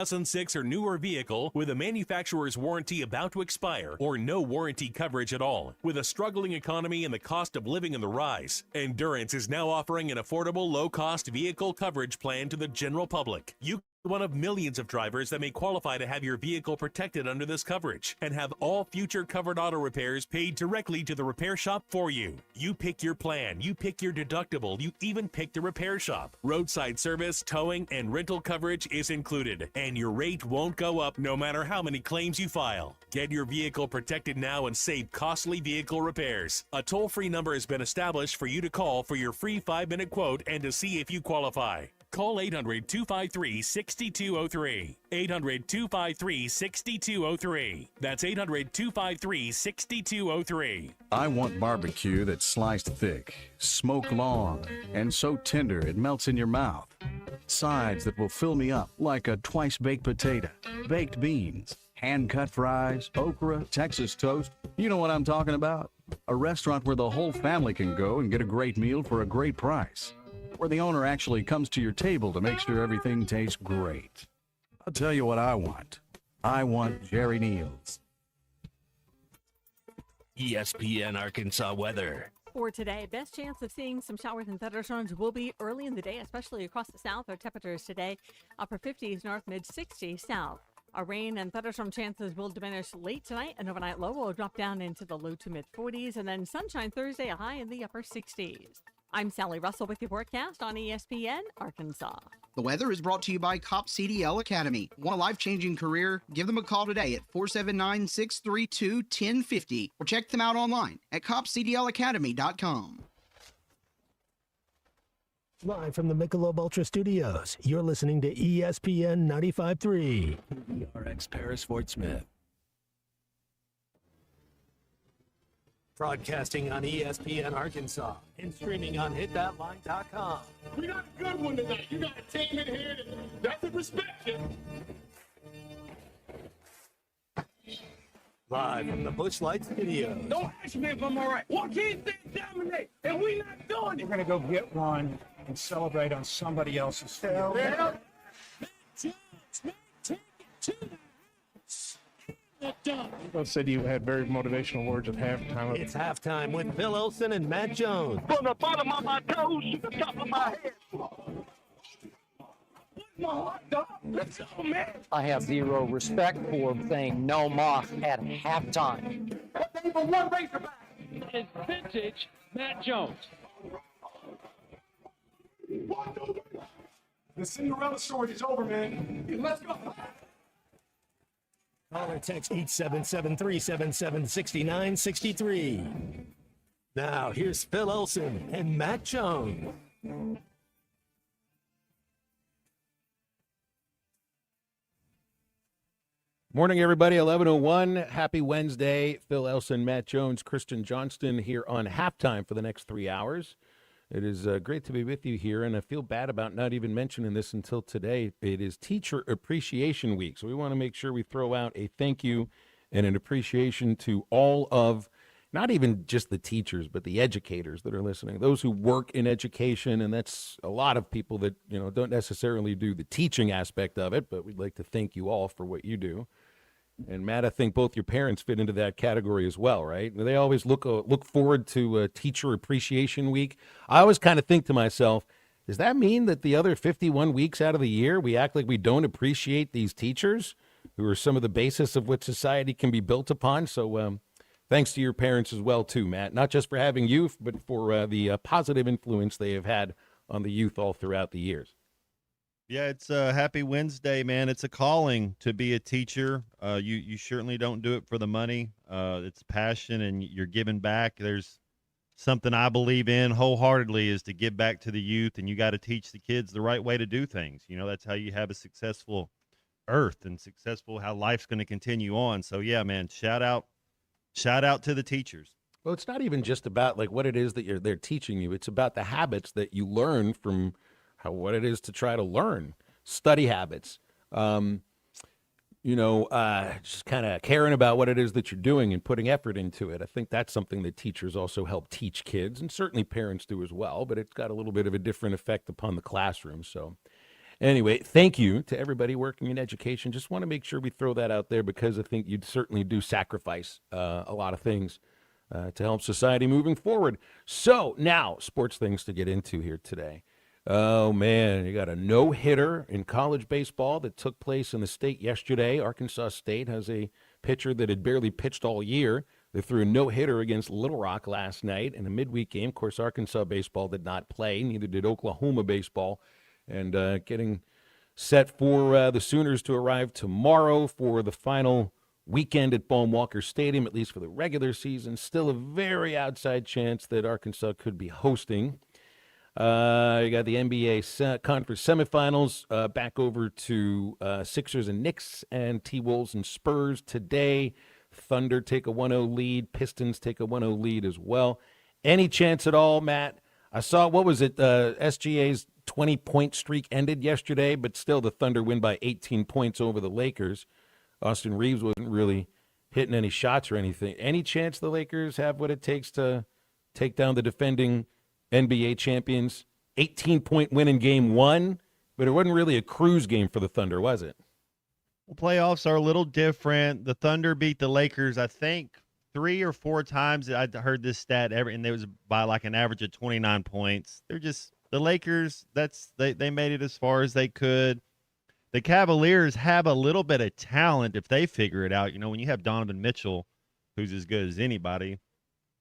2006 or newer vehicle with a manufacturer's warranty about to expire or no warranty coverage at all. With a struggling economy and the cost of living in the rise, Endurance is now offering an affordable, low-cost vehicle coverage plan to the general public. You one of millions of drivers that may qualify to have your vehicle protected under this coverage and have all future covered auto repairs paid directly to the repair shop for you. You pick your plan, you pick your deductible, you even pick the repair shop. Roadside service, towing, and rental coverage is included, and your rate won't go up no matter how many claims you file. Get your vehicle protected now and save costly vehicle repairs. A toll-free number has been established for you to call for your free 5-minute quote and to see if you qualify. Call 800-253-6203. 800-253-6203. That's 800-253-6203. I want barbecue that's sliced thick, smoked long, and so tender it melts in your mouth. Sides that will fill me up like a twice-baked potato, baked beans, hand-cut fries, okra, Texas toast. You know what I'm talking about? A restaurant where the whole family can go and get a great meal for a great price, where the owner actually comes to your table to make sure everything tastes great. I'll tell you what I want. I want Jerry Neal's. ESPN Arkansas weather. For today, best chance of seeing some showers and thunderstorms will be early in the day, especially across the south. Our temperatures today, upper 50s north, mid 60s south. Our rain and thunderstorm chances will diminish late tonight. An overnight low will drop down into the low to mid 40s, and then sunshine Thursday, a high in the upper 60s. I'm Sally Russell with your forecast on ESPN Arkansas. The weather is brought to you by COP CDL Academy. Want a life-changing career? Give them a call today at 479-632-1050 or check them out online at copcdlacademy.com. Live from the Michelob Ultra Studios, you're listening to ESPN 95.3. RX Paris Fort Smith. Broadcasting on ESPN Arkansas and streaming on hitthatline.com. We got a good one tonight. You got a team in here that doesn't respect you. Live from the Busch Light Studios. Don't ask me if I'm all right. Why can't they dominate? And we not doing it. We're going to go get one and celebrate on somebody else's field. Yeah. Take it to the Both said you had very motivational words at halftime. It's halftime with Phil Olsen and Matt Jones. From the bottom of my toes to the top of my head. My heart, dog. Let's go, man. I have zero respect for saying no moss at halftime. Name of one Razorback. Is vintage Matt Jones. The Cinderella story is over, man. Let's go. Call or text 877-377-6963. Now, here's Phil Olsen and Matt Jones. Morning, everybody. 11:01. Happy Wednesday. Phil Elson, Matt Jones, Kristen Johnston here on halftime for the next 3 hours. It is great to be with you here, and I feel bad about not even mentioning this until today. It is Teacher Appreciation Week, so we want to make sure we throw out a thank you and an appreciation to all of, not even just the teachers, but the educators that are listening, those who work in education, and that's a lot of people that, don't necessarily do the teaching aspect of it, but we'd like to thank you all for what you do. And Matt, I think both your parents fit into that category as well, right? They always look forward to Teacher Appreciation Week. I always kind of think to myself, does that mean that the other 51 weeks out of the year, we act like we don't appreciate these teachers who are some of the basis of what society can be built upon? So thanks to your parents as well, too, Matt, not just for having you, but for the positive influence they have had on the youth all throughout the years. Yeah, it's a happy Wednesday, man. It's a calling to be a teacher. You certainly don't do it for the money. It's passion, and you're giving back. There's something I believe in wholeheartedly is to give back to the youth, and you got to teach the kids the right way to do things. That's how you have a successful earth and successful how life's going to continue on. So, yeah, man, shout out to the teachers. Well, it's not even just about like what it is that they're teaching you. It's about the habits that you learn from what it is to try to learn, study habits, just kind of caring about what it is that you're doing and putting effort into it. I think that's something that teachers also help teach kids, and certainly parents do as well, but it's got a little bit of a different effect upon the classroom. So Anyway, thank you to everybody working in education. Just want to make sure we throw that out there because I think you'd certainly do sacrifice a lot of things to help society moving forward. So now, sports things to get into here today. Oh, man, you got a no-hitter in college baseball that took place in the state yesterday. Arkansas State has a pitcher that had barely pitched all year. They threw a no-hitter against Little Rock last night in a midweek game. Of course, Arkansas baseball did not play. Neither did Oklahoma baseball. And getting set for the Sooners to arrive tomorrow for the final weekend at Baum Walker Stadium, at least for the regular season. Still a very outside chance that Arkansas could be hosting. You got the NBA conference semifinals back over to Sixers and Knicks and T-Wolves and Spurs today. Thunder take a 1-0 lead. Pistons take a 1-0 lead as well. Any chance at all, Matt? I saw, what was it, SGA's 20-point streak ended yesterday, but still the Thunder win by 18 points over the Lakers. Austin Reeves wasn't really hitting any shots or anything. Any chance the Lakers have what it takes to take down the defending NBA champions? 18-point win in game one, but it wasn't really a cruise game for the Thunder, was it? Well, playoffs are a little different. The Thunder beat the Lakers, I think, 3 or 4 times. I heard this stat, and it was by like an average of 29 points. They're just the Lakers. They made it as far as they could. The Cavaliers have a little bit of talent if they figure it out. You know, when you have Donovan Mitchell, who's as good as anybody.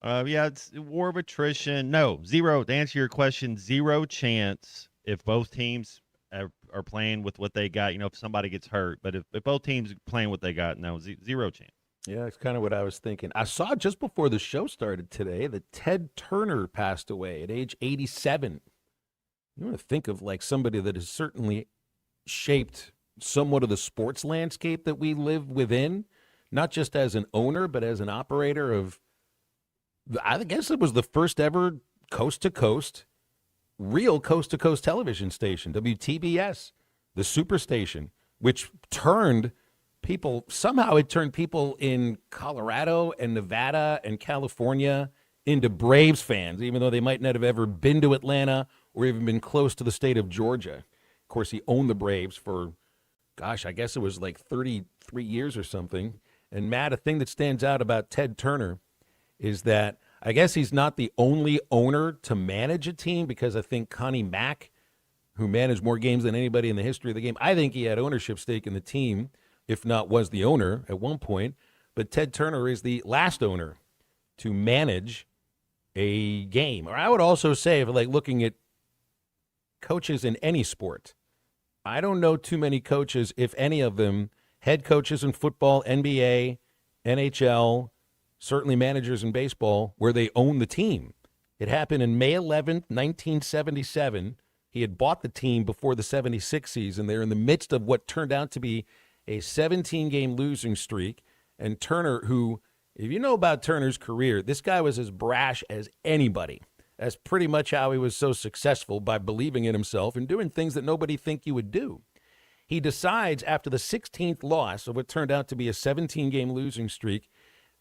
Yeah, it's war of attrition. No, zero. To answer your question, zero chance if both teams are playing with what they got. You know, if somebody gets hurt, but if both teams playing what they got, no, zero chance. Yeah, that's kind of what I was thinking. I saw just before the show started today that Ted Turner passed away at age 87. You want to think of like somebody that has certainly shaped somewhat of the sports landscape that we live within, not just as an owner, but as an operator of, I guess it was the first ever coast-to-coast, real coast-to-coast television station, WTBS, the Superstation, which turned people, somehow it turned people in Colorado and Nevada and California into Braves fans, even though they might not have ever been to Atlanta or even been close to the state of Georgia. Of course, he owned the Braves for, gosh, I guess it was like 33 years or something. And Matt, a thing that stands out about Ted Turner is that I guess he's not the only owner to manage a team, because I think Connie Mack, who managed more games than anybody in the history of the game, I think he had ownership stake in the team, if not was the owner at one point. But Ted Turner is the last owner to manage a game. Or I would also say, if like looking at coaches in any sport, I don't know too many coaches, if any of them, head coaches in football, NBA, NHL, certainly managers in baseball, where they own the team. It happened in May 11th, 1977. He had bought the team before the 76 season. They're in the midst of what turned out to be a 17-game losing streak. And Turner, who, if you know about Turner's career, this guy was as brash as anybody. That's pretty much how he was so successful, by believing in himself and doing things that nobody think you would do. He decides after the 16th loss of what turned out to be a 17-game losing streak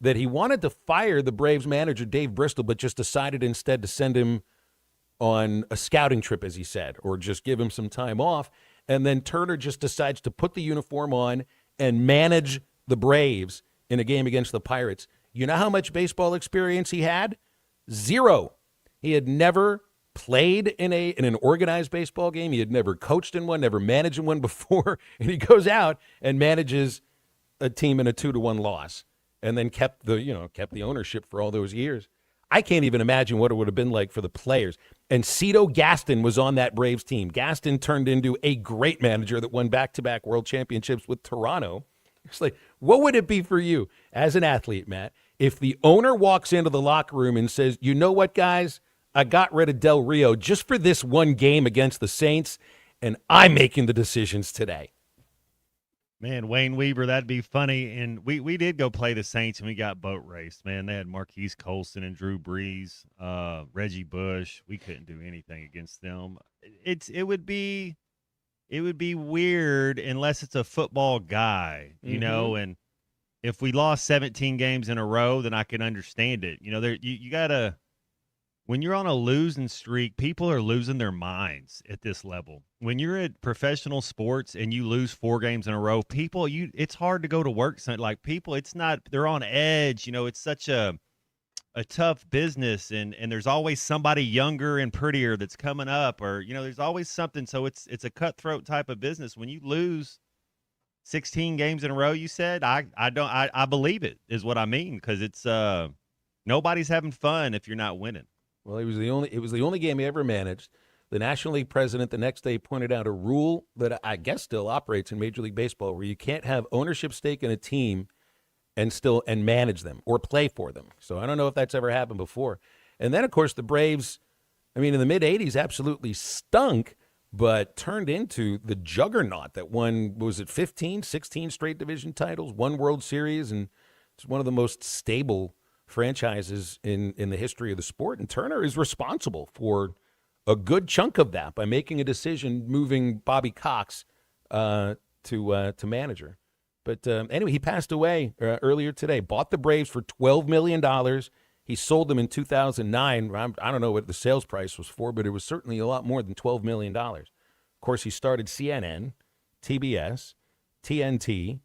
that he wanted to fire the Braves manager, Dave Bristol, but just decided instead to send him on a scouting trip, as he said, or just give him some time off. And then Turner just decides to put the uniform on and manage the Braves in a game against the Pirates. You know how much baseball experience he had? Zero. He had never played in an organized baseball game. He had never coached in one, never managed in one before. And he goes out and manages a team in a 2-1 loss, and then kept the ownership for all those years. I can't even imagine what it would have been like for the players. And Cito Gaston was on that Braves team. Gaston turned into a great manager that won back-to-back world championships with Toronto. It's like, what would it be for you as an athlete, Matt, if the owner walks into the locker room and says, you know what, guys, I got rid of Del Rio just for this one game against the Saints, and I'm making the decisions today. Man, Wayne Weaver, that'd be funny. And we did go play the Saints, and we got boat raced. Man, they had Marquise Colston and Drew Brees, Reggie Bush. We couldn't do anything against them. It would be weird unless it's a football guy, you know. And if we lost 17 games in a row, then I can understand it. You know, you gotta. when you're on a losing streak, people are losing their minds at this level. When you're at professional sports and you lose 4 games in a row, it's hard to go to work. Like people, it's not, they're on edge. It's such a tough business, and there's always somebody younger and prettier that's coming up, or there's always something. So it's a cutthroat type of business. When you lose 16 games in a row, you said, I believe it is what I mean, because it's nobody's having fun if you're not winning. Well, it was the only game he ever managed. The National League president the next day pointed out a rule that I guess still operates in Major League Baseball, where you can't have ownership stake in a team and manage them or play for them. So I don't know if that's ever happened before. And then, of course, the Braves, in the mid-'80s, absolutely stunk, but turned into the juggernaut that won, was it 15, 16 straight division titles, won World Series, and it's one of the most stable franchises in the history of the sport. And Turner is responsible for a good chunk of that by making a decision moving Bobby Cox to manager. But anyway, he passed away earlier today. Bought the Braves for $12 million. He sold them in 2009. I don't know what the sales price was for, but it was certainly a lot more than $12 million. Of course, he started CNN, TBS, TNT.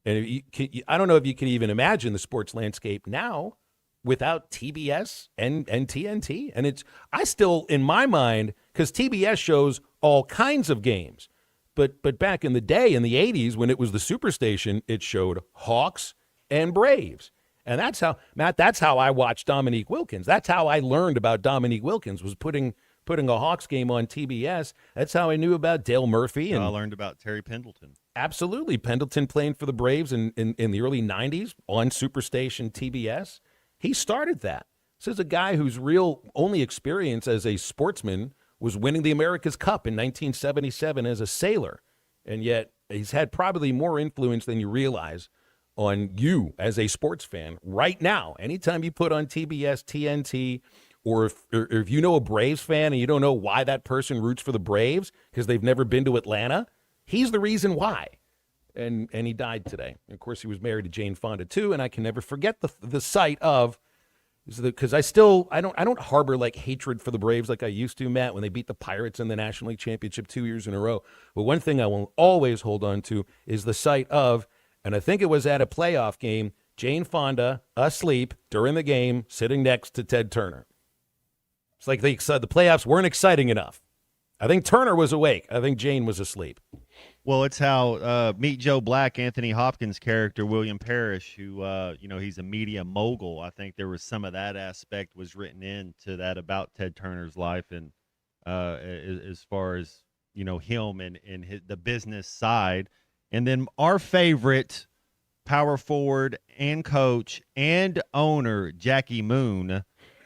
And I don't know if you can even imagine the sports landscape now without TBS and TNT. And I still, in my mind, because TBS shows all kinds of games. But back in the day, in the 80s, when it was the Superstation, it showed Hawks and Braves. And that's how I watched Dominique Wilkins. That's how I learned about Dominique Wilkins, was putting a Hawks game on TBS. That's how I knew about Dale Murphy. And I learned about Terry Pendleton. Absolutely. Pendleton playing for the Braves in the early 90s on Superstation TBS. He started that. This is a guy whose real only experience as a sportsman was winning the America's Cup in 1977 as a sailor. And yet he's had probably more influence than you realize on you as a sports fan right now. Anytime you put on TBS, TNT, or if you know a Braves fan and you don't know why that person roots for the Braves because they've never been to Atlanta, he's the reason why. And he died today. Of course, he was married to Jane Fonda, too, and I can never forget the sight of, because I don't harbor like hatred for the Braves like I used to, Matt, when they beat the Pirates in the National League Championship 2 years in a row. But one thing I will always hold on to is the sight of, and I think it was at a playoff game, Jane Fonda asleep during the game, sitting next to Ted Turner. It's like the playoffs weren't exciting enough. I think Turner was awake. I think Jane was asleep. Well, it's how Meet Joe Black, Anthony Hopkins' character, William Parrish, who, he's a media mogul. I think there was some of that aspect was written into that about Ted Turner's life, and as far as, him and the business side. And then our favorite power forward and coach and owner, Jackie Moon,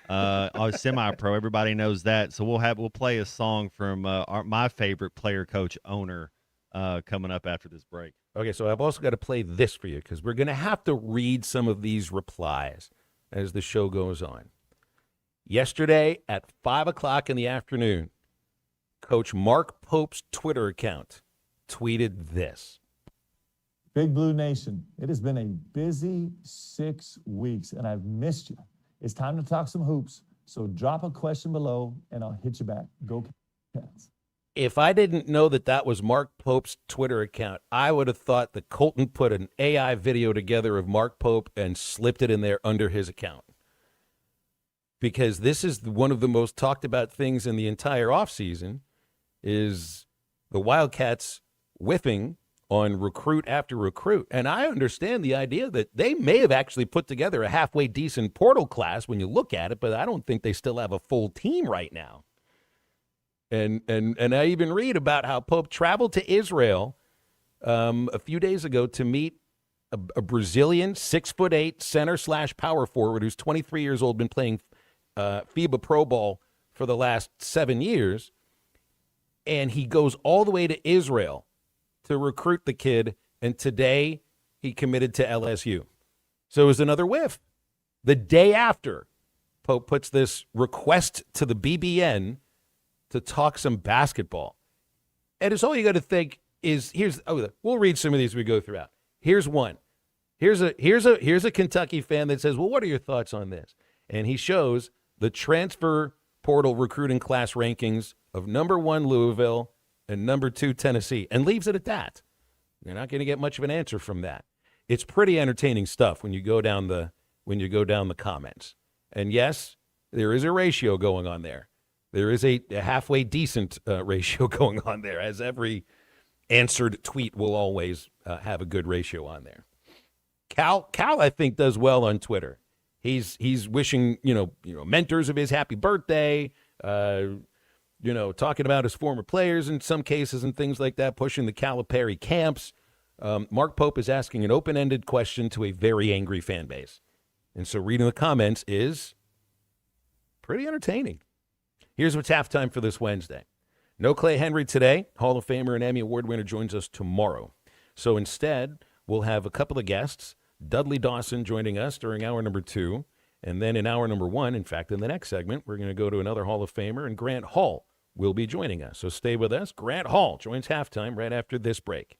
semi-pro. Everybody knows that. So we'll play a song from my favorite player, coach, owner, coming up after this break. Okay, so I've also got to play this for you because we're going to have to read some of these replies as the show goes on. Yesterday at 5 o'clock in the afternoon, Coach Mark Pope's Twitter account tweeted this. Big Blue Nation, it has been a busy 6 weeks, and I've missed you. It's time to talk some hoops, so drop a question below, and I'll hit you back. Go Cats. If I didn't know that was Mark Pope's Twitter account, I would have thought that Colton put an AI video together of Mark Pope and slipped it in there under his account. Because this is one of the most talked about things in the entire offseason is the Wildcats whiffing on recruit after recruit. And I understand the idea that they may have actually put together a halfway decent portal class when you look at it, but I don't think they still have a full team right now. And I even read about how Pope traveled to Israel a few days ago to meet a Brazilian 6'8" center/power forward who's 23 years old, been playing FIBA Pro Ball for the last 7 years. And he goes all the way to Israel to recruit the kid, and today he committed to LSU. So it was another whiff. The day after, Pope puts this request to the BBN to talk some basketball. And it's all you got to think is, we'll read some of these as we go throughout. Here's one. Here's a Kentucky fan that says, well, what are your thoughts on this? And he shows the transfer portal recruiting class rankings of number 1 Louisville and number 2 Tennessee, and leaves it at that. You're not going to get much of an answer from that. It's pretty entertaining stuff when you go down the comments. And yes, there is a ratio going on there. There is a halfway decent ratio going on there, as every answered tweet will always have a good ratio on there. Cal, I think, does well on Twitter. He's wishing mentors of his happy birthday. Talking about his former players in some cases and things like that, pushing the Calipari camps. Mark Pope is asking an open-ended question to a very angry fan base. And so reading the comments is pretty entertaining. Here's what's halftime for this Wednesday. No Clay Henry today. Hall of Famer and Emmy Award winner joins us tomorrow. So instead, we'll have a couple of guests. Dudley Dawson joining us during hour number 2. And then in hour number 1, in fact, in the next segment, we're going to go to another Hall of Famer, and Grant Hall will be joining us. So stay with us. Grant Hall joins halftime right after this break.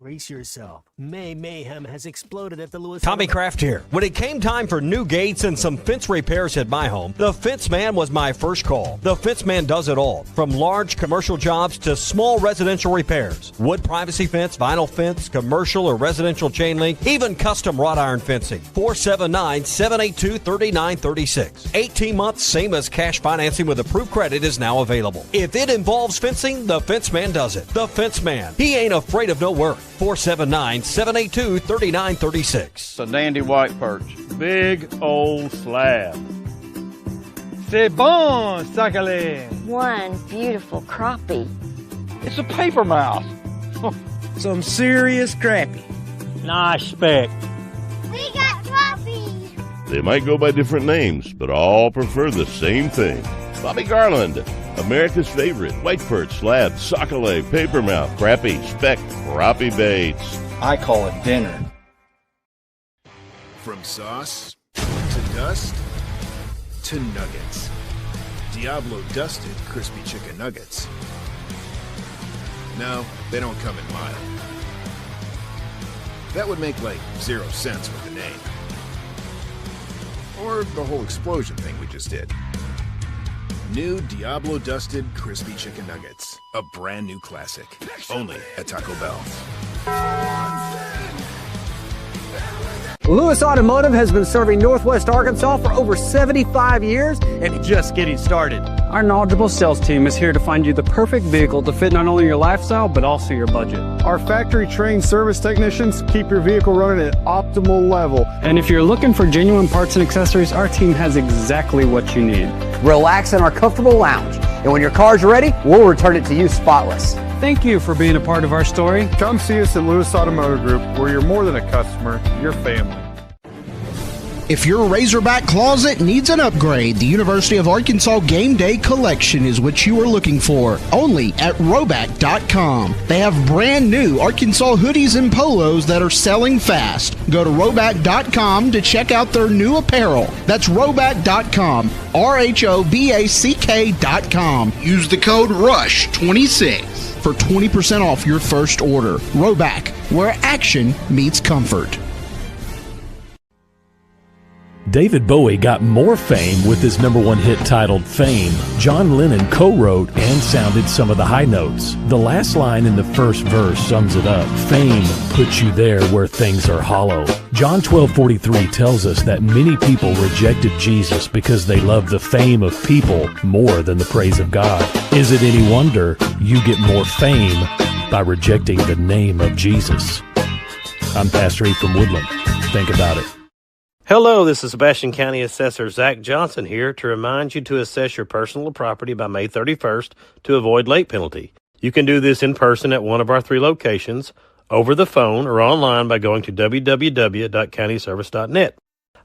Brace yourself. May mayhem has exploded at the Lewis. Tommy Kraft here. When it came time for new gates and some fence repairs at my home, the Fence Man was my first call. The Fence Man does it all, from large commercial jobs to small residential repairs. Wood privacy fence, vinyl fence, commercial or residential chain link, even custom wrought iron fencing. 479-782-3936. 18 months, same as cash financing with approved credit, is now available. If it involves fencing, the Fence Man does it. The Fence Man. He ain't afraid of no work. 479-782-3936. It's a dandy white perch. Big old slab. C'est bon, sacalé. One beautiful crappie. It's a paper mouse. Some serious crappie. Nice speck. We got crappies. They might go by different names, but all prefer the same thing. Bobby Garland, America's favorite white perch, slab, sockeye, papermouth, crappie, speck, crappie baits. I call it dinner. From sauce to dust to nuggets. Diablo dusted crispy chicken nuggets. No, they don't come in mild. That would make like 0 sense with the name. Or the whole explosion thing we just did. New Diablo Dusted Crispy Chicken Nuggets. A brand new classic. Only at Taco Bell. Lewis Automotive has been serving Northwest Arkansas for over 75 years and just getting started. Our knowledgeable sales team is here to find you the perfect vehicle to fit not only your lifestyle, but also your budget. Our factory-trained service technicians keep your vehicle running at optimal level. And if you're looking for genuine parts and accessories, our team has exactly what you need. Relax in our comfortable lounge. And when your car's ready, we'll return it to you spotless. Thank you for being a part of our story. Come see us at Lewis Automotive Group, where you're more than a customer, you're family. If your Razorback closet needs an upgrade, the University of Arkansas Game Day Collection is what you are looking for. Only at Roback.com. They have brand new Arkansas hoodies and polos that are selling fast. Go to Roback.com to check out their new apparel. That's Roback.com. RHOBACK.com. Use the code RUSH26 for 20% off your first order. Roback, where action meets comfort. David Bowie got more fame with his #1 hit titled Fame. John Lennon co-wrote and sounded some of the high notes. The last line in the first verse sums it up. Fame puts you there where things are hollow. John 12:43 tells us that many people rejected Jesus because they loved the fame of people more than the praise of God. Is it any wonder you get more fame by rejecting the name of Jesus? I'm Pastor E from Woodland. Think about it. Hello, this is Sebastian County Assessor Zach Johnson here to remind you to assess your personal property by May 31st to avoid late penalty. You can do this in person at one of our 3 locations, over the phone, or online by going to www.countyservice.net.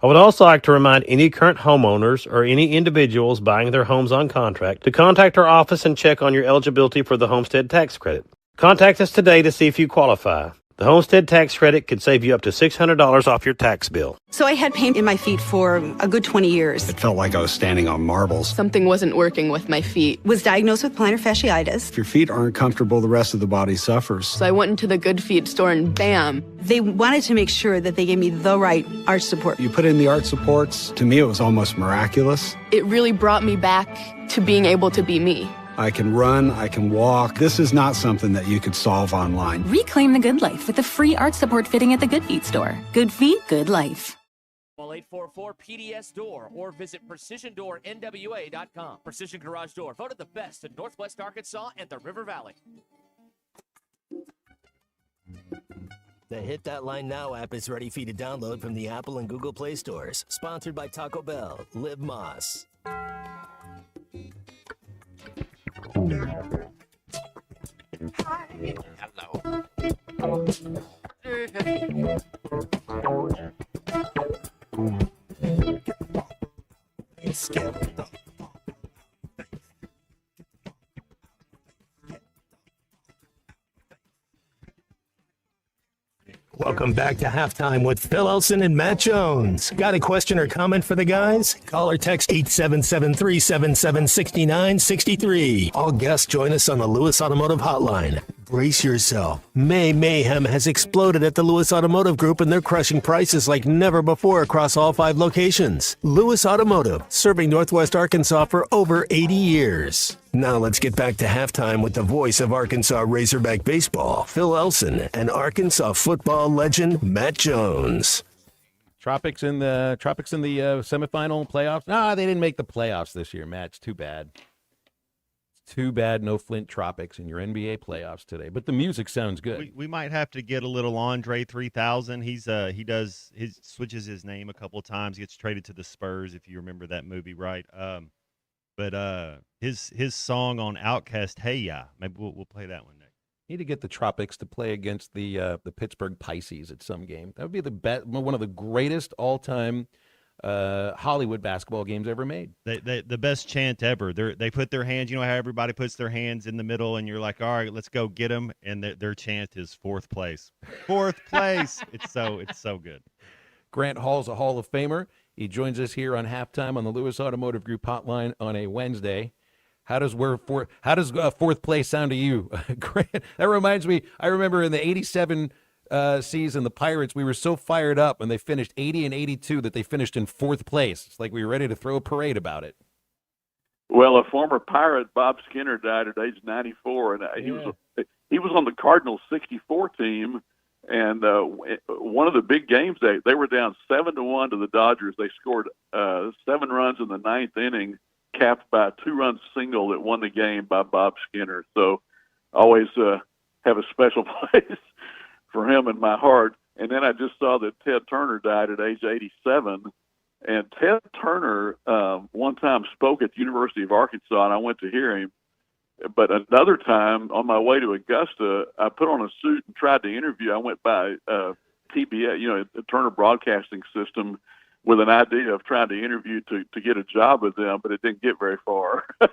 I would also like to remind any current homeowners or any individuals buying their homes on contract to contact our office and check on your eligibility for the homestead tax credit. Contact us today to see if you qualify. The homestead tax credit could save you up to $600 off your tax bill. So I had pain in my feet for a good 20 years. It felt like I was standing on marbles. Something wasn't working with my feet. Was diagnosed with plantar fasciitis. If your feet aren't comfortable, the rest of the body suffers. So I went into the Good Feet store and bam. They wanted to make sure that they gave me the right arch support. You put in the arch supports. To me, it was almost miraculous. It really brought me back to being able to be me. I can run, I can walk. This is not something that you could solve online. Reclaim the good life with the free arch support fitting at the Good Feet store. Good feet, good life. Call 844-PDS-DOOR or visit PrecisionDoorNWA.com. Precision Garage Door, voted the best in Northwest Arkansas and the River Valley. The Hit That Line Now app is ready for you to download from the Apple and Google Play stores. Sponsored by Taco Bell. Live Moss. Welcome back to Halftime with Phil Elson and Matt Jones. Got a question or comment for the guys? Call or text 877-377-6963. All guests join us on the Lewis Automotive Hotline. Brace yourself. May mayhem has exploded at the Lewis Automotive Group, and they're crushing prices like never before across all 5 locations. Lewis Automotive, serving Northwest Arkansas for over 80 years. Now let's get back to halftime with the voice of Arkansas Razorback baseball, Phil Elson, and Arkansas football legend Matt Jones. Tropics in the semifinal playoffs. No, they didn't make the playoffs this year, Matt. It's too bad. Too bad no Flint Tropics in your NBA playoffs today. But the music sounds good. We might have to get a little Andre 3000. He switches his name a couple of times. He gets traded to the Spurs, if you remember that movie, right? But his song on Outkast, Hey Ya, maybe we'll play that one next. Need to get the Tropics to play against the Pittsburgh Pisces at some game. That would be one of the greatest all-time Hollywood basketball games ever made. The best chant ever. They put their hands. You know how everybody puts their hands in the middle, and you're like, all right, let's go get them. And their chant is 4th place. 4th place. It's so good. Grant Hall's a Hall of Famer. He joins us here on Halftime on the Lewis Automotive Group hotline on a Wednesday. How does 4th place sound to you, Grant? That reminds me. I remember in the '87 season, the Pirates, we were so fired up when they finished 80 and 82 that they finished in 4th place. It's like we were ready to throw a parade about it. Well, a former Pirate, Bob Skinner, died at age 94, and he was on the Cardinals' '64 team. And one of the big games, they were down 7-1 to the Dodgers. They scored 7 runs in the 9th inning, capped by a 2-run single that won the game by Bob Skinner. So I always have a special place for him in my heart. And then I just saw that Ted Turner died at age 87. And Ted Turner one time spoke at the University of Arkansas, and I went to hear him. But another time, on my way to Augusta, I put on a suit and tried to interview. I went by TBS, the Turner Broadcasting System, with an idea of trying to interview to get a job with them, but it didn't get very far. I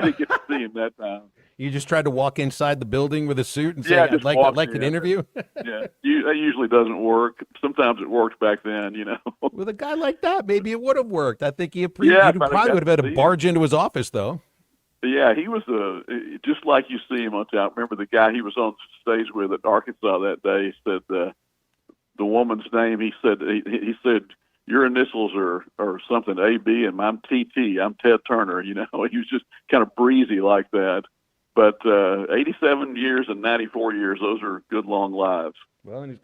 didn't get to see him that time. You just tried to walk inside the building with a suit and say, I'd like an interview? Yeah, that usually doesn't work. Sometimes it worked back then, With a guy like that, maybe it would have worked. I think you probably would have had to barge into his office, though. Yeah, he was just like you see him on top. Remember the guy he was on stage with at Arkansas that day? He said the woman's name. He said your initials are something AB, and I'm TT. I'm Ted Turner. He was just kind of breezy like that. But 87 years and 94 years, those are good long lives. Well, and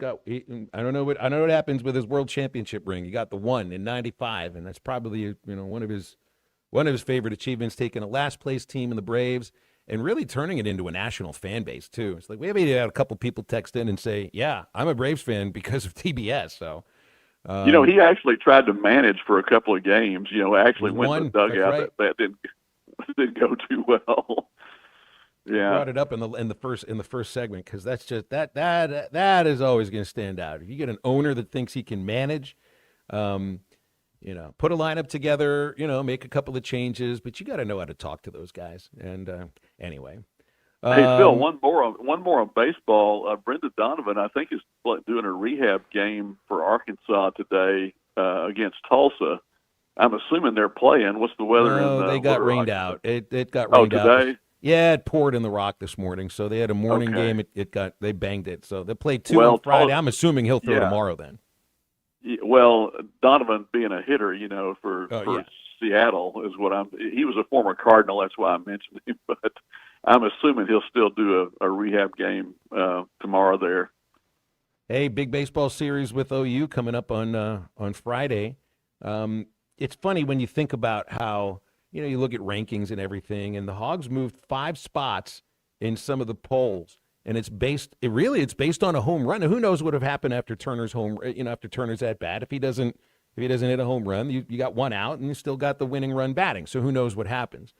I know what happens with his world championship ring. He got the one in '95, and that's probably one of his favorite achievements, taking a last place team in the Braves and really turning it into a national fan base too. It's like we had a couple people text in and say, "Yeah, I'm a Braves fan because of TBS." So, he actually tried to manage for a couple of games. Actually went to the dugout. Right. That didn't go too well. Yeah, brought it up in the first segment because that's just that is always going to stand out. If you get an owner that thinks he can manage, put a lineup together, make a couple of changes, but you got to know how to talk to those guys. And anyway, Hey Phil, one more on baseball. Brenda Donovan, I think, is doing a rehab game for Arkansas today against Tulsa. I'm assuming they're playing. What's the weather? No, they got rained out. It got rained out. Oh, today? Yeah, it poured in the Rock this morning, so they had a morning game. They banged it, so they played 2 on Friday. I'm assuming he'll throw tomorrow then. Well, Donovan being a hitter, for Seattle is what he was a former Cardinal. That's why I mentioned him, but I'm assuming he'll still do a rehab game tomorrow there. Hey, big baseball series with OU coming up on Friday. It's funny when you think about how, you look at rankings and everything, and the Hogs moved 5 spots in some of the polls, and it's based on a home run. Now, who knows what would have happened after Turner's after Turner's at bat? If he doesn't hit a home run, you got 1 out, and you still got the winning run batting. So who knows what happens?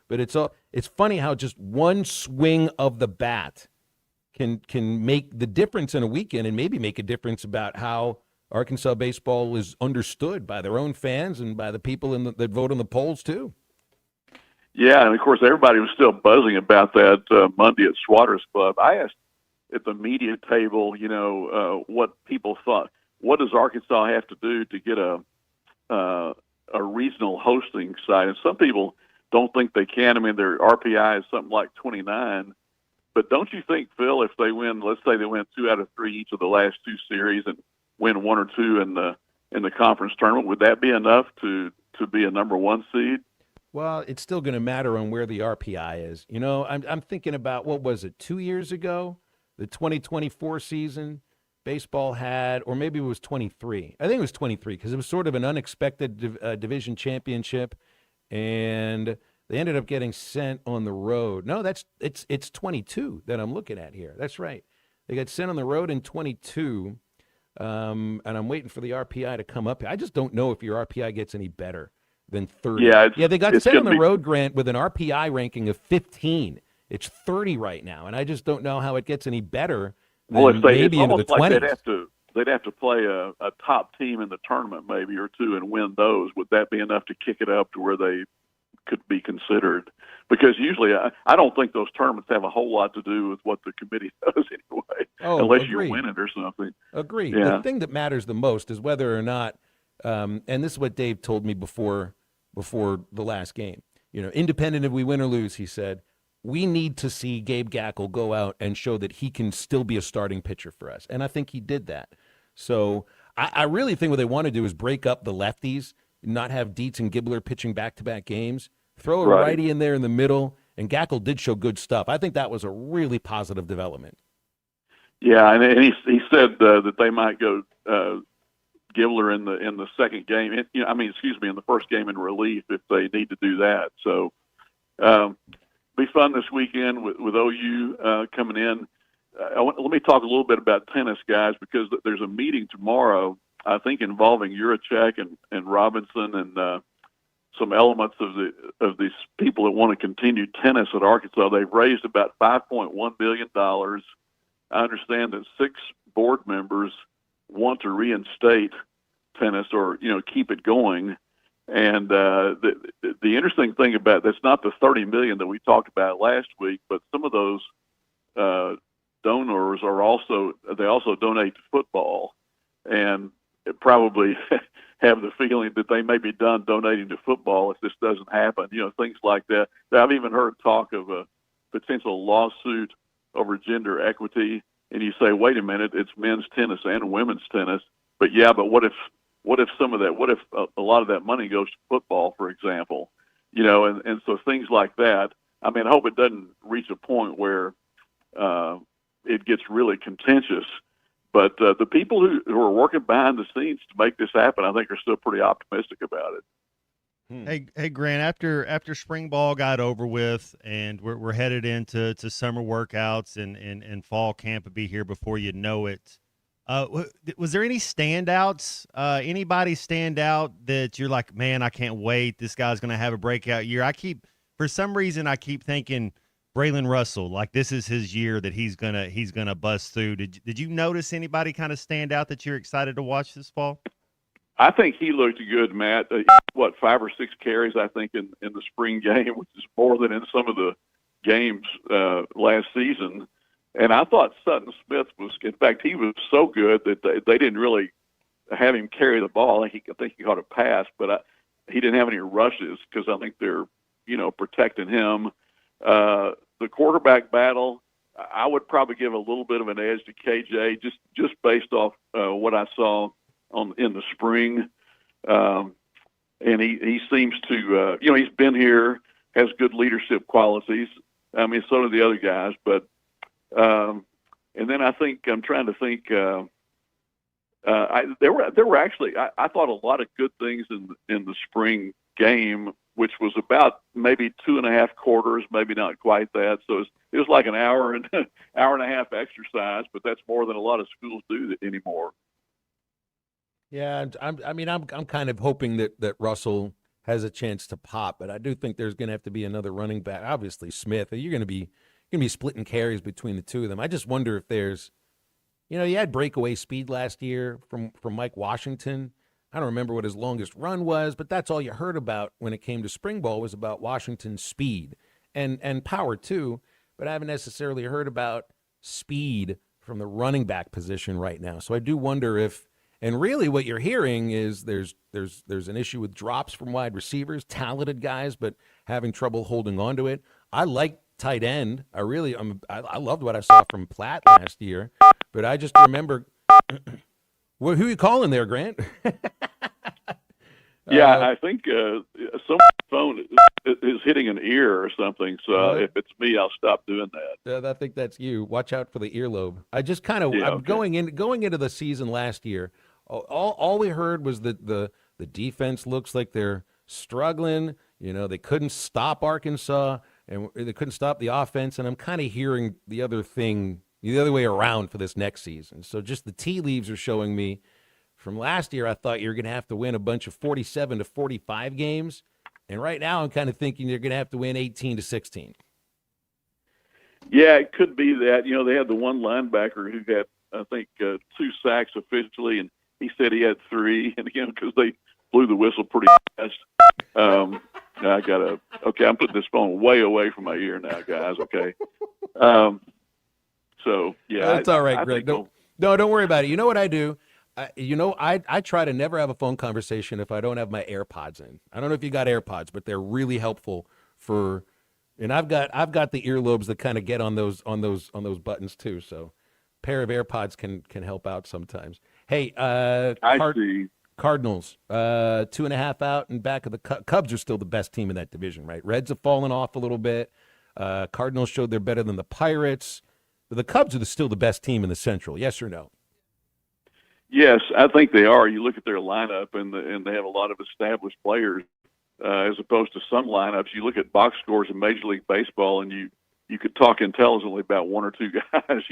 But it's funny how just one swing of the bat can make the difference in a weekend, and maybe make a difference about how Arkansas baseball is understood by their own fans and by the people that vote on the polls too. Yeah, and of course everybody was still buzzing about that Monday at Swatters Club. I asked at the media table, what people thought. What does Arkansas have to do to get a regional hosting site? And some people don't think they can. I mean, their RPI is something like 29. But don't you think, Phil, if they win, let's say they win 2 out of 3 each of the last 2 series and win 1 or 2 in the conference tournament, would that be enough to be a number 1 seed? Well, it's still going to matter on where the RPI is. I'm thinking about, what was it, 2 years ago, the 2024 season, baseball had, or maybe it was 23. I think it was 23 because it was sort of an unexpected division championship, and they ended up getting sent on the road. No, it's 22 that I'm looking at here. That's right. They got sent on the road in 22, and I'm waiting for the RPI to come up. I just don't know if your RPI gets any better than 30. Yeah, they got sent on the road, Grant, with an RPI ranking of 15. It's 30 right now, and I just don't know how it gets any better than maybe into the 20s. Like they'd have to play a top team in the tournament maybe or 2 and win those. Would that be enough to kick it up to where they could be considered? Because usually I don't think those tournaments have a whole lot to do with what the committee does anyway, unless you're winning or something. Agreed. Yeah. The thing that matters the most is whether or not, and this is what Dave told me before the last game, independent if we win or lose, he said, we need to see Gabe Gackle go out and show that he can still be a starting pitcher for us. And I think he did that. So I really think what they want to do is break up the lefties, not have Dietz and Gibbler pitching back-to-back games, throw a righty in there in the middle, and Gackle did show good stuff. I think that was a really positive development. Yeah, and he said that they might go Gibbler in the second game. In the first game in relief if they need to do that. So be fun this weekend with OU coming in. Let me talk a little bit about tennis, guys, because there's a meeting tomorrow, I think, involving Juracek and Robinson and some elements of these people that want to continue tennis at Arkansas. They've raised about $5.1 billion. I understand that 6 board members want to reinstate tennis or keep it going. And the interesting thing about that's not the $30 million that we talked about last week, but some of those donors also donate to football, and probably have the feeling that they may be done donating to football if this doesn't happen. Things like that. I've even heard talk of a potential lawsuit over gender equity, and you say, wait a minute, it's men's tennis and women's tennis. But what if some of that? What if a lot of that money goes to football, for example? And so things like that. I mean, I hope it doesn't reach a point where it gets really contentious. But the people who are working behind the scenes to make this happen, I think, are still pretty optimistic about it. Hey, Grant. After spring ball got over with, and we're headed into summer workouts and fall camp will be here before you know it. Was there any standouts? Anybody stand out that you're like, man, I can't wait. This guy's going to have a breakout year. For some reason, I keep thinking Braylon Russell, like this is his year that he's gonna bust through. Did you notice anybody kind of stand out that you're excited to watch this fall? I think he looked good, Matt. 5 or 6 carries, I think, in the spring game, which is more than in some of the games last season. And I thought Sutton Smith was, in fact, he was so good that they didn't really have him carry the ball. I think he caught a pass, but he didn't have any rushes because I think they're, protecting him. The quarterback battle, I would probably give a little bit of an edge to KJ just based off what I saw in the spring. And he seems to, he's been here, has good leadership qualities. I mean, so do the other guys, but and then I'm trying to think. There were actually I thought a lot of good things in the spring game, which was about maybe 2.5 quarters, maybe not quite that. So it was like an hour and a half exercise, but that's more than a lot of schools do anymore. Yeah, I'm kind of hoping that Russell has a chance to pop, but I do think there's going to have to be another running back. Obviously, Smith. You're going to be splitting carries between the two of them. I just wonder if there's, you had breakaway speed last year from Mike Washington. I don't remember what his longest run was, but that's all you heard about when it came to spring ball was about Washington's speed and power too. But I haven't necessarily heard about speed from the running back position right now. So I do wonder if, and really what you're hearing is there's an issue with drops from wide receivers, talented guys, but having trouble holding on to it. I like tight end. I loved what I saw from Platt last year, but I just remember. Well, who are you calling there, Grant? Yeah, I think someone's phone is hitting an ear or something. So if it's me, I'll stop doing that. I think that's you. Watch out for the earlobe. I just kind of going into the season last year. All we heard was that the defense looks like they're struggling. They couldn't stop Arkansas and they couldn't stop the offense. And I'm kind of hearing the other way around for this next season. So just the tea leaves are showing me from last year, I thought you were going to have to win a bunch of 47 to 45 games. And right now I'm kind of thinking you're going to have to win 18 to 16. Yeah, it could be that. They had the one linebacker who had, I think, 2 sacks officially, and he said he had 3, and because they blew the whistle pretty fast. I'm putting this phone way away from my ear now, guys. Okay. So yeah, that's all right, Greg. No, don't worry about it. You know what I do? I try to never have a phone conversation if I don't have my AirPods in. I don't know if you got AirPods, but they're really helpful for. And I've got the earlobes that kind of get on those buttons too. So, a pair of AirPods can help out sometimes. Hey, I see. Cardinals 2.5 out and back of the Cubs are still the best team in that division, right? Reds have fallen off a little bit. Cardinals showed they're better than the Pirates. But the Cubs are still the best team in the Central. Yes or no? Yes, I think they are. You look at their lineup, and they have a lot of established players, as opposed to some lineups. You look at box scores in Major League Baseball, and you could talk intelligently about 1 or 2 guys.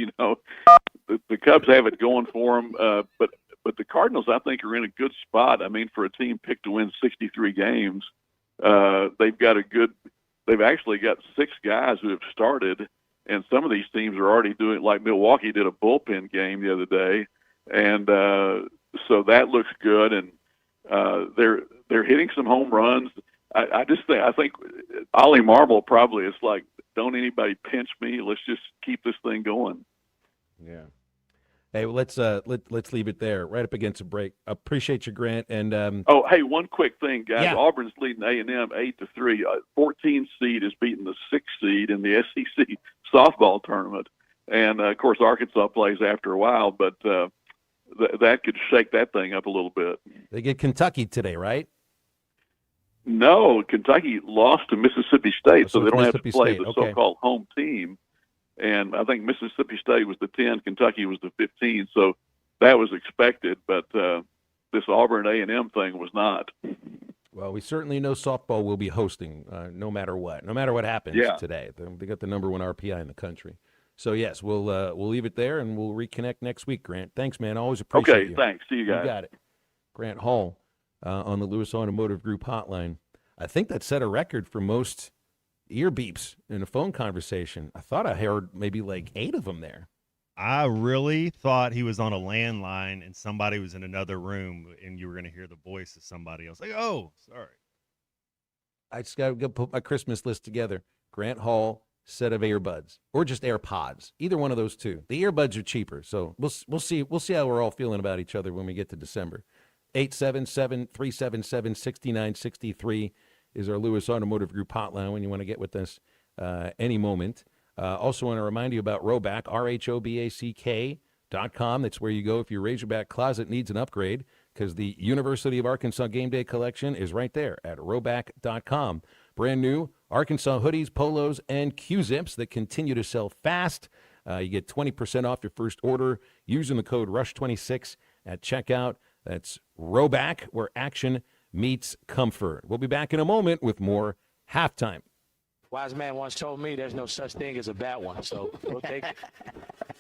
The Cubs have it going for them, but the Cardinals, I think, are in a good spot. I mean, for a team picked to win 63 games, they've actually got 6 guys who have started. And some of these teams are already doing, like Milwaukee did a bullpen game the other day, and so that looks good. And they're hitting some home runs. I think Ollie Marble probably is like, don't anybody pinch me. Let's just keep this thing going. Yeah. Hey, well, let's leave it there. Right up against a break. Appreciate you, Grant. And hey, one quick thing, guys. Yeah. Auburn's leading A&M 8-3. 14 seed is beating the 6th seed in the SEC softball tournament, and of course Arkansas plays after a while, but that could shake that thing up a little bit. They get Kentucky today, right? No, Kentucky lost to Mississippi State, so they don't have to play the okay. so-called home team. And I think Mississippi State was the 10, Kentucky was the 15, so that was expected. But this Auburn A&M thing was not. Well, we certainly know softball will be hosting no matter what happens today. They got the number 1 RPI in the country. So, yes, we'll leave it there, and we'll reconnect next week, Grant. Thanks, man. Always appreciate you. Okay, thanks. See you guys. You got it. Grant Hall on the Lewis Automotive Group hotline. I think that set a record for most ear beeps in a phone conversation. I thought I heard maybe like 8 of them there. I really thought he was on a landline and somebody was in another room and you were going to hear the voice of somebody else. Like, oh, sorry. I just got to put my Christmas list together. Grant Hall set of earbuds or just AirPods. Either one of those two. The earbuds are cheaper, so we'll see how we're all feeling about each other when we get to December. 877-377-6963 is our Lewis Automotive Group hotline when you want to get with us any moment. Also want to remind you about Roback, RHOBACK.com. That's where you go if your Razorback closet needs an upgrade, because the University of Arkansas Game Day collection is right there at Roback.com. Brand new Arkansas hoodies, polos, and Q-zips that continue to sell fast. You get 20% off your first order using the code RUSH26 at checkout. That's Roback, where action meets comfort. We'll be back in a moment with more Halftime. Wise man once told me there's no such thing as a bad one, so we'll take it.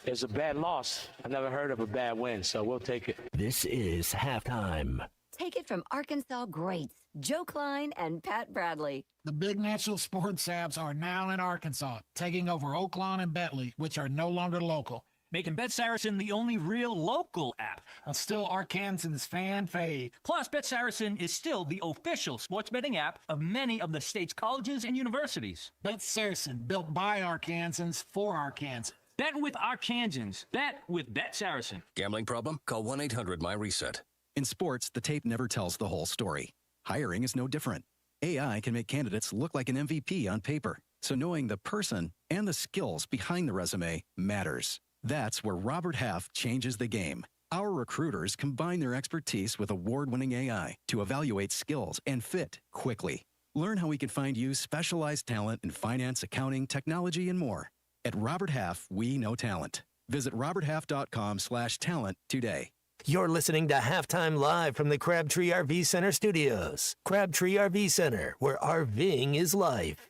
There's a bad loss. I've never heard of a bad win, so we'll take it. This is Halftime. Take it from Arkansas greats, Joe Klein and Pat Bradley. The big national sports apps are now in Arkansas, taking over Oaklawn and Bentley, which are no longer local. Making Bet Saracen the only real local app. Still Arkansas's fan fave. Plus, Bet Saracen is still the official sports betting app of many of the state's colleges and universities. Bet Saracen, built by Arkansans for Arkansans. Bet with Arkansans. Bet with Bet Saracen. Gambling problem? Call 1-800-MY-RESET. In sports, the tape never tells the whole story. Hiring is no different. AI can make candidates look like an MVP on paper, so knowing the person and the skills behind the resume matters. That's where Robert Half changes the game. Our recruiters combine their expertise with award-winning AI to evaluate skills and fit quickly. Learn how we can find you specialized talent in finance, accounting, technology, and more. At Robert Half, we know talent. Visit roberthalf.com/talent today. You're listening to Halftime Live from the Crabtree RV Center studios. Crabtree RV Center, where RVing is life.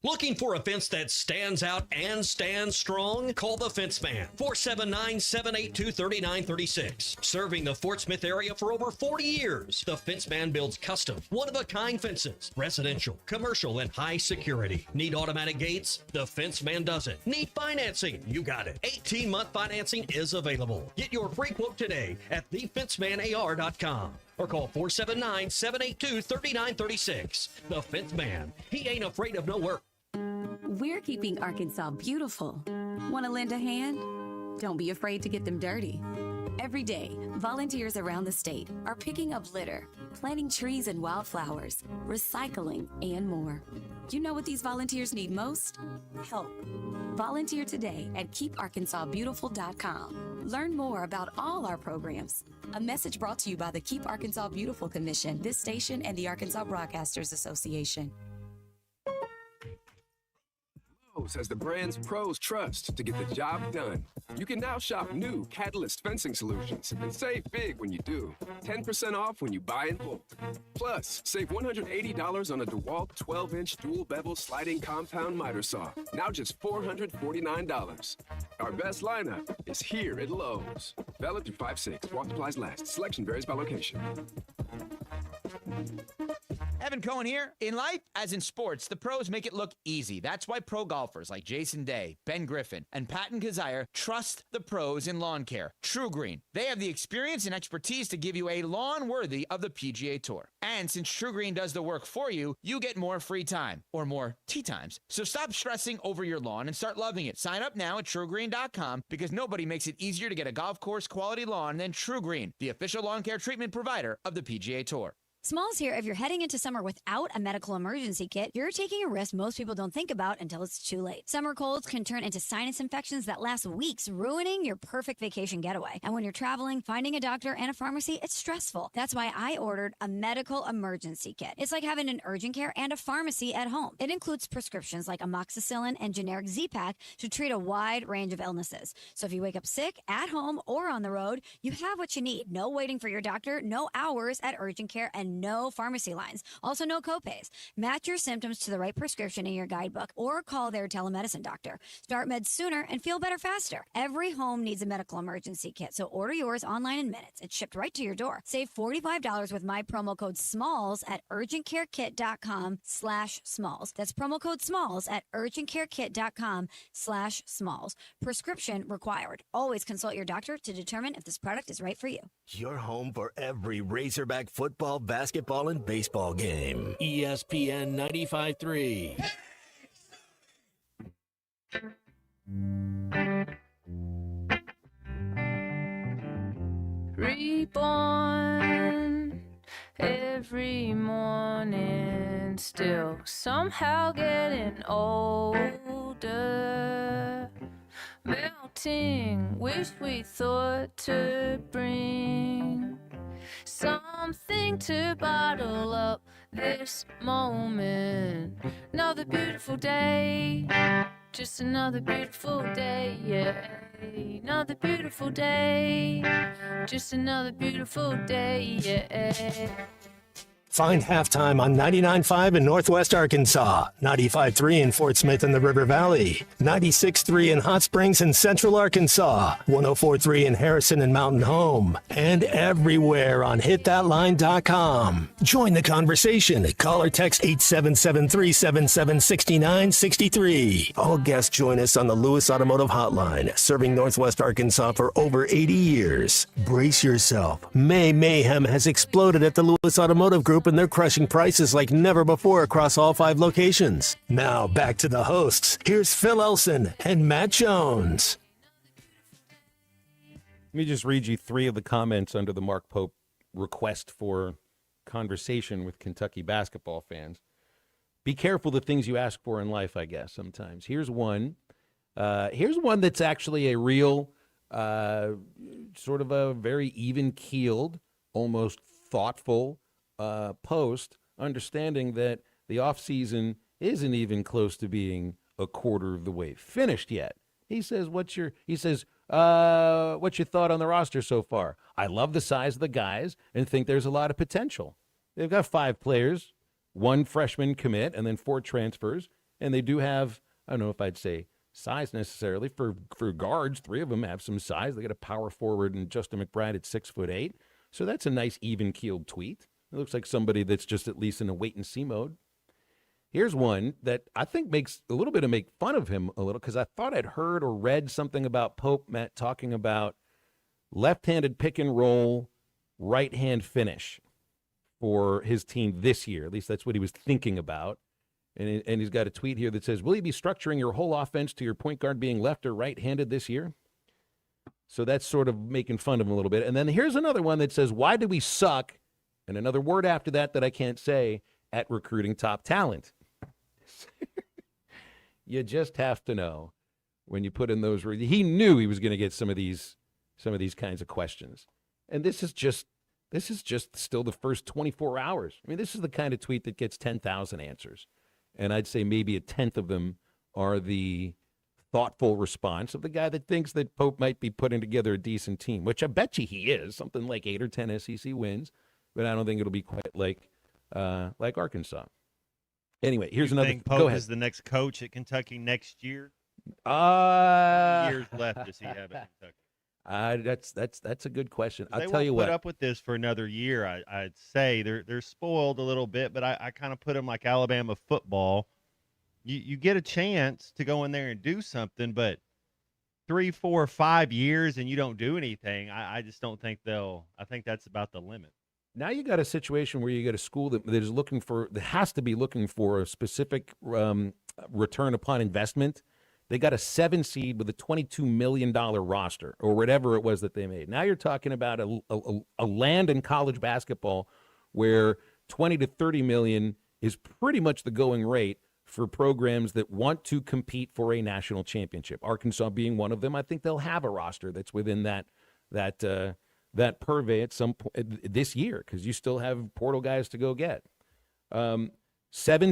Looking for a fence that stands out and stands strong? Call the Fence Man, 479-782-3936. Serving the Fort Smith area for over 40 years, the Fence Man builds custom, one-of-a-kind fences, residential, commercial, and high security. Need automatic gates? The Fence Man does it. Need financing? You got it. 18-month financing is available. Get your free quote today at thefencemanar.com. Or call 479-782-3936. The Fence Man. He ain't afraid of no work. We're keeping Arkansas beautiful. Want to lend a hand? Don't be afraid to get them dirty. Every day, volunteers around the state are picking up litter, planting trees and wildflowers, recycling, and more. You know what these volunteers need most? Help. Volunteer today at KeepArkansasBeautiful.com. Learn more about all our programs. A message brought to you by the Keep Arkansas Beautiful Commission, this station, and the Arkansas Broadcasters Association. Lowe's has the brands pros trust to get the job done. You can now shop new Catalyst fencing solutions and save big when you do. 10% off when you buy in bulk. Plus, save $180 on a DeWalt 12-inch dual bevel sliding compound miter saw. Now just $449. Our best lineup is here at Lowe's. Valid through 5/6. While supplies last. Selection varies by location. Evan Cohen here. In life, as in sports, the pros make it look easy. That's why pro golfers like Jason Day, Ben Griffin, and Patton Kazire trust the pros in lawn care. True Green. They have the experience and expertise to give you a lawn worthy of the PGA Tour. And since True Green does the work for you, you get more free time, or more tee times. So stop stressing over your lawn and start loving it. Sign up now at TrueGreen.com, because nobody makes it easier to get a golf course quality lawn than True Green, the official lawn care treatment provider of the PGA Tour. Smalls here. If you're heading into summer without a medical emergency kit, you're taking a risk most people don't think about until it's too late. Summer colds can turn into sinus infections that last weeks, ruining your perfect vacation getaway. And when you're traveling, finding a doctor and a pharmacy, it's stressful. That's why I ordered a medical emergency kit. It's like having an urgent care and a pharmacy at home. It includes prescriptions like amoxicillin and generic Z-Pak to treat a wide range of illnesses. So if you wake up sick, at home, or on the road, you have what you need. No waiting for your doctor, no hours at urgent care, and no pharmacy lines. Also, no copays. Match your symptoms to the right prescription in your guidebook or call their telemedicine doctor. Start meds sooner and feel better faster. Every home needs a medical emergency kit, so order yours online in minutes. It's shipped right to your door. Save $45 with my promo code SMALLS at urgentcarekit.com/smalls. That's promo code SMALLS at urgentcarekit.com/smalls. Prescription required. Always consult your doctor to determine if this product is right for you. Your home for every Razorback football, basketball, and baseball game. ESPN 95.3. Reborn every morning, still somehow getting older. Melting, wish we thought to bring something to bottle up this moment. Another beautiful day, just another beautiful day, yeah. Another beautiful day, just another beautiful day, yeah. Find Halftime on 99.5 in Northwest Arkansas, 95.3 in Fort Smith and the River Valley, 96.3 in Hot Springs and Central Arkansas, 104.3 in Harrison and Mountain Home, and everywhere on hitthatline.com. Join the conversation. Call or text 877-377-6963. All guests join us on the Lewis Automotive Hotline, serving Northwest Arkansas for over 80 years. Brace yourself. May mayhem has exploded at the Lewis Automotive Group, and they're crushing prices like never before across all 5 locations. Now back to the hosts. Here's Phil Elson and Matt Jones. Let me just read you 3 of the comments under the Mark Pope request for conversation with Kentucky basketball fans. Be careful the things you ask for in life, I guess, sometimes. Here's one. Here's one that's actually a real, sort of a very even-keeled, almost thoughtful post, understanding that the offseason isn't even close to being a quarter of the way finished yet. He says, what's your thought on the roster so far? I love the size of the guys and think there's a lot of potential. They've got 5 players, 1 freshman commit, and then 4 transfers. And they do have, I don't know if I'd say size necessarily. For guards, 3 of them have some size. They got a power forward and Justin McBride at 6'8". So that's a nice even-keeled tweet. It looks like somebody that's just at least in a wait-and-see mode. Here's one that I think makes a little bit of make fun of him a little, because I thought I'd heard or read something about Pope, Matt, talking about left-handed pick and roll, right-hand finish for his team this year. At least that's what he was thinking about. And he's got a tweet here that says, will you be structuring your whole offense to your point guard being left or right-handed this year? So that's sort of making fun of him a little bit. And then here's another one that says, why do we suck? And another word after that I can't say, at recruiting top talent. You just have to know when you put in those words. He knew he was going to get some of these kinds of questions. And this is just still the first 24 hours. I mean, this is the kind of tweet that gets 10,000 answers. And I'd say maybe 1/10 of them are the thoughtful response of the guy that thinks that Pope might be putting together a decent team, which I bet you he is, something like 8 or 10 SEC wins. But I don't think it'll be quite like Arkansas. Anyway, here's another. Think Pope go ahead. is the next coach at Kentucky next year? Years left does he have at Kentucky? That's a good question. I'll They tell you won't what. put up with this for another year. I'd say they're spoiled a little bit, but I kind of put them like Alabama football. You get a chance to go in there and do something, but 3, 4, 5 years and you don't do anything. I just don't think they'll. I think that's about the limit. Now you got a situation where you got a school that has to be looking for a specific return upon investment. They got a 7 seed with a $22 million roster or whatever it was that they made. Now you're talking about a land in college basketball where 20 to 30 million is pretty much the going rate for programs that want to compete for a national championship. Arkansas being one of them. I think they'll have a roster that's within that purvey at some point this year, because you still have portal guys to go get. 7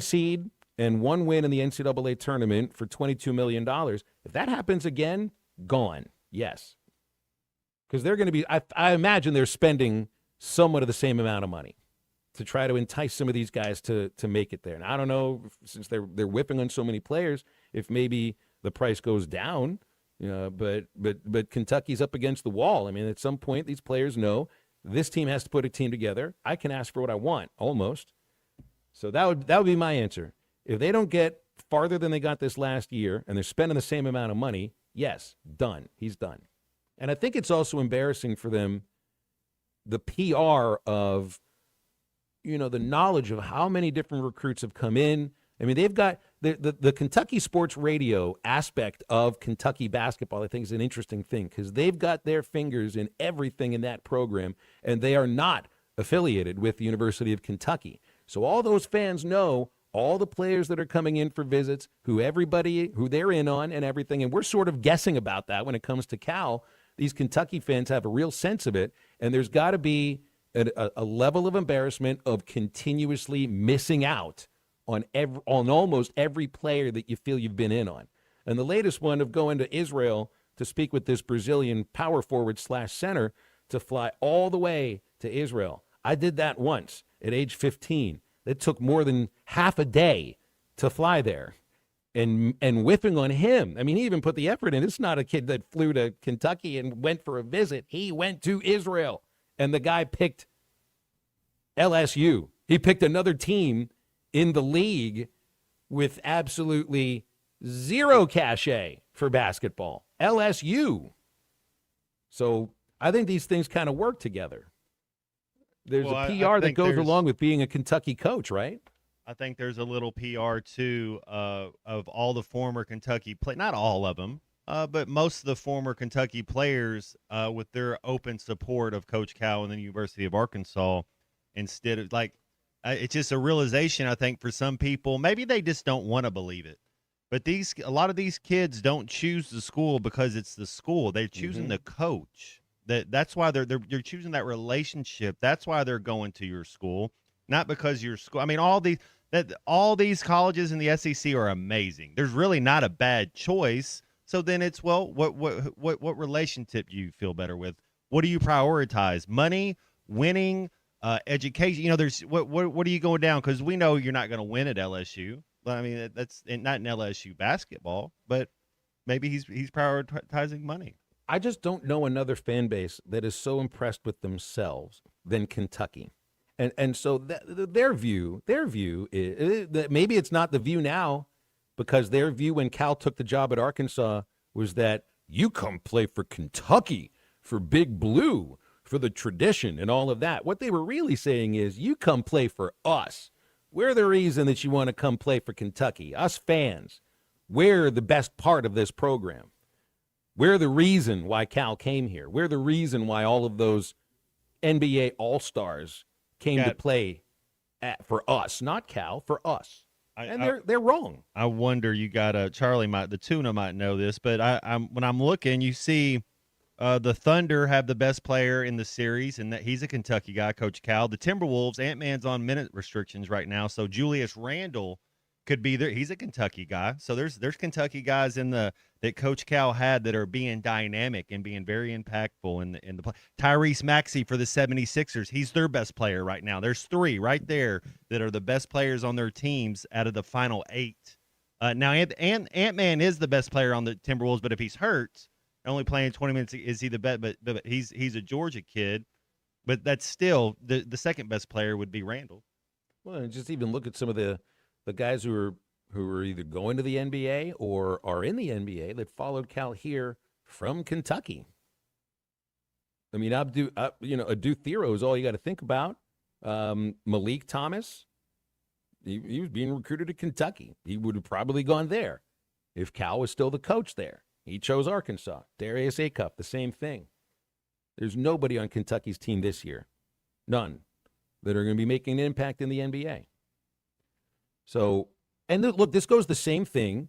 seed and 1 win in the NCAA tournament for $22 million. If that happens again, gone. Yes. Because they're going to be, I imagine they're spending somewhat of the same amount of money to try to entice some of these guys to make it there. And I don't know, since they're whipping on so many players, if maybe the price goes down. But Kentucky's up against the wall. I mean, at some point, these players know this team has to put a team together. I can ask for what I want, almost. So that would be my answer. If they don't get farther than they got this last year, and they're spending the same amount of money, yes, done. He's done. And I think it's also embarrassing for them, the PR of, the knowledge of how many different recruits have come in I mean, they've got the Kentucky sports radio aspect of Kentucky basketball, I think, is an interesting thing because they've got their fingers in everything in that program, and they are not affiliated with the University of Kentucky. So all those fans know all the players that are coming in for visits, who they're in on and everything, and we're sort of guessing about that when it comes to Cal. These Kentucky fans have a real sense of it, and there's got to be a level of embarrassment of continuously missing out on almost every player that you feel you've been in on. And the latest one of going to Israel to speak with this Brazilian power forward / center to fly all the way to Israel. I did that once at age 15. It took more than half a day to fly there. And whiffing on him. I mean, he even put the effort in. It's not a kid that flew to Kentucky and went for a visit. He went to Israel. And the guy picked LSU. He picked another team in the league with absolutely zero cachet for basketball. LSU. So I think these things kind of work together. There's a PR that goes along with being a Kentucky coach, right? I think there's a little PR, too, of all the former Kentucky players. Not all of them, but most of the former Kentucky players with their open support of Coach Cal and the University of Arkansas. Instead of, it's just a realization, I think, for some people. Maybe they just don't want to believe it. But a lot of these kids don't choose the school because it's the school. They're choosing the coach. That's why they're choosing that relationship. That's why they're going to your school, not because your school. I mean, all these colleges in the SEC are amazing. There's really not a bad choice. So then it's, well, what relationship do you feel better with? What do you prioritize? Money, winning, education. You know, there's what are you going down? Because we know you're not going to win at LSU. I mean, that's not in LSU basketball, but maybe he's prioritizing money. I just don't know another fan base that is so impressed with themselves than Kentucky. And so their view is that maybe it's not the view now, because their view when Cal took the job at Arkansas was that you come play for Kentucky, for Big Blue, for the tradition and all of that. What they were really saying is you come play for us. We're the reason that you want to come play for Kentucky. Us fans, we're the best part of this program. We're the reason why Cal came here. We're the reason why all of those NBA All-Stars came to play for us, not Cal, for us. They're wrong. I wonder, you got the Tuna might know this, but when I'm looking, you see the Thunder have the best player in the series, and that he's a Kentucky guy, Coach Cal. The Timberwolves, Ant-Man's on minute restrictions right now, so Julius Randle could be there. He's a Kentucky guy. So there's Kentucky guys that Coach Cal had that are being dynamic and being very impactful in the play. Tyrese Maxey for the 76ers, he's their best player right now. There's three right there that are the best players on their teams out of the final 8. Now Ant-Man is the best player on the Timberwolves, but if he's hurt, only playing 20 minutes, is he the best? But he's a Georgia kid, but that's still the second best player would be Randall. Well, just even look at some of the guys who are either going to the NBA or are in the NBA that followed Cal here from Kentucky. I mean, Adu Thero is all you got to think about. Malik Thomas, he was being recruited to Kentucky. He would have probably gone there if Cal was still the coach there. He chose Arkansas. Darius Acuff, the same thing. There's nobody on Kentucky's team this year, none, that are going to be making an impact in the NBA. So, and look, this goes the same thing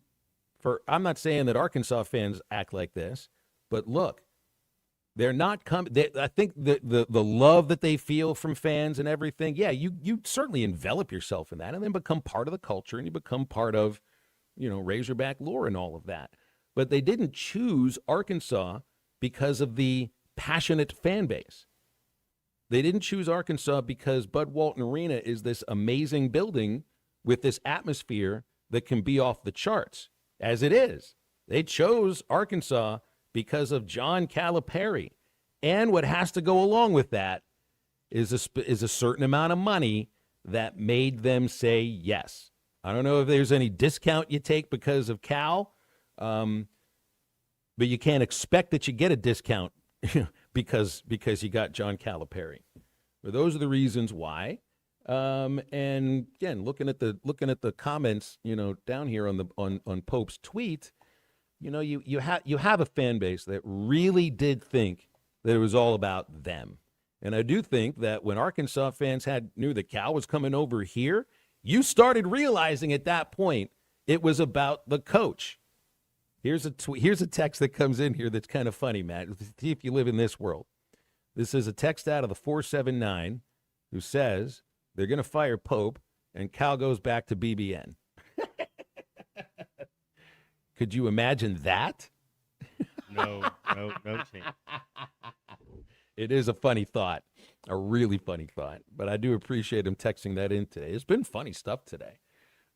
I'm not saying that Arkansas fans act like this, but look, they're not coming. I think the love that they feel from fans and everything, yeah, you certainly envelop yourself in that and then become part of the culture and you become part of, Razorback lore and all of that. But they didn't choose Arkansas because of the passionate fan base. They didn't choose Arkansas because Bud Walton Arena is this amazing building with this atmosphere that can be off the charts, as it is. They chose Arkansas because of John Calipari. And what has to go along with that is a certain amount of money that made them say yes. I don't know if there's any discount you take because of Cal, but you can't expect that you get a discount because you got John Calipari. But those are the reasons why And again, looking at the comments, down here on Pope's tweet, you have a fan base that really did think that it was all about them. And I do think that when Arkansas fans knew that Cal was coming over here, you started realizing at that point it was about the coach. Here's a text that comes in here that's kind of funny, Matt. See if you live in this world. This is a text out of the 479 who says they're going to fire Pope and Cal goes back to BBN. Could you imagine that? No chance. It is a funny thought, a really funny thought. But I do appreciate him texting that in today. It's been funny stuff today.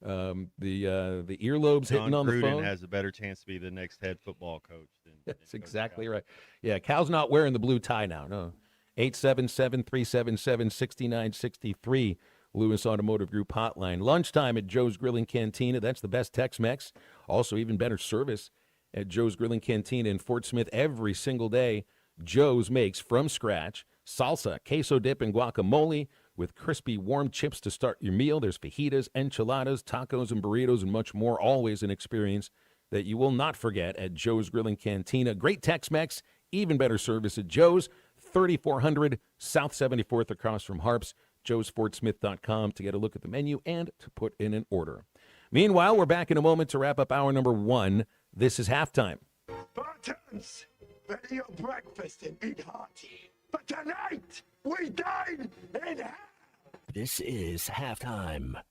The earlobes hitting on the phone. Gruden has a better chance to be the next head football coach. That's exactly right. Yeah, Cal's not wearing the blue tie now. No. 877-377-6963, Lewis Automotive Group hotline. Lunchtime at Joe's Grilling Cantina. That's the best Tex-Mex. Also, even better service at Joe's Grilling Cantina in Fort Smith every single day. Joe's makes from scratch salsa, queso dip, and guacamole with crispy warm chips to start your meal. There's fajitas, enchiladas, tacos, and burritos, and much more. Always an experience that you will not forget at Joe's Grilling Cantina. Great Tex-Mex, even better service at Joe's, 3400 South 74th across from Harps, joesfortsmith.com to get a look at the menu and to put in an order. Meanwhile, we're back in a moment to wrap up hour number 1. This is Halftime. Spartans, ready your breakfast and eat hearty. But tonight, we dine in hell. This is Halftime.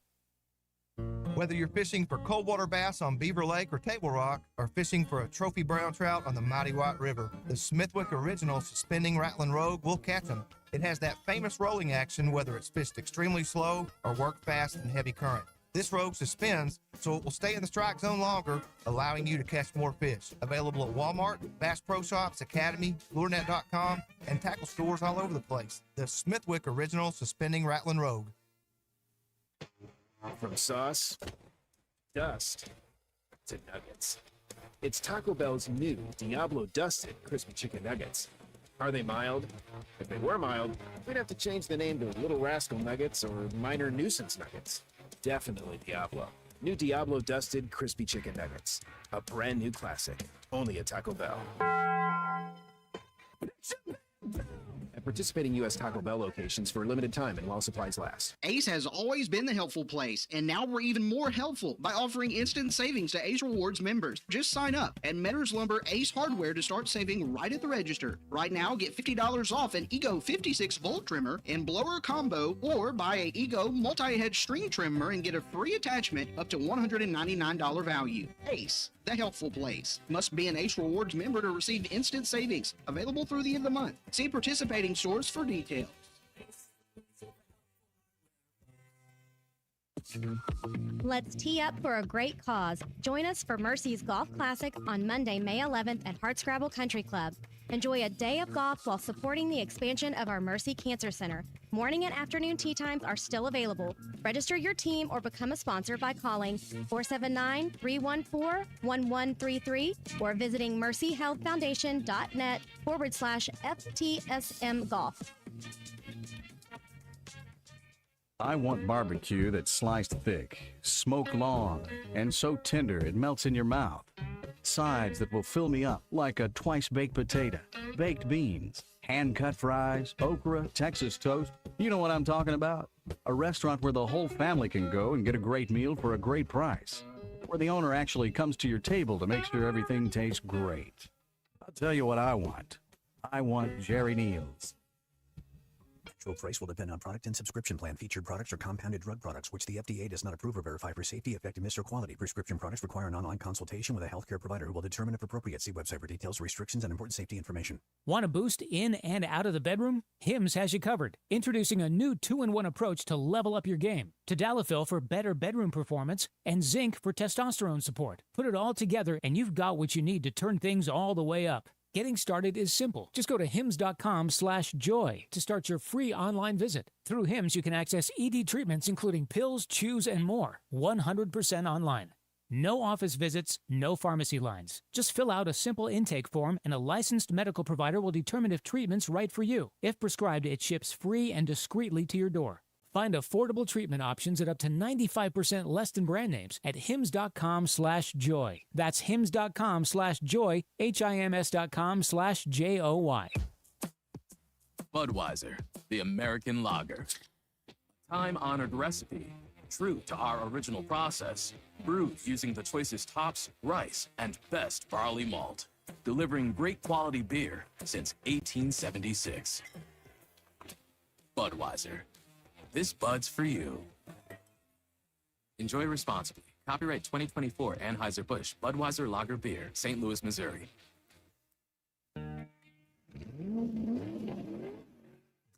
Whether you're fishing for cold water bass on Beaver Lake or Table Rock, or fishing for a trophy brown trout on the mighty White River, the Smithwick Original Suspending Rattling Rogue will catch them. It has that famous rolling action whether it's fished extremely slow or worked fast in heavy current. This rogue suspends, so it will stay in the strike zone longer, allowing you to catch more fish. Available at Walmart, Bass Pro Shops, Academy, LureNet.com, and tackle stores all over the place. The Smithwick Original Suspending Rattling Rogue. From sauce, dust, to nuggets. It's Taco Bell's new Diablo Dusted Crispy Chicken Nuggets. Are they mild? If they were mild, we'd have to change the name to Little Rascal Nuggets or Minor Nuisance Nuggets. Definitely Diablo. New Diablo Dusted Crispy Chicken Nuggets. A brand new classic. Only at Taco Bell. At participating U.S. Taco Bell locations for a limited time and while supplies last. Ace has always been the helpful place, and now we're even more helpful by offering instant savings to Ace Rewards members. Just sign up at Metters Lumber Ace Hardware to start saving right at the register. Right now, get $50 off an Ego 56-volt trimmer and blower combo, or buy a Ego multi-head string trimmer and get a free attachment up to $199 value. Ace, the helpful place. Must be an Ace Rewards member to receive instant savings. Available through the end of the month. See participating stores for details. Let's tee up for a great cause. Join us for Mercy's Golf Classic on Monday, May 11th at Hardscrabble Country Club. Enjoy a day of golf while supporting the expansion of our Mercy Cancer Center. Morning and afternoon tee times are still available. Register your team or become a sponsor by calling 479-314-1133 or visiting mercyhealthfoundation.net/FTSM Golf. I want barbecue that's sliced thick, smoked long, and so tender it melts in your mouth. Sides that will fill me up like a twice-baked potato, baked beans, hand-cut fries, okra, Texas toast. You know what I'm talking about? A restaurant where the whole family can go and get a great meal for a great price. Where the owner actually comes to your table to make sure everything tastes great. I'll tell you what I want. I want Jerry Neal's. Actual price will depend on product and subscription plan. Featured products are compounded drug products, which the FDA does not approve or verify for safety, effectiveness, or quality. Prescription products require an online consultation with a healthcare provider who will determine if appropriate. See website for details, restrictions, and important safety information. Want a boost in and out of the bedroom? Hims has you covered. Introducing a new 2-in-1 approach to level up your game. Tadalafil for better bedroom performance and zinc for testosterone support. Put it all together and you've got what you need to turn things all the way up. Getting started is simple. Just go to hims.com/joy to start your free online visit. Through Hims, you can access ED treatments including pills, chews, and more. 100% online. No office visits, no pharmacy lines. Just fill out a simple intake form and a licensed medical provider will determine if treatment's right for you. If prescribed, it ships free and discreetly to your door. Find affordable treatment options at up to 95% less than brand names at hims.com/joy. That's hims.com/joy, HIMS.com/JOY. Budweiser, the American lager. Time-honored recipe, true to our original process, brewed using the choicest hops, rice, and best barley malt, delivering great quality beer since 1876. Budweiser. This Bud's for you. Enjoy responsibly. Copyright 2024 Anheuser-Busch Budweiser Lager Beer, St. Louis, Missouri.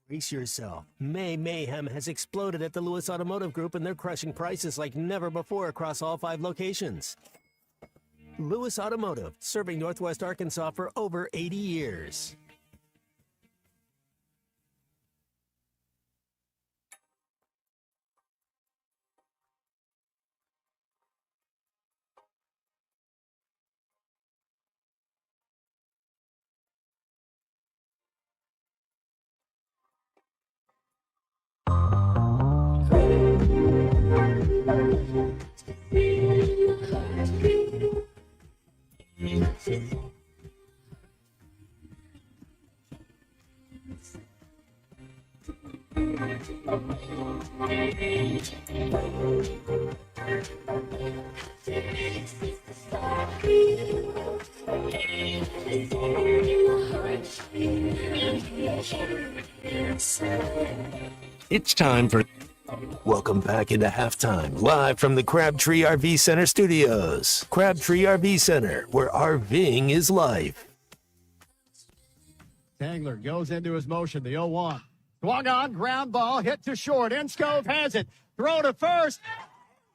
Brace yourself. May Mayhem has exploded at the Lewis Automotive Group, and they're crushing prices like never before across all 5 locations. Lewis Automotive, serving Northwest Arkansas for over 80 years. It's time for... Welcome back into halftime, live from the Crabtree RV Center studios. Crabtree RV Center, where RVing is life. Tangler goes into his motion, the 0-1. Swung on, ground ball, hit to short. Inskove has it. Throw to first.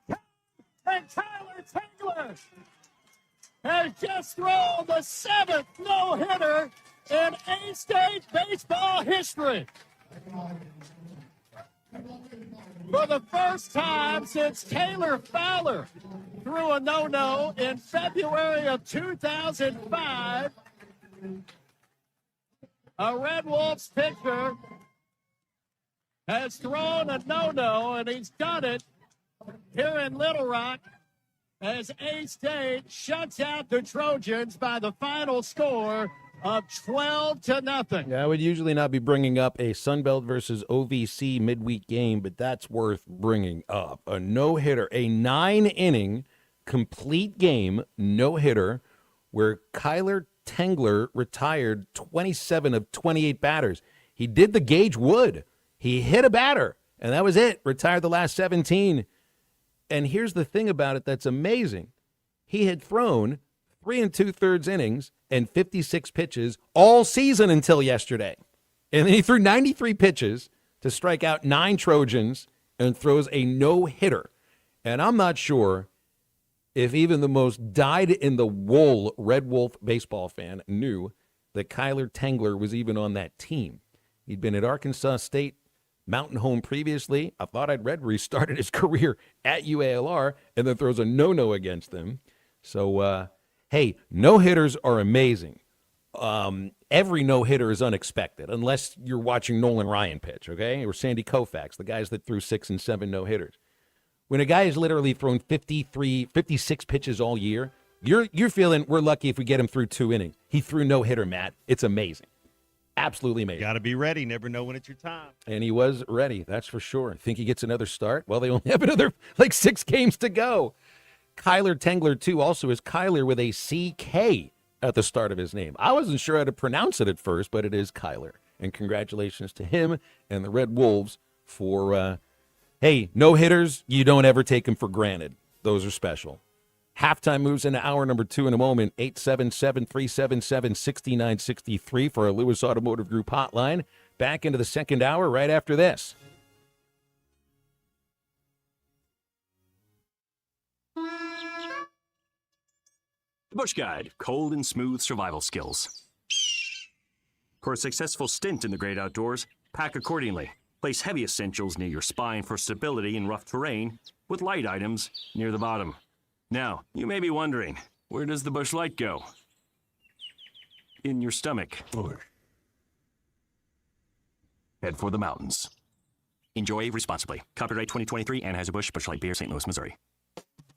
And Tyler Tangler has just thrown the 7th no-hitter in A-State baseball history. For the first time since Taylor Fowler threw a no-no in February of 2005, a Red Wolves pitcher has thrown a no-no, and he's done it here in Little Rock as A-State shuts out the Trojans by the final score of 12-0. Yeah, I would usually not be bringing up a Sunbelt versus OVC midweek game, but that's worth bringing up. A no-hitter, a 9-inning complete game no-hitter where Kyler Tengler retired 27 of 28 batters. He did the Gage Wood. He hit a batter, and that was it. Retired the last 17. And here's the thing about it that's amazing. He had thrown 3 2/3 innings and 56 pitches all season until yesterday. And then he threw 93 pitches to strike out 9 Trojans and throws a no-hitter. And I'm not sure if even the most dyed-in-the-wool Red Wolf baseball fan knew that Kyler Tengler was even on that team. He'd been at Arkansas State Mountain Home previously. I thought I'd read where he started his career at UALR and then throws a no-no against them. So, hey, no-hitters are amazing. Every no-hitter is unexpected, unless you're watching Nolan Ryan pitch, okay? Or Sandy Koufax, the guys that threw 6 and 7 no-hitters. When a guy has literally thrown 56 pitches all year, you're feeling we're lucky if we get him through 2 innings. He threw no-hitter, Matt. It's amazing. Absolutely amazing. Got to be ready. Never know when it's your time. And he was ready, that's for sure. Think he gets another start? Well, they only have another, 6 games to go. Kyler Tengler, too, also is Kyler with a CK at the start of his name. I wasn't sure how to pronounce it at first, but it is Kyler. And congratulations to him and the Red Wolves for, hey, no-hitters, you don't ever take them for granted. Those are special. Halftime moves into hour number 2 in a moment. 877-377-6963 for our Lewis Automotive Group hotline. Back into the second hour right after this. The Bush Guide, cold and smooth survival skills. For a successful stint in the great outdoors, pack accordingly. Place heavy essentials near your spine for stability in rough terrain, with light items near the bottom. Now, you may be wondering, where does the Bush Light go? In your stomach. Head for the mountains. Enjoy responsibly. Copyright 2023 Anheuser-Busch, Busch Light Beer, St. Louis, Missouri.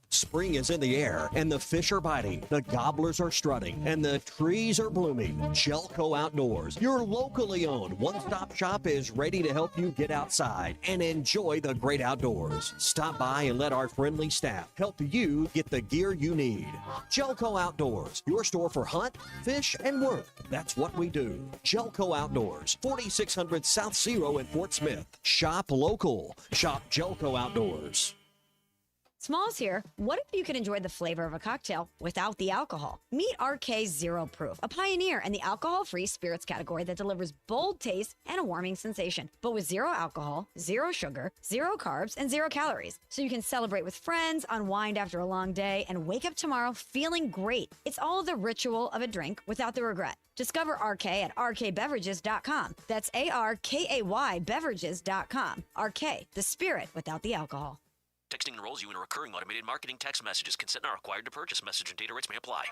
Spring is in the air, and the fish are biting, the gobblers are strutting, and the trees are blooming. Jelco Outdoors, your locally owned one-stop shop, is ready to help you get outside and enjoy the great outdoors. Stop by and let our friendly staff help you get the gear you need. Jelco Outdoors, your store for hunt, fish, and work. That's what we do. Jelco Outdoors, 4600 South Zero in Fort Smith. Shop local. Shop Jelco Outdoors. Smalls here. What if you could enjoy the flavor of a cocktail without the alcohol? Meet RK Zero Proof, a pioneer in the alcohol-free spirits category that delivers bold taste and a warming sensation, but with zero alcohol, zero sugar, zero carbs, and zero calories. So you can celebrate with friends, unwind after a long day, and wake up tomorrow feeling great. It's all the ritual of a drink without the regret. Discover RK at rkbeverages.com. That's ARKAY beverages.com. RK, the spirit without the alcohol. Texting enrolls you in a recurring automated marketing text messages. Consent not required to purchase. Message and data rates may apply.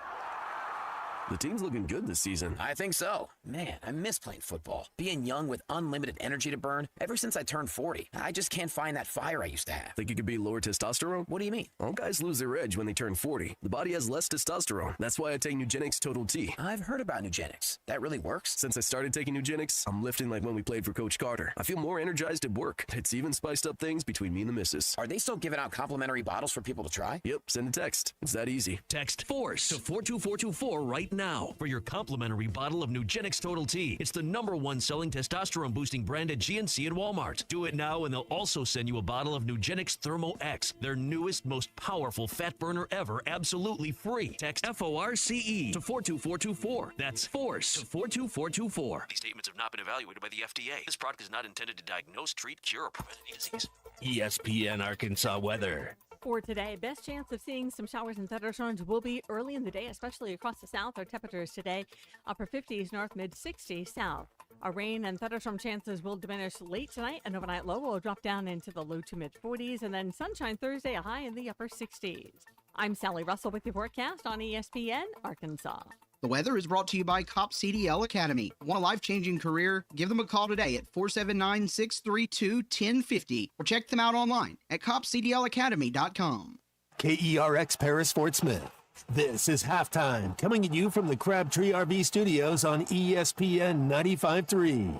The team's looking good this season. I think so. Man, I miss playing football. Being young with unlimited energy to burn. Ever since I turned 40, I just can't find that fire I used to have. Think you could beat lower testosterone? What do you mean? All guys lose their edge when they turn 40. The body has less testosterone. That's why I take Nugenix Total T. I've heard about Nugenix. That really works? Since I started taking Nugenix, I'm lifting like when we played for Coach Carter. I feel more energized at work. It's even spiced up things between me and the missus. Are they still giving out complimentary bottles for people to try? Yep, send a text. It's that easy. Text FORCE to 42424 right now for your complimentary bottle of Nugenix Total T. It's the #1 selling testosterone boosting brand at GNC and Walmart. Do it now and they'll also send you a bottle of Nugenix Thermo X, their newest, most powerful fat burner ever, absolutely free. Text FORCE to 42424. That's FORCE to 42424. These statements have not been evaluated by the FDA. This product is not intended to diagnose, treat, cure, or prevent any disease. ESPN Arkansas weather. For today, best chance of seeing some showers and thunderstorms will be early in the day, especially across the south. Our temperatures today, upper 50s north, mid 60s south. Our rain and thunderstorm chances will diminish late tonight. An overnight low will drop down into the low to mid 40s, and then sunshine Thursday, a high in the upper 60s. I'm Sally Russell with the forecast on ESPN Arkansas. The weather is brought to you by COP CDL Academy. Want a life-changing career? Give them a call today at 479-632-1050 or check them out online at copcdlacademy.com. KERX Paris Fort Smith. This is Halftime, coming at you from the Crabtree RV Studios on ESPN 95.3.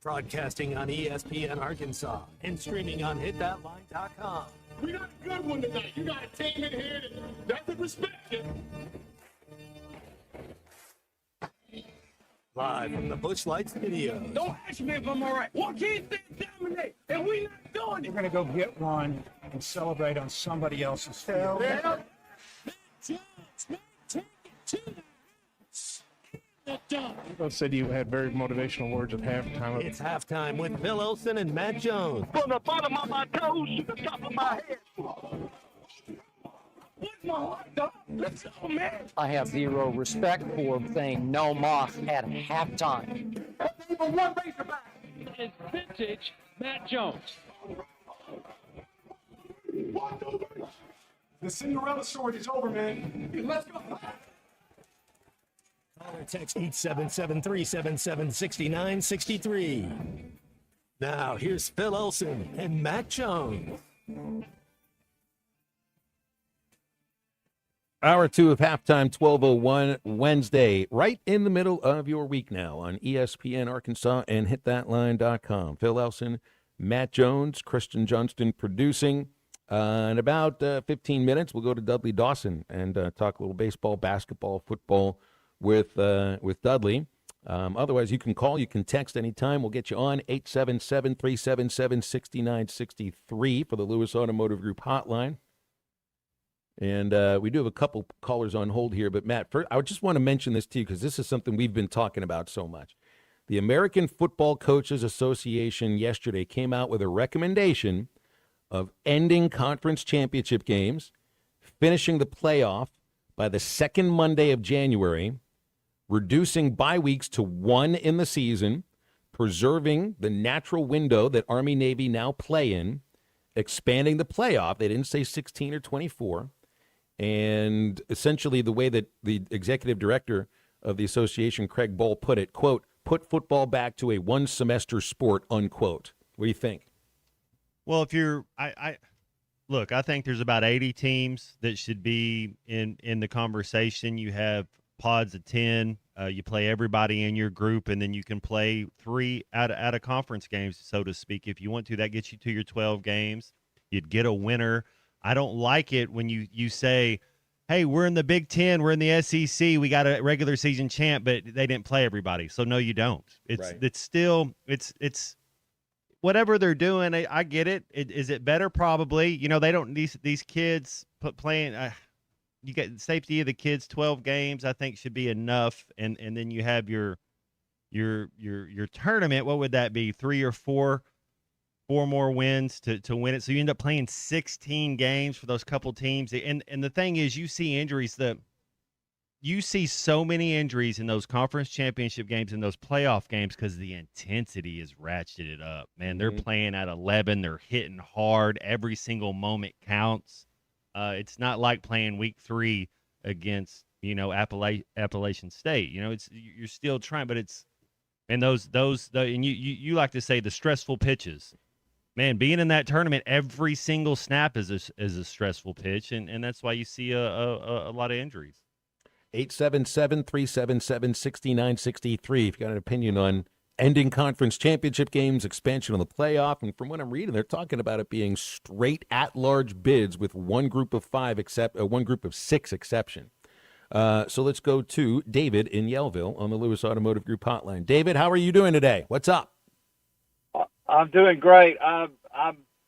Broadcasting on ESPN Arkansas and streaming on hitthatline.com. We got a good one tonight. You got a team in here that doesn't respect you. Live from the Busch Light Studio. Don't ask me if I'm all right. Joaquin said dominate, and we not doing it. We're going to go get one and celebrate on somebody else's field. Yeah. Both said you had very motivational words at halftime. It's Halftime with Phil Olson and Matt Jones. From the bottom of my toes to the top of my head. What's my heart, dog? Let's go, man. I have zero respect for saying no moss at halftime. Even one Razorback. It's vintage Matt Jones. The Cinderella story is over, man. Let's go. Caller text 877-377-6963. Now, here's Phil Olson and Matt Jones. Hour 2 of Halftime, 12:01 Wednesday, right in the middle of your week now on ESPN Arkansas and hitthatline.com. Phil Elson, Matt Jones, Christian Johnston producing. In about 15 minutes, we'll go to Dudley Dawson and talk a little baseball, basketball, football with Dudley. Otherwise, you can call, you can text anytime. We'll get you on 877-377-6963 for the Lewis Automotive Group hotline. And we do have a couple callers on hold here. But, Matt, first, I just want to mention this to you because this is something we've been talking about so much. The American Football Coaches Association yesterday came out with a recommendation of ending conference championship games, finishing the playoff by the second Monday of January, reducing bye weeks to 1 in the season, preserving the natural window that Army Navy now play in, expanding the playoff. They didn't say 16 or 24. And essentially the way that the executive director of the association, Craig Bohl, put it, quote, put football back to a one-semester sport, unquote. What do you think? Well, if you're look, I think there's about 80 teams that should be in the conversation. You have pods of 10. You play everybody in your group, and then you can play 3 out of conference games, so to speak, if you want to. That gets you to your 12 games. You'd get a winner. I don't like it when you say, hey, we're in the Big Ten, we're in the SEC, we got a regular season champ, but they didn't play everybody. So no, you don't. It's still whatever they're doing. I get it. Is it better? Probably. You know, they don't these kids playing. You get safety of the kids. 12 games, I think, should be enough. And then you have your tournament. What would that be? 3 or 4 more wins to win it. So you end up playing 16 games for those couple teams. And the thing is, you see injuries you see so many injuries in those conference championship games and those playoff games because the intensity is ratcheted up. Man, they're playing at 11. They're hitting hard. Every single moment counts. It's not like playing week 3 against, Appalachian State. You're still trying, but and and you like to say the stressful pitches. Man, being in that tournament, every single snap is a stressful pitch, and that's why you see a lot of injuries. 877-377-6963. If you've got an opinion on ending conference championship games, expansion on the playoff, and from what I'm reading, they're talking about it being straight at-large bids with one group of 6 exception. So let's go to David in Yellville on the Lewis Automotive Group hotline. David, how are you doing today? What's up? I'm doing great.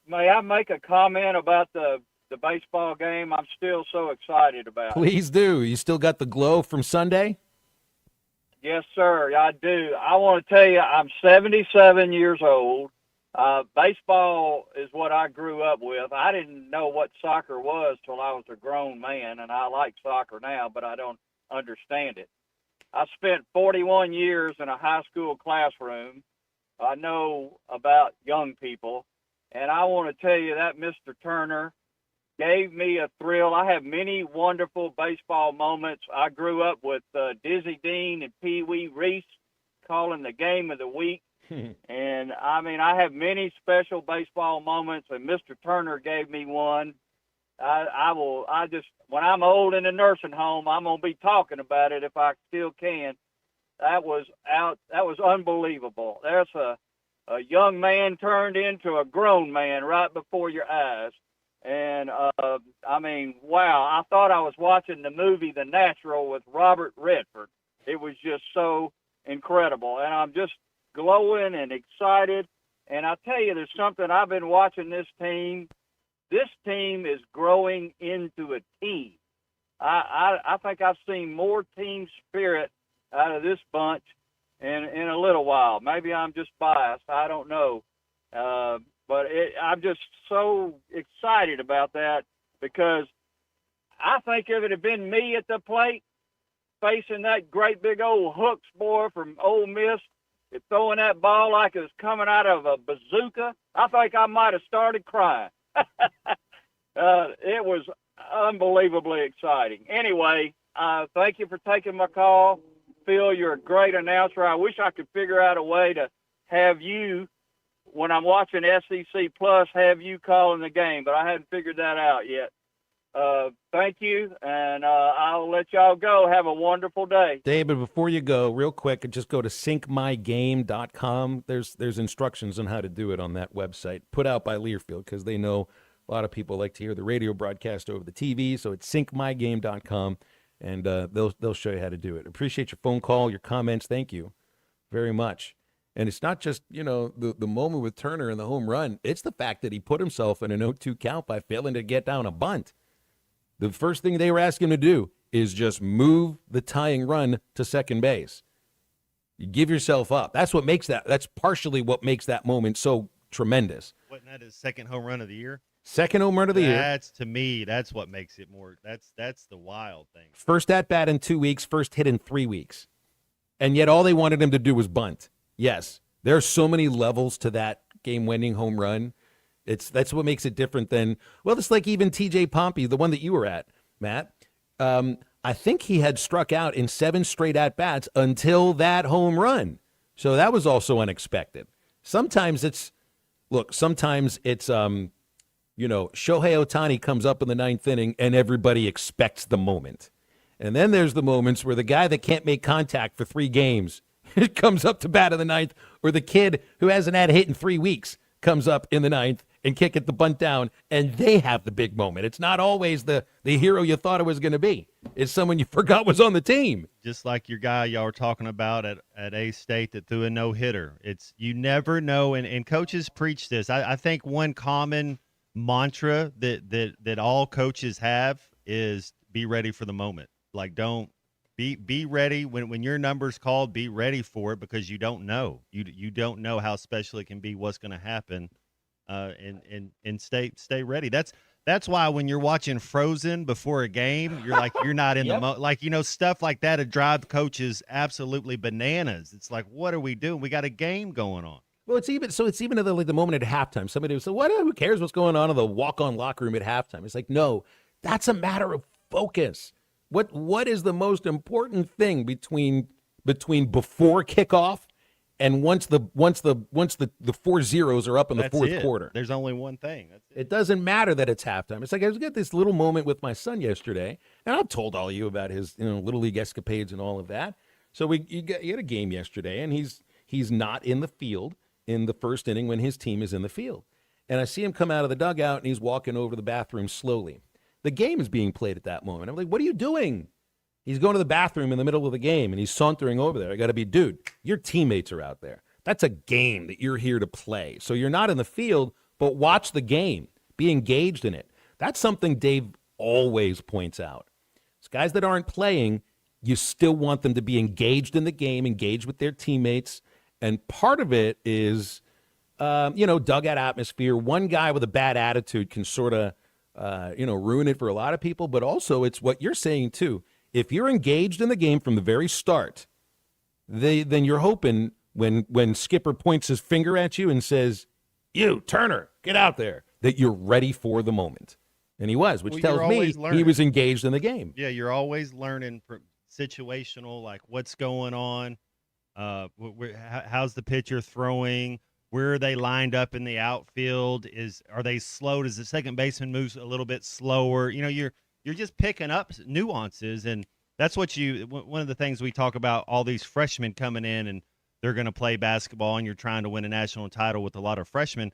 May I make a comment about the baseball game? I'm still so excited about it. Please do. You still got the glow from Sunday? Yes, sir. I do. I want to tell you, I'm 77 years old. Baseball is what I grew up with. I didn't know what soccer was till I was a grown man, and I like soccer now, but I don't understand it. I spent 41 years in a high school classroom. I know about young people, and I want to tell you that Mr. Turner gave me a thrill. I have many wonderful baseball moments. I grew up with Dizzy Dean and Pee Wee Reese calling the game of the week. And, I have many special baseball moments, and Mr. Turner gave me one. When I'm old in a nursing home, I'm going to be talking about it if I still can. That was unbelievable. There's a young man turned into a grown man right before your eyes. And, wow, I thought I was watching the movie The Natural with Robert Redford. It was just so incredible. And I'm just glowing and excited. And I tell you, there's something I've been watching this team. This team is growing into a team. I think I've seen more team spirit out of this bunch in a little while. Maybe I'm just biased. I don't know. But I'm just so excited about that because I think if it had been me at the plate facing that great big old Hooks boy from Ole Miss, throwing that ball like it was coming out of a bazooka, I think I might have started crying. It was unbelievably exciting. Anyway, thank you for taking my call. Phil, you're a great announcer. I wish I could figure out a way to have you, when I'm watching SEC Plus, have you calling the game, but I hadn't figured that out yet. Thank you, and I'll let y'all go. Have a wonderful day. David, before you go, real quick, just go to syncmygame.com. There's instructions on how to do it on that website, put out by Learfield, because they know a lot of people like to hear the radio broadcast over the TV, so it's syncmygame.com, and they'll show you how to do it. Appreciate your phone call, your comments. Thank you very much. And it's not just, the moment with Turner and the home run. It's the fact that he put himself in an 0-2 count by failing to get down a bunt. The first thing they were asking him to do is just move the tying run to second base. You give yourself up. That's partially what makes that moment so tremendous. Wasn't that his second home run of the year? Second home run of the year. To me, that's what makes it more. That's the wild thing. First at bat in 2 weeks, first hit in 3 weeks. And yet all they wanted him to do was bunt. Yes, there are so many levels to that game-winning home run. That's what makes it different than, well, it's like even T.J. Pompey, the one that you were at, Matt. I think he had struck out in 7 straight at-bats until that home run. So that was also unexpected. Sometimes it's Shohei Ohtani comes up in the 9th inning and everybody expects the moment. And then there's the moments where the guy that can't make contact for 3 games comes up to bat in the 9th, or the kid who hasn't had a hit in 3 weeks comes up in the 9th and kick it the bunt down, and they have the big moment. It's not always the hero you thought it was going to be. It's someone you forgot was on the team. Just like your guy y'all were talking about at A-State that threw a no-hitter. It's you never know, and coaches preach this. I think one common mantra that all coaches have is be ready for the moment. Like, don't be ready when your number's called. Be ready for it, because you don't know. You don't know how special it can be, what's going to happen, and stay ready. That's why when you're watching Frozen before a game, you're like you're not in the stuff like that. It drives coaches absolutely bananas. It's like, what are we doing? We got a game going on. Well, it's even at the moment at halftime. Somebody would say, "What? Who cares what's going on in the walk-on locker room at halftime?" It's like, no, that's a matter of focus. What is the most important thing between before kickoff and once the 4 zeros are up in the fourth quarter? There's only one thing. That's it. It doesn't matter that it's halftime. It's like I was getting this little moment with my son yesterday, and I've told all of you about his little league escapades and all of that. So he had a game yesterday, and he's not in the field in the first inning when his team is in the field. And I see him come out of the dugout, and he's walking over to the bathroom slowly. The game is being played at that moment. I'm like, what are you doing? He's going to the bathroom in the middle of the game, and he's sauntering over there. I got to be, dude, your teammates are out there. That's a game that you're here to play. So you're not in the field, but watch the game. Be engaged in it. That's something Dave always points out. It's guys that aren't playing, you still want them to be engaged in the game, engaged with their teammates. And part of it is, dugout atmosphere. One guy with a bad attitude can sort of, ruin it for a lot of people. But also it's what you're saying, too. If you're engaged in the game from the very start, then you're hoping when Skipper points his finger at you and says, "You, Turner, get out there," that you're ready for the moment. And he was, which tells me he was engaged in the game. Yeah, you're always learning situational, like what's going on, how's the pitcher throwing, where are they lined up in the outfield, are they slow? Does the second baseman move a little bit slower? You're just picking up nuances, and that's what one of the things we talk about, all these freshmen coming in and they're going to play basketball, and you're trying to win a national title with a lot of freshmen.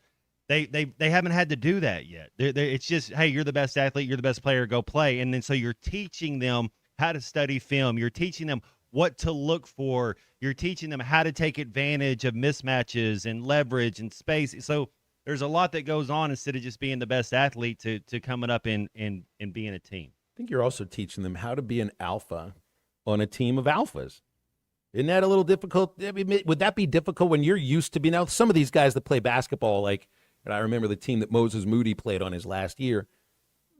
They haven't had to do that yet. It's just, hey, you're the best athlete, you're the best player, go play. And then so you're teaching them how to study film. You're teaching them what to look for. You're teaching them how to take advantage of mismatches and leverage and space. So there's a lot that goes on instead of just being the best athlete to coming up and being a team. I think you're also teaching them how to be an alpha on a team of alphas. Isn't that a little difficult? I mean, would that be difficult when you're used to being out? Some of these guys that play basketball, and I remember the team that Moses Moody played on his last year,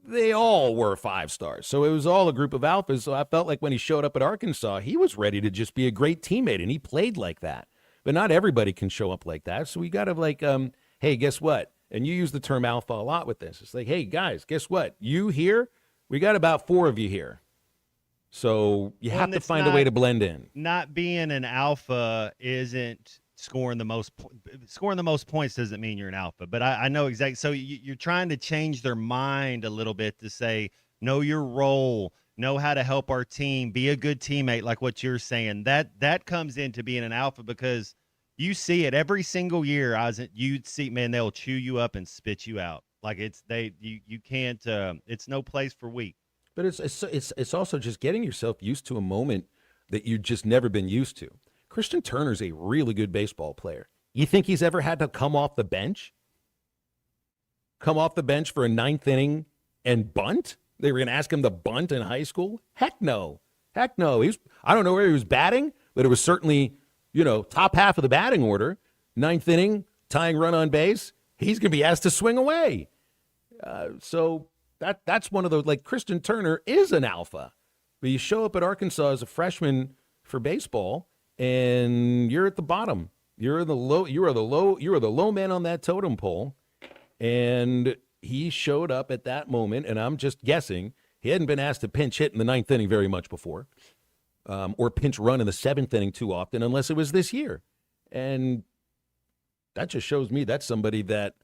they all were 5 stars. So it was all a group of alphas. So I felt like when he showed up at Arkansas, he was ready to just be a great teammate, and he played like that. But not everybody can show up like that. So we got to hey, guess what? And you use the term alpha a lot with this. It's like, hey, guys, guess what? You here, we got about 4 of you here. So you have to find a way to blend in. Not being an alpha isn't scoring the most points doesn't mean you're an alpha. But I know exactly. So you're trying to change their mind a little bit to say, know your role, know how to help our team, be a good teammate, like what you're saying. That comes into being an alpha, because you see it every single year. You'd see, man, they'll chew you up and spit you out. Like you can't. It's no place for weak. But it's also just getting yourself used to a moment that you've just never been used to. Christian Turner's a really good baseball player. You think he's ever had to come off the bench? Come off the bench for a 9th inning and bunt? They were going to ask him to bunt in high school? Heck no. Heck no. I don't know where he was batting, but it was certainly, top half of the batting order. 9th inning, tying run on base. He's going to be asked to swing away. So that's one of those, like, Christian Turner is an alpha. But you show up at Arkansas as a freshman for baseball, and you're at the bottom. You are the low man on that totem pole. And he showed up at that moment, and I'm just guessing, He hadn't been asked to pinch hit in the 9th inning very much before, or pinch run in the 7th inning too often, unless it was this year. And that just shows me that's somebody that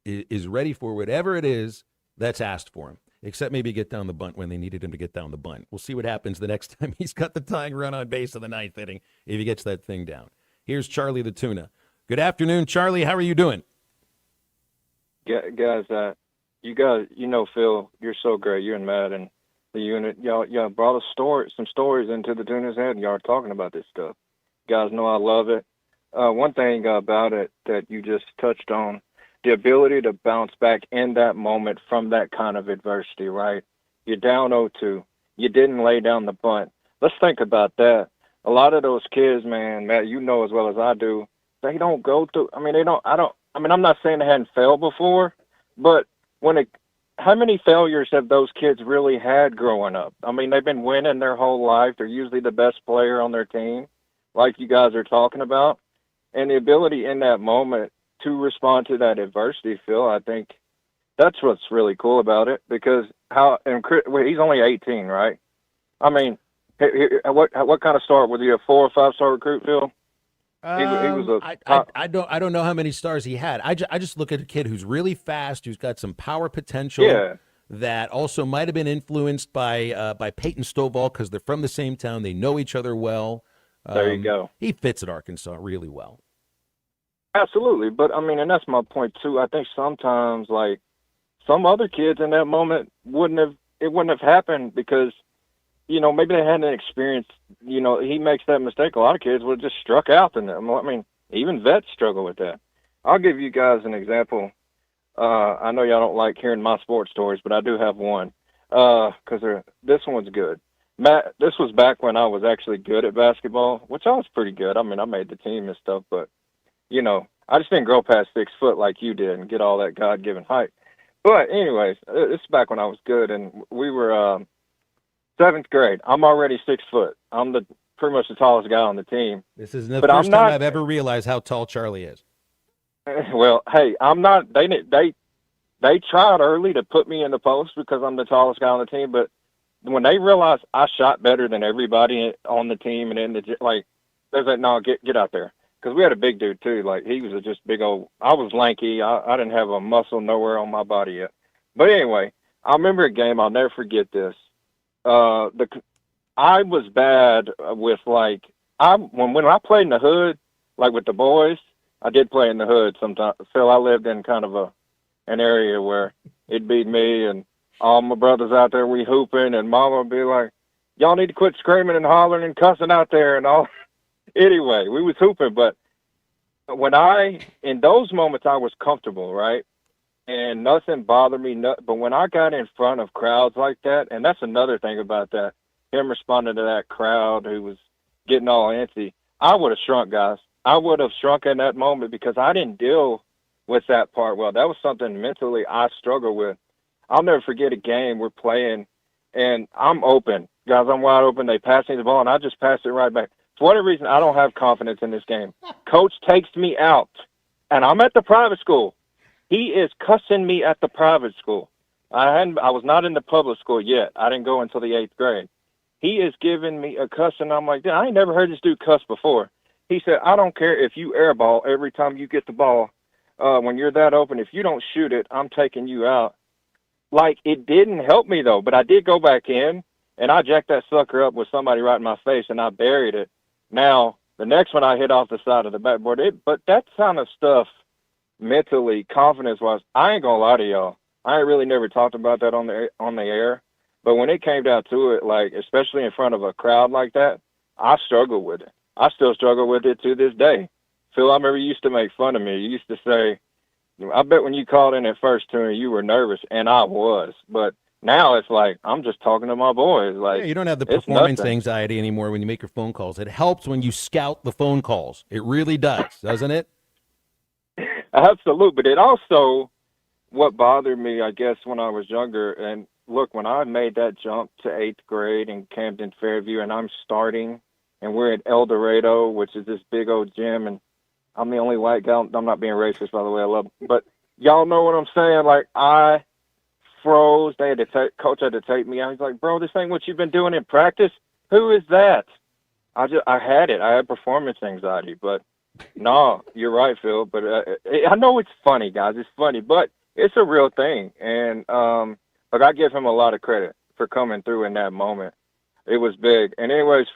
is ready for whatever it is that's asked for him, except maybe get down the bunt when they needed him to get down the bunt. We'll see what happens the next time he's got the tying run on base in the 9th inning, if he gets that thing down. Here's Charlie the Tuna. Good afternoon, Charlie. How are you doing? Guys, you guys, Phil, you're so great. You and Matt and the unit, y'all brought some stories into the Tuna's head, and y'all are talking about this stuff. You guys know I love it. One thing about it that you just touched on, the ability to bounce back in that moment from that kind of adversity, right? You're down 0-2. You didn't lay down the bunt. Let's think about that. A lot of those kids, man, Matt, you know as well as I do, they don't go through, I'm not saying they hadn't failed before, but how many failures have those kids really had growing up? I mean, they've been winning their whole life. They're usually the best player on their team, like you guys are talking about. And the ability in that moment to respond to that adversity, Phil, I think that's what's really cool about it, because he's only 18, right? I mean, what kind of start? Was he a 4 or 5 star recruit, Phil? I don't know how many stars he had. I just look at a kid who's really fast, who's got some power potential. That also might have been influenced by Peyton Stovall, because they're from the same town. They know each other well. There you go. He fits at Arkansas really well. Absolutely. But, and that's my point, too. I think sometimes, like, some other kids in that moment wouldn't have happened because, maybe they hadn't experienced, he makes that mistake. A lot of kids would have just struck out in them. I mean, even vets struggle with that. I'll give you guys an example. I know y'all don't like hearing my sports stories, but I do have one because this one's good. Matt, this was back when I was actually good at basketball, which I was pretty good. I mean, I made the team and stuff, but, I just didn't grow past 6 foot like you did and get all that God-given height. But anyways, this is back when I was good, and we were 7th grade. I'm already 6 foot. I'm pretty much the tallest guy on the team. This is the first time I've ever realized how tall Charlie is. Well, hey, I'm not. They tried early to put me in the post because I'm the tallest guy on the team, but when they realized I shot better than everybody on the team and they was like, no, get out there. Because we had a big dude, too. Like, he was just big old. I was lanky. I didn't have a muscle nowhere on my body yet. But anyway, I remember a game. I'll never forget this. I was bad with, when I played in the hood, like with the boys, I did play in the hood sometimes. Phil, I lived in kind of an area where it'd be me and all my brothers out there, we hooping, and Mama would be like, y'all need to quit screaming and hollering and cussing out there and all. Anyway, we was hooping, but in those moments, I was comfortable, right? And nothing bothered me. But when I got in front of crowds like that, and that's another thing about that, him responding to that crowd who was getting all antsy, I would have shrunk, guys. I would have shrunk in that moment because I didn't deal with that part well. That was something mentally I struggled with. I'll never forget a game we're playing, and I'm open. Guys, I'm wide open. They pass me the ball, and I just pass it right back. For whatever reason, I don't have confidence in this game. Coach takes me out, and I'm at the private school. He is cussing me at the private school. I was not in the public school yet. I didn't go until the 8th grade. He is giving me a cuss, and I'm like, I ain't never heard this dude cuss before. He said, I don't care if you airball every time you get the ball. When you're that open, if you don't shoot it, I'm taking you out. Like, it didn't help me, though, but I did go back in, and I jacked that sucker up with somebody right in my face, and I buried it. Now, the next one I hit off the side of the backboard, but that kind of stuff, mentally, confidence-wise, I ain't gonna lie to y'all. I ain't really never talked about that on the air, but when it came down to it, like, especially in front of a crowd like that, I struggled with it. I still struggle with it to this day. Phil, I remember you used to make fun of me. You used to say, I bet when you called in at first to me, you were nervous, and I was, but now it's like I'm just talking to my boys. Like, you don't have the performance anxiety anymore when you make your phone calls. It helps when you scout the phone calls. It really does, doesn't it? Absolutely. But it also, what bothered me, I guess, when I was younger, and look, when I made that jump to 8th grade in Camden Fairview, and I'm starting, and we're at El Dorado, which is this big old gym, and I'm the only white guy. I'm not being racist, by the way. I love it. But y'all know what I'm saying. Like, I froze. They had to coach had to take me out. He's like, bro, this ain't what you've been doing in practice. Who is that? I had it. I had performance anxiety, but no, you're right, Phil. But I know it's funny, guys. It's funny, but it's a real thing. And look, I give him a lot of credit for coming through in that moment. It was big. And anyways,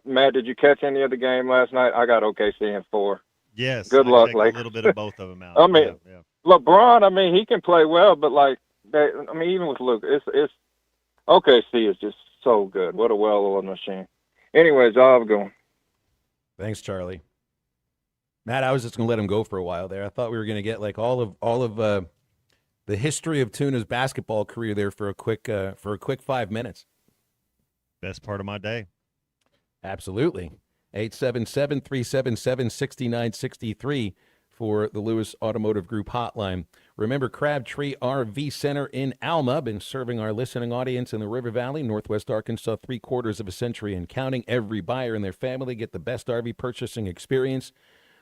Matt, did you catch any of the game last night? I got OKC in 4. Yes. Good I luck, checked Lakers. a little bit of both of them out. I mean, yeah. LeBron, I mean, he can play well, but even with Luke, it's OKC is just so good. What a well-oiled machine. Anyways, I'll go. Thanks, Charlie. Matt, I was just going to let him go for a while there. I thought we were going to get like all of the history of Tuna's basketball career there for a quick 5 minutes. Best part of my day. Absolutely. 877-377-6963 for the Lewis Automotive Group hotline. Remember, Crabtree RV Center in Alma, been serving our listening audience in the River Valley, Northwest Arkansas, 3/4 of a century and counting. Every buyer and their family get the best RV purchasing experience.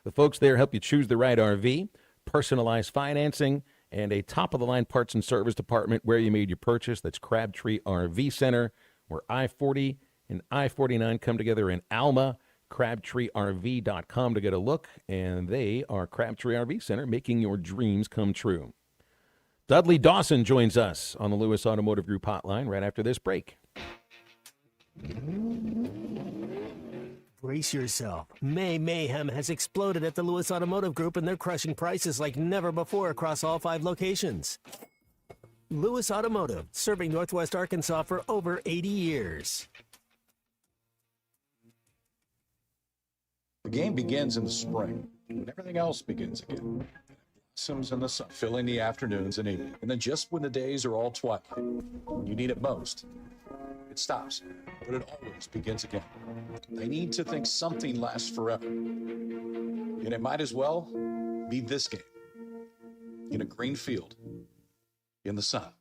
The folks there help you choose the right RV, personalized financing, and a top-of-the-line parts and service department where you made your purchase. That's Crabtree RV Center, where I-40 and I-49 come together in Alma. CrabtreeRV.com to get a look, and they are Crabtree RV Center, making your dreams come true. Dudley Dawson joins us on the Lewis Automotive Group hotline right after this break. Brace yourself. May mayhem has exploded at the Lewis Automotive Group, and they're crushing prices like never before across all 5 locations. Lewis Automotive, serving Northwest Arkansas for over 80 years. The game begins in the spring, when everything else begins again. Blossoms in the sun, filling the afternoons and evenings. And then just when the days are all twilight, when you need it most, it stops. But it always begins again. They need to think something lasts forever. And it might as well be this game. In a green field, in the sun.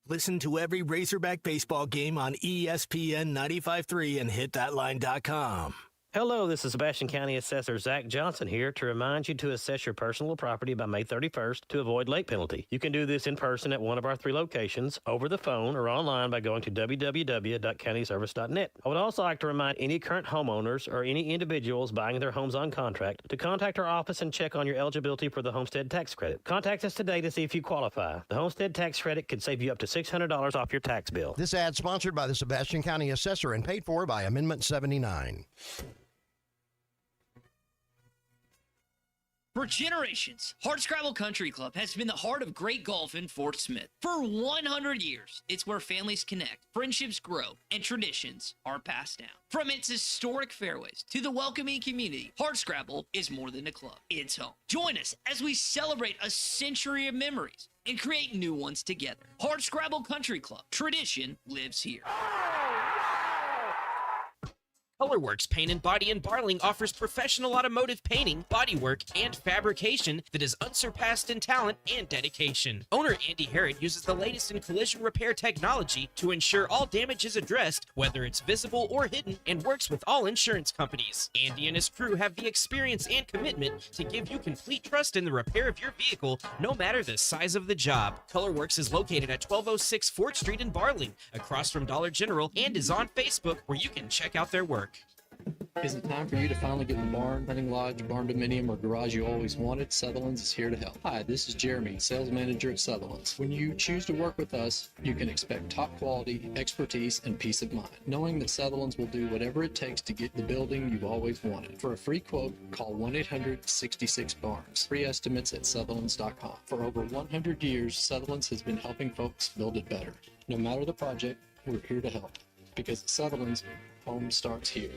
Listen to every Razorback baseball game on ESPN 95.3 and hitthatline.com. Hello, this is Sebastian County Assessor Zach Johnson here to remind you to assess your personal property by May 31st to avoid late penalty. You can do this in person at one of our 3 locations, over the phone, or online by going to www.countyservice.net. I would also like to remind any current homeowners or any individuals buying their homes on contract to contact our office and check on your eligibility for the homestead tax credit. Contact us today to see if you qualify. The homestead tax credit could save you up to $600 off your tax bill. This ad sponsored by the Sebastian County Assessor and paid for by Amendment 79. For generations, Hardscrabble Country Club has been the heart of great golf in Fort Smith. For 100 years, it's where families connect, friendships grow, and traditions are passed down. From its historic fairways to the welcoming community, Hardscrabble is more than a club. It's home. Join us as we celebrate a century of memories and create new ones together. Hardscrabble Country Club. Tradition lives here. Colorworks Paint and Body in Barling offers professional automotive painting, bodywork, and fabrication that is unsurpassed in talent and dedication. Owner Andy Harrod uses the latest in collision repair technology to ensure all damage is addressed, whether it's visible or hidden, and works with all insurance companies. Andy and his crew have the experience and commitment to give you complete trust in the repair of your vehicle, no matter the size of the job. Colorworks is located at 1206 Fort Street in Barling, across from Dollar General, and is on Facebook, where you can check out their work. Is it time for you to finally get the barn, hunting lodge, barn dominium, or garage you always wanted? Sutherland's is here to help. Hi, this is Jeremy, sales manager at Sutherland's. When you choose to work with us, you can expect top quality, expertise, and peace of mind, knowing that Sutherland's will do whatever it takes to get the building you've always wanted. For a free quote, call 1-800-66-BARNS. Free estimates at Sutherland's.com. For over 100 years, Sutherland's has been helping folks build it better. No matter the project, we're here to help. Because at Sutherland's, home starts here.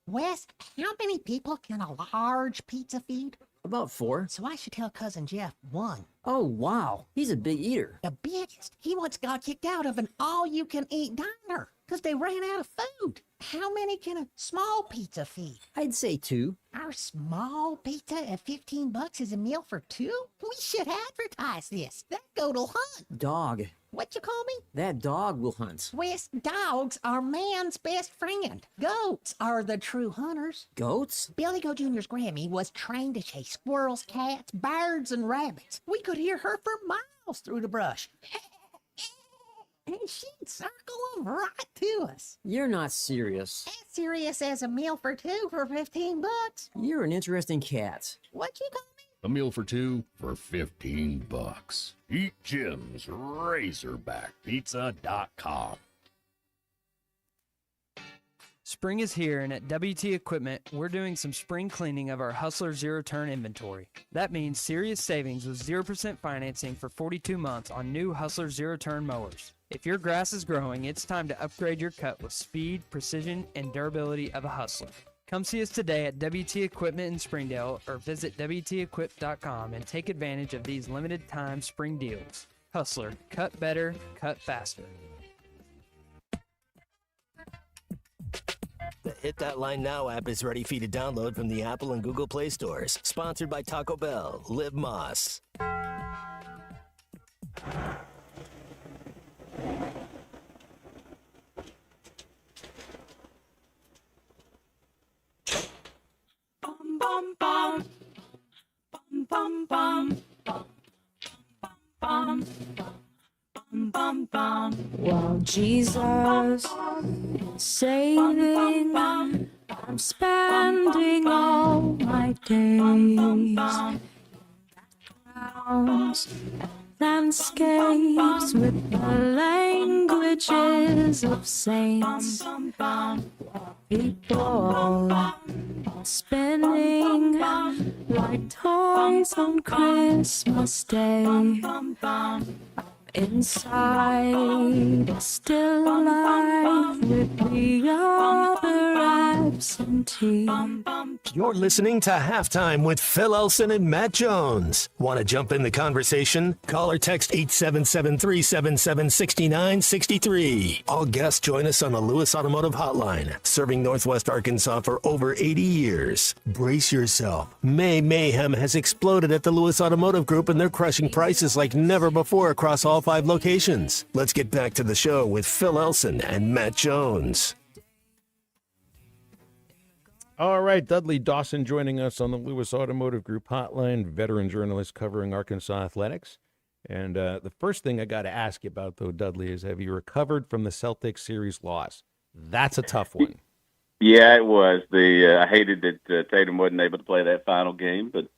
Wes, how many people can a large pizza feed? About 4. So I should tell Cousin Jeff 1. Oh, wow. He's a big eater. The biggest. He once got kicked out of an all-you-can-eat diner because they ran out of food. How many can a small pizza feed? I'd say 2. Our small pizza at $15 is a meal for 2? We should advertise this. That go to hunt. Dog, What you call me? That dog will hunt. Swiss dogs are man's best friend. Goats are the true hunters. Goats? Billy Goat Jr.'s Grammy was trained to chase squirrels, cats, birds, and rabbits. We could hear her for miles through the brush. And she'd circle them right to us. You're not serious. As serious as a meal for two for $15. You're an interesting cat. What you call me? A meal for two for $15. Eat Jim's RazorbackPizza.com. Spring is here, and at WT Equipment, we're doing some spring cleaning of our Hustler zero-turn inventory. That means serious savings with 0% financing for 42 months on new Hustler zero-turn mowers. If your grass is growing, it's time to upgrade your cut with speed, precision, and durability of a Hustler. Come see us today at WT Equipment in Springdale or visit WTEquip.com and take advantage of these limited-time spring deals. Hustler, cut better, cut faster. The Hit That Line Now app is ready for you to download from the Apple and Google Play stores. Sponsored by Taco Bell. Live Moss. Bum bum bum bum bum bum bum. While Jesus is saving, I'm spending all my days. Clouds, landscapes with the languages of saints. People spinning like toys on Christmas Day. Inside, still alive with the other absentee. You're listening to Halftime with Phil Elson and Matt Jones. Want to jump in the conversation? Call or text 877-377-6963. All guests join us on the Lewis Automotive Hotline, serving Northwest Arkansas for over 80 years. Brace yourself. May mayhem has exploded at the Lewis Automotive Group, and they're crushing prices like never before across all 5 locations. Let's get back to the show with Phil Elson and Matt Jones. All right, Dudley Dawson joining us on the Lewis Automotive Group hotline, veteran journalist covering Arkansas athletics. And the first thing I got to ask you about, though, Dudley, is have you recovered from the Celtics series loss? That's a tough one. Yeah, it was. I hated that Tatum wasn't able to play that final game, but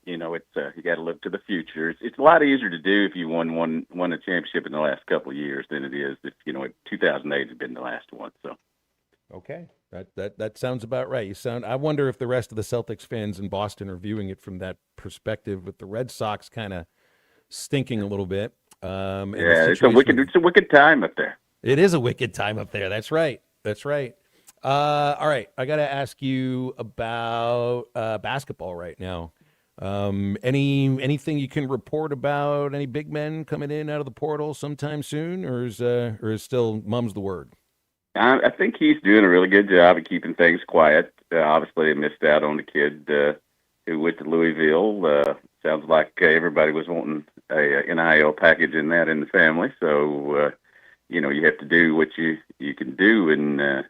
you got to look to the future. It's a lot easier to do if you won a championship in the last couple of years than it is if 2008 had been the last one. So, okay, that sounds about right. I wonder if the rest of the Celtics fans in Boston are viewing it from that perspective, with the Red Sox kind of stinking a little bit. It's a wicked time up there. It is a wicked time up there. That's right. All right, I got to ask you about basketball right now. Anything you can report about any big men coming in out of the portal sometime soon, or is still mum's the word? I think he's doing a really good job of keeping things quiet. Obviously, they missed out on the kid who went to Louisville. Sounds like everybody was wanting a NIL package in the family. So, you have to do what you can do and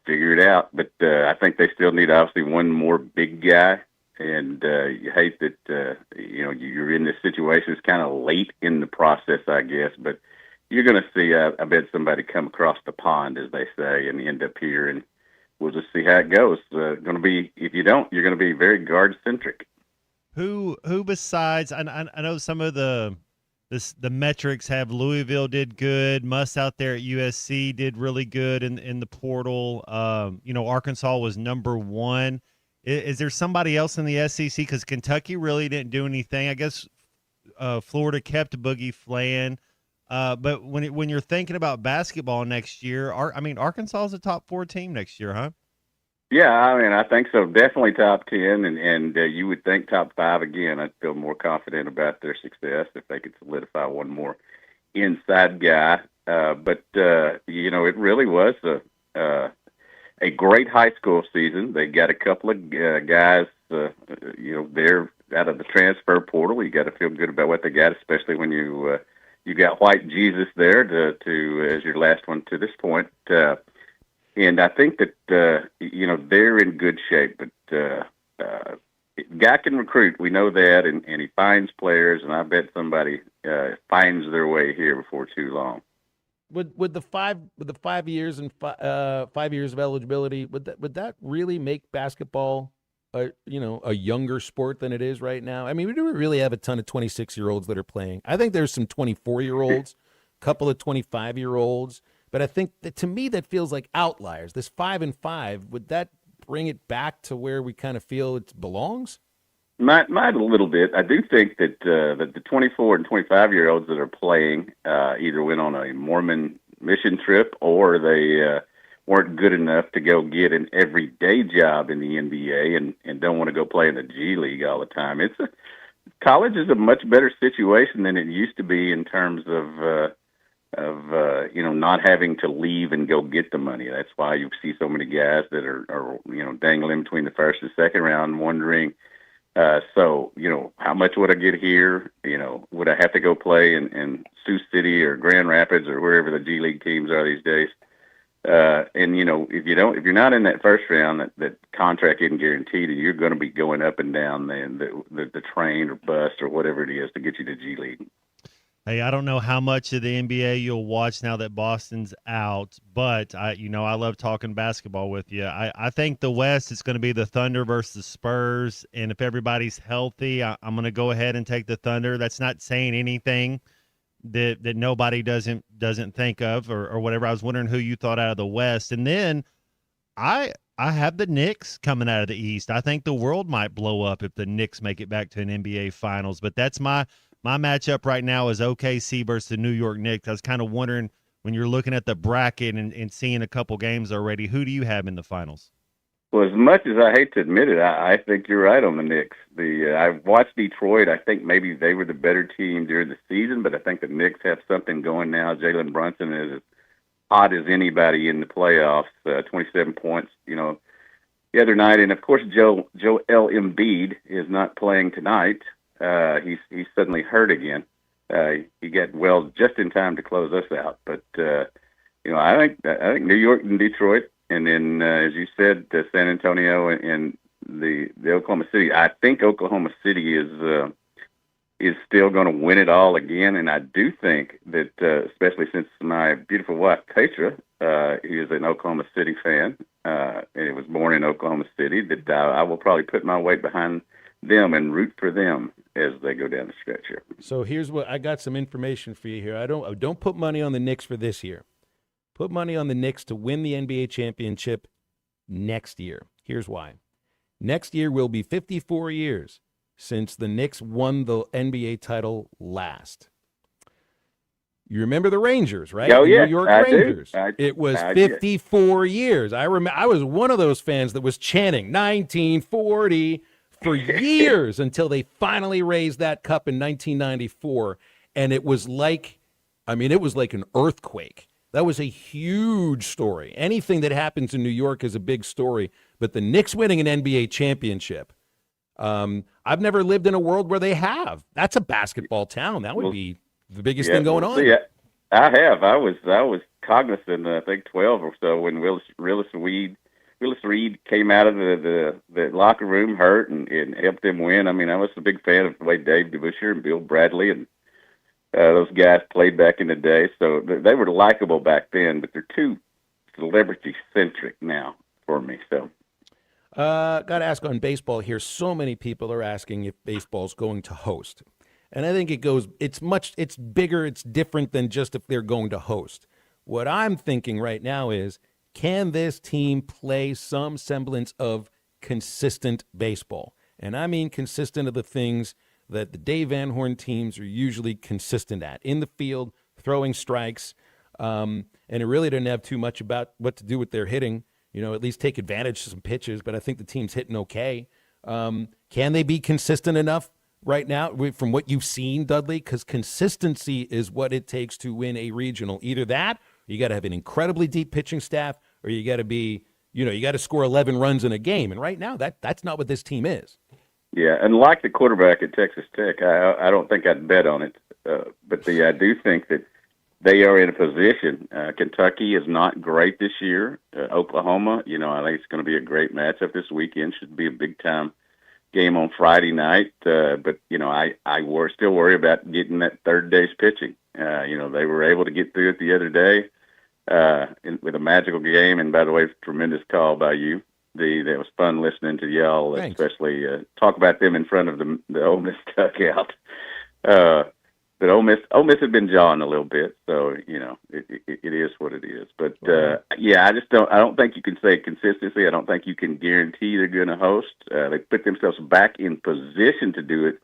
figure it out. But I think they still need obviously one more big guy. And you hate that you're in this situation. It's kind of late in the process, I guess. But you're going to see, I bet, somebody come across the pond, as they say, and end up here. And we'll just see how it goes. Going to be, if you don't, you're going to be very guard centric. Who besides? I know some of the metrics have Louisville did good. Muss out there at USC did really good in the portal. Arkansas was number 1. Is there somebody else in the SEC? Because Kentucky really didn't do anything. I guess Florida kept Boogie Flan. But when you're thinking about basketball next year, Arkansas is a top 4 team next year, huh? Yeah, I think so. Definitely top 10, and you would think top 5 again. I'd feel more confident about their success if they could solidify one more inside guy. But it really was a great high school season. They got a couple of guys, they're out of the transfer portal. You got to feel good about what they got, especially when you you got White Jesus there to as your last one to this point. And I think that, they're in good shape, but guy can recruit. We know that, and he finds players, and I bet somebody finds their way here before too long. Would the 5 years and 5 years of eligibility, would that really make basketball a younger sport than it is right now? I mean, we don't really have a ton of 26-year-olds that are playing. I think there's some 24-year-olds, a couple of 25-year-olds, but I think that, to me, that feels like outliers. This 5 and 5, would that bring it back to where we kind of feel it belongs? Might a little bit. I do think that the 24 and 25-year-olds that are playing either went on a Mormon mission trip or they weren't good enough to go get an everyday job in the NBA and don't want to go play in the G League all the time. College is a much better situation than it used to be in terms of not having to leave and go get the money. That's why you see so many guys that are dangling between the first and second round, wondering, how much would I get here? Would I have to go play in Sioux City or Grand Rapids or wherever the G League teams are these days? If you're not in that first round, that contract isn't guaranteed, and you're going to be going up and down the train or bus or whatever it is to get you to G League. Hey, I don't know how much of the NBA you'll watch now that Boston's out, but I love talking basketball with you. I think the West is going to be the Thunder versus the Spurs, and if everybody's healthy, I'm going to go ahead and take the Thunder. That's not saying anything that nobody doesn't think of or whatever. I was wondering who you thought out of the West, and then I have the Knicks coming out of the East. I think the world might blow up if the Knicks make it back to an NBA Finals, but that's my matchup right now is OKC versus the New York Knicks. I was kind of wondering, when you're looking at the bracket and seeing a couple games already, who do you have in the finals? Well, as much as I hate to admit it, I think you're right on the Knicks. I've watched Detroit. I think maybe they were the better team during the season, but I think the Knicks have something going now. Jalen Brunson is as hot as anybody in the playoffs, 27 points, the other night. And, of course, Joel Embiid is not playing tonight. He's suddenly hurt again. He got well just in time to close us out. But I think New York and Detroit, and then as you said, San Antonio and the Oklahoma City. I think Oklahoma City is still going to win it all again, and I do think that especially since my beautiful wife Petra is an Oklahoma City fan and was born in Oklahoma City, that I will probably put my weight behind them and root for them as they go down the stretch here. So here's what I got, some information for you here. I don't put money on the Knicks for this year. Put money on the Knicks to win the NBA championship next year. Here's why. Next year will be 54 years since the Knicks won the NBA title last. You remember the Rangers, right? Oh, yeah, the New York I Rangers. do. It was 54 years. I remember. I was one of those fans that was chanting 1940 for years until they finally raised that cup in 1994, and it was like an earthquake. That was a huge story. Anything that happens in New York is a big story, but the Knicks winning an NBA championship, I've never lived in a world where they have. That's a basketball town. That would be the biggest thing going on. See, I have. I was cognizant, I think 12 or so, when Willis Reed came out of the locker room hurt and helped them win. I mean, I was a big fan of the way Dave DeBusschere and Bill Bradley and those guys played back in the day. So they were likable back then, but they're too celebrity-centric now for me. So, got to ask on baseball here. So many people are asking if baseball's going to host. And I think it's bigger, it's different than just if they're going to host. What I'm thinking right now is, can this team play some semblance of consistent baseball? And I mean consistent of the things that the Dave Van Horn teams are usually consistent at. In the field, throwing strikes, and it really didn't have too much about what to do with their hitting. At least take advantage of some pitches, but I think the team's hitting okay. Can they be consistent enough right now from what you've seen, Dudley? Because consistency is what it takes to win a regional. Either that, or you got to have an incredibly deep pitching staff, or you got to be, you got to score 11 runs in a game. And right now, that's not what this team is. Yeah, and like the quarterback at Texas Tech, I don't think I'd bet on it. But I do think that they are in a position. Kentucky is not great this year. Oklahoma, I think it's going to be a great matchup this weekend. Should be a big-time game on Friday night. But I still worry about getting that third day's pitching. They were able to get through it the other day with a magical game. And, by the way, tremendous call by you. It was fun listening to y'all, Thanks. Especially talk about them in front of the Ole Miss dugout. But Ole Miss had been jawing a little bit, so it is what it is. But I don't think you can say consistency. I don't think you can guarantee they're going to host. They put themselves back in position to do it.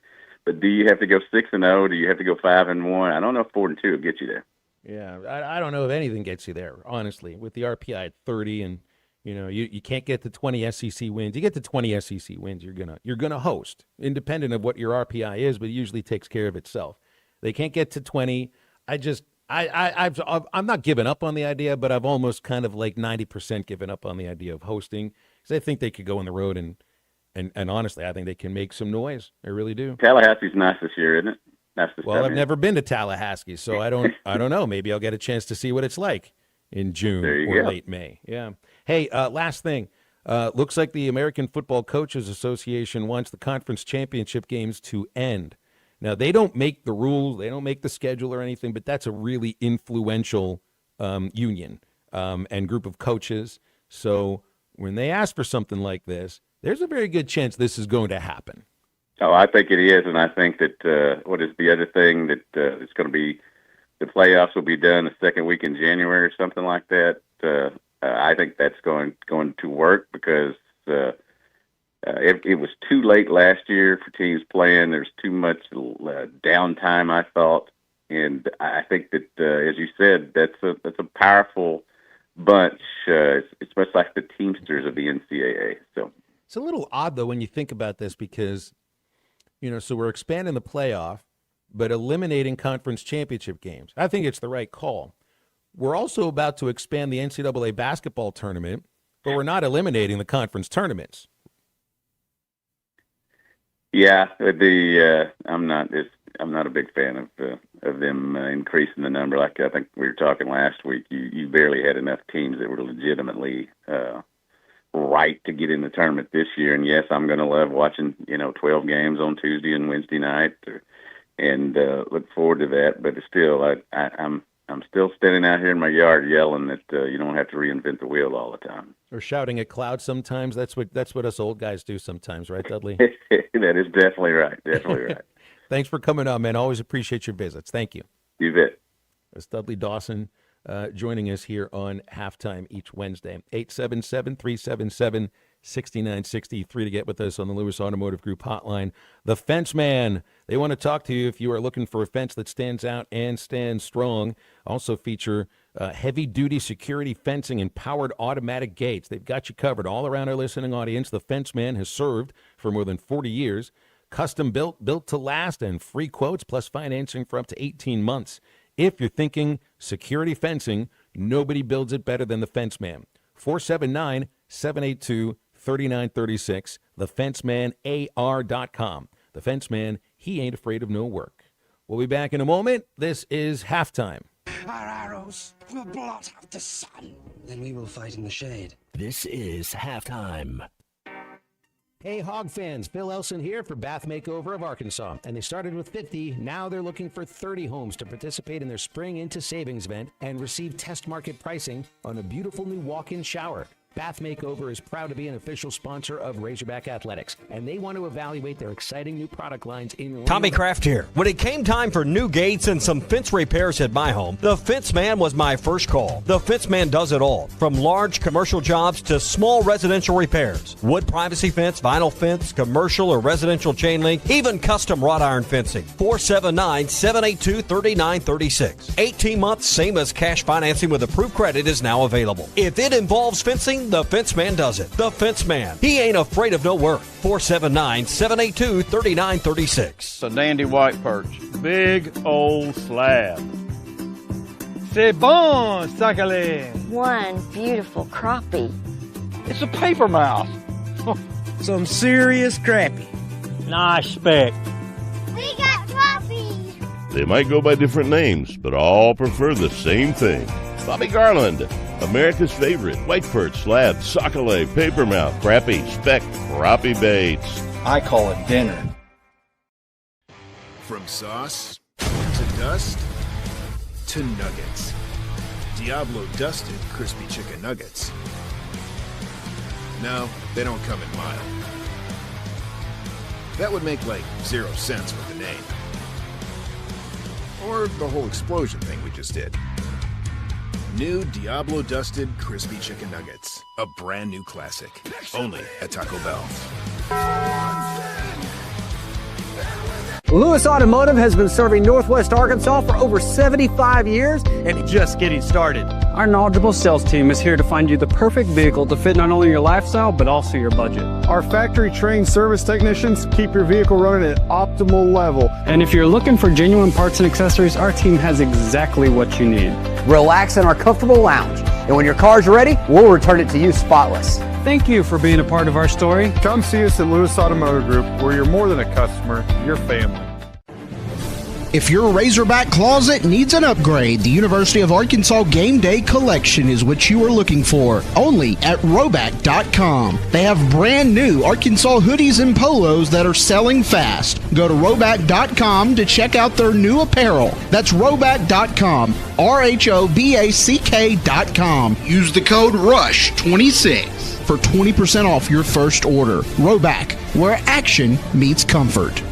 But do you have to go 6-0? Do you have to go 5-1? I don't know if 4-2 will get you there. Yeah, I don't know if anything gets you there, honestly. With the RPI at 30, and you can't get to 20 SEC wins. You get to 20 SEC wins, you're gonna host, independent of what your RPI is, but it usually takes care of itself. They can't get to 20. I'm not giving up on the idea, but I've almost kind of like 90% given up on the idea of hosting, because I think they could go on the road and honestly, I think they can make some noise. I really do. Tallahassee's nice this year, isn't it? Well, I've never been to Tallahassee, so I don't know. Maybe I'll get a chance to see what it's like in June or late May. Yeah. Hey, last thing. Looks like the American Football Coaches Association wants the conference championship games to end. Now, they don't make the rules, they don't make the schedule or anything, but that's a really influential union and group of coaches. So when they ask for something like this, there's a very good chance this is going to happen. Oh, I think it is, and I think that what is the other thing that it's going to be, the playoffs will be done the second week in January or something like that. I think that's going to work because it was too late last year for teams playing. There's too much downtime, I thought, and I think that as you said, that's a powerful bunch. It's much like the Teamsters of the NCAA. So it's a little odd though when you think about this because. So we're expanding the playoff, but eliminating conference championship games. I think it's the right call. We're also about to expand the NCAA basketball tournament, but we're not eliminating the conference tournaments. Yeah, I'm not a big fan of them increasing the number. Like I think we were talking last week, you barely had enough teams that were legitimately right to get in the tournament this year. And yes, I'm going to love watching 12 games on Tuesday and Wednesday night, and look forward to that. But still, I'm still standing out here in my yard yelling that you don't have to reinvent the wheel all the time. Or shouting at clouds sometimes. That's what us old guys do sometimes, right, Dudley? That is definitely right. Definitely right. Thanks for coming on, man. Always appreciate your visits. Thank you. You bet. It's Dudley Dawson joining us here on Halftime each Wednesday. 877-377-6963 to get with us on the Lewis Automotive Group hotline. The Fence Man. They want to talk to you if you are looking for a fence that stands out and stands strong. Also feature heavy-duty security fencing and powered automatic gates. They've got you covered all around our listening audience. The Fence Man has served for more than 40 years. Custom built to last, and free quotes plus financing for up to 18 months. If you're thinking security fencing, nobody builds it better than the Fence Man. 479-782-3936, thefencemanAR.com. The Fence Man, he ain't afraid of no work. We'll be back in a moment. This is Halftime. Our arrows will blot out the sun. Then we will fight in the shade. This is Halftime. Hey, Hog fans, Phil Elson here for Bath Makeover of Arkansas. And they started with 50. Now they're looking for 30 homes to participate in their Spring Into Savings event and receive test market pricing on a beautiful new walk-in shower. Bath Makeover is proud to be an official sponsor of Razorback Athletics, and they want to evaluate their exciting new product lines in Tommy Kraft here. When it came time for new gates and some fence repairs at my home, the Fence Man was my first call. The Fence Man does it all, from large commercial jobs to small residential repairs. Wood privacy fence, vinyl fence, commercial or residential chain link, even custom wrought iron fencing. 479-782-3936. 18 months, same as cash financing with approved credit is now available. If it involves fencing, the Fence Man does it. The Fence Man. He ain't afraid of no work. 479-782-3936. It's a dandy white perch. Big old slab. C'est bon, sacalé. One beautiful crappie. It's a paper mouse. Some serious crappie. Nice speck. We got crappie. They might go by different names, but all prefer the same thing. Bobby Garland, America's favorite, white perch, slab, sockeye, papermouth, crappie, speck, crappie baits. I call it dinner. From sauce to dust to nuggets. Diablo dusted crispy chicken nuggets. No, they don't come in mild. That would make like 0 sense with the name. Or the whole explosion thing we just did. New Diablo dusted crispy chicken nuggets. A brand new classic. Only at Taco Bell. Lewis Automotive has been serving Northwest Arkansas for over 75 years and just getting started. Our knowledgeable sales team is here to find you the perfect vehicle to fit not only your lifestyle, but also your budget. Our factory-trained service technicians keep your vehicle running at optimal level. And if you're looking for genuine parts and accessories, our team has exactly what you need. Relax in our comfortable lounge. And when your car's ready, we'll return it to you spotless. Thank you for being a part of our story. Come see us at Lewis Automotive Group, where you're more than a customer, you're family. If your Razorback closet needs an upgrade, the University of Arkansas Game Day Collection is what you are looking for. Only at Roback.com. They have brand new Arkansas hoodies and polos that are selling fast. Go to Roback.com to check out their new apparel. That's Roback.com. RHOBACK.com. Use the code RUSH26 for 20% off your first order. Roback, where action meets comfort.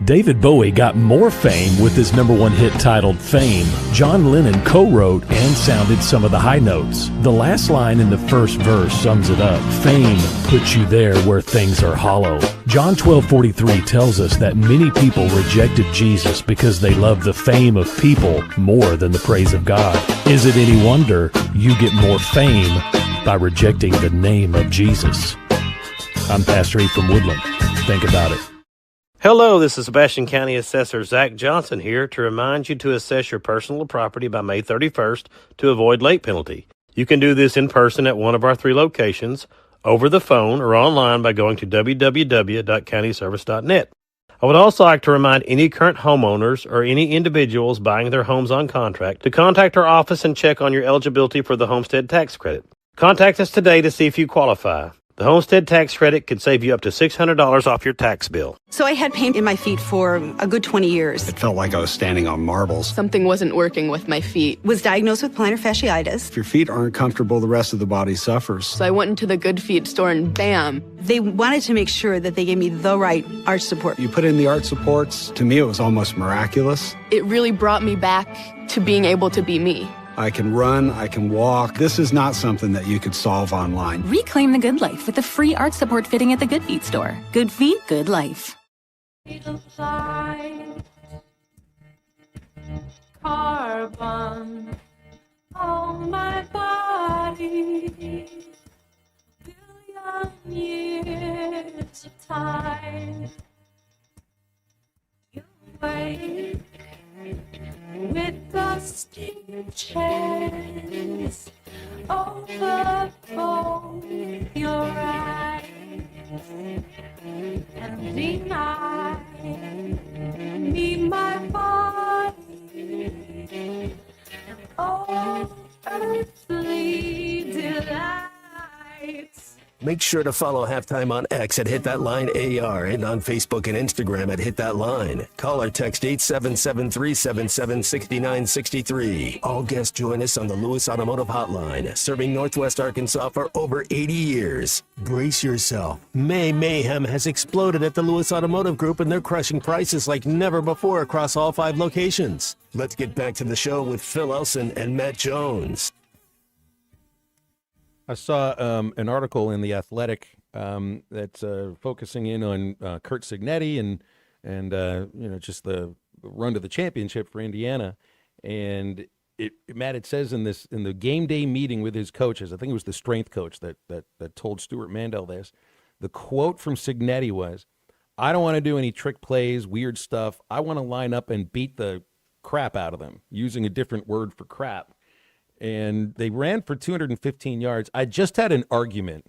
David Bowie got more fame with his #1 hit titled Fame. John Lennon co-wrote and sounded some of the high notes. The last line in the first verse sums it up. Fame puts you there where things are hollow. John 12:43 tells us that many people rejected Jesus because they loved the fame of people more than the praise of God. Is it any wonder you get more fame by rejecting the name of Jesus? I'm Pastor E. from Woodland. Think about it. Hello, this is Sebastian County Assessor Zach Johnson here to remind you to assess your personal property by May 31st to avoid late penalty. You can do this in person at one of our 3 locations, over the phone, or online by going to www.countyservice.net. I would also like to remind any current homeowners or any individuals buying their homes on contract to contact our office and check on your eligibility for the homestead tax credit. Contact us today to see if you qualify. The homestead tax credit could save you up to $600 off your tax bill. So I had pain in my feet for a good 20 years. It felt like I was standing on marbles. Something wasn't working with my feet. Was diagnosed with plantar fasciitis. If your feet aren't comfortable, the rest of the body suffers. So I went into the Good Feet store and bam. They wanted to make sure that they gave me the right arch support. You put in the arch supports. To me, it was almost miraculous. It really brought me back to being able to be me. I can run, I can walk. This is not something that you could solve online. Reclaim the good life with the free arch support fitting at the Good Feet store. Good feet, good life. Carbon on my body, billion years of time. You wake with dusty chairs overflow your eyes and deny me my body and all earthly delights. Make sure to follow Halftime on X at Hit That Line AR and on Facebook and Instagram at Hit That Line. Call or text 877-377-6963. All guests join us on the Lewis Automotive Hotline, serving Northwest Arkansas for over 80 years. Brace yourself. May mayhem has exploded at the Lewis Automotive Group, and they're crushing prices like never before across all 5 locations. Let's get back to the show with Phil Elson and Matt Jones. I saw an article in The Athletic that's focusing in on Curt Cignetti and just the run to the championship for Indiana. And Matt, it says in the game day meeting with his coaches, I think it was the strength coach that told Stuart Mandel this. The quote from Cignetti was, "I don't want to do any trick plays, weird stuff. I want to line up and beat the crap out of them," using a different word for crap. And they ran for 215 yards. I just had an argument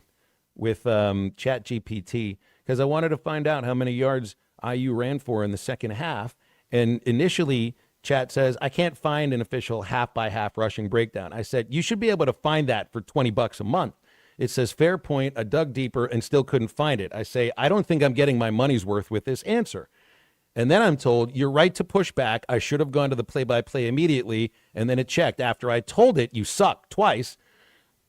with ChatGPT because I wanted to find out how many yards IU ran for in the second half. And initially, chat says, I can't find an official half-by-half rushing breakdown. I said, you should be able to find that for $20 a month. It says, fair point. I dug deeper and still couldn't find it. I say, I don't think I'm getting my money's worth with this answer. And then I'm told, you're right to push back. I should have gone to the play-by-play immediately. And then it checked. After I told it, you suck, twice,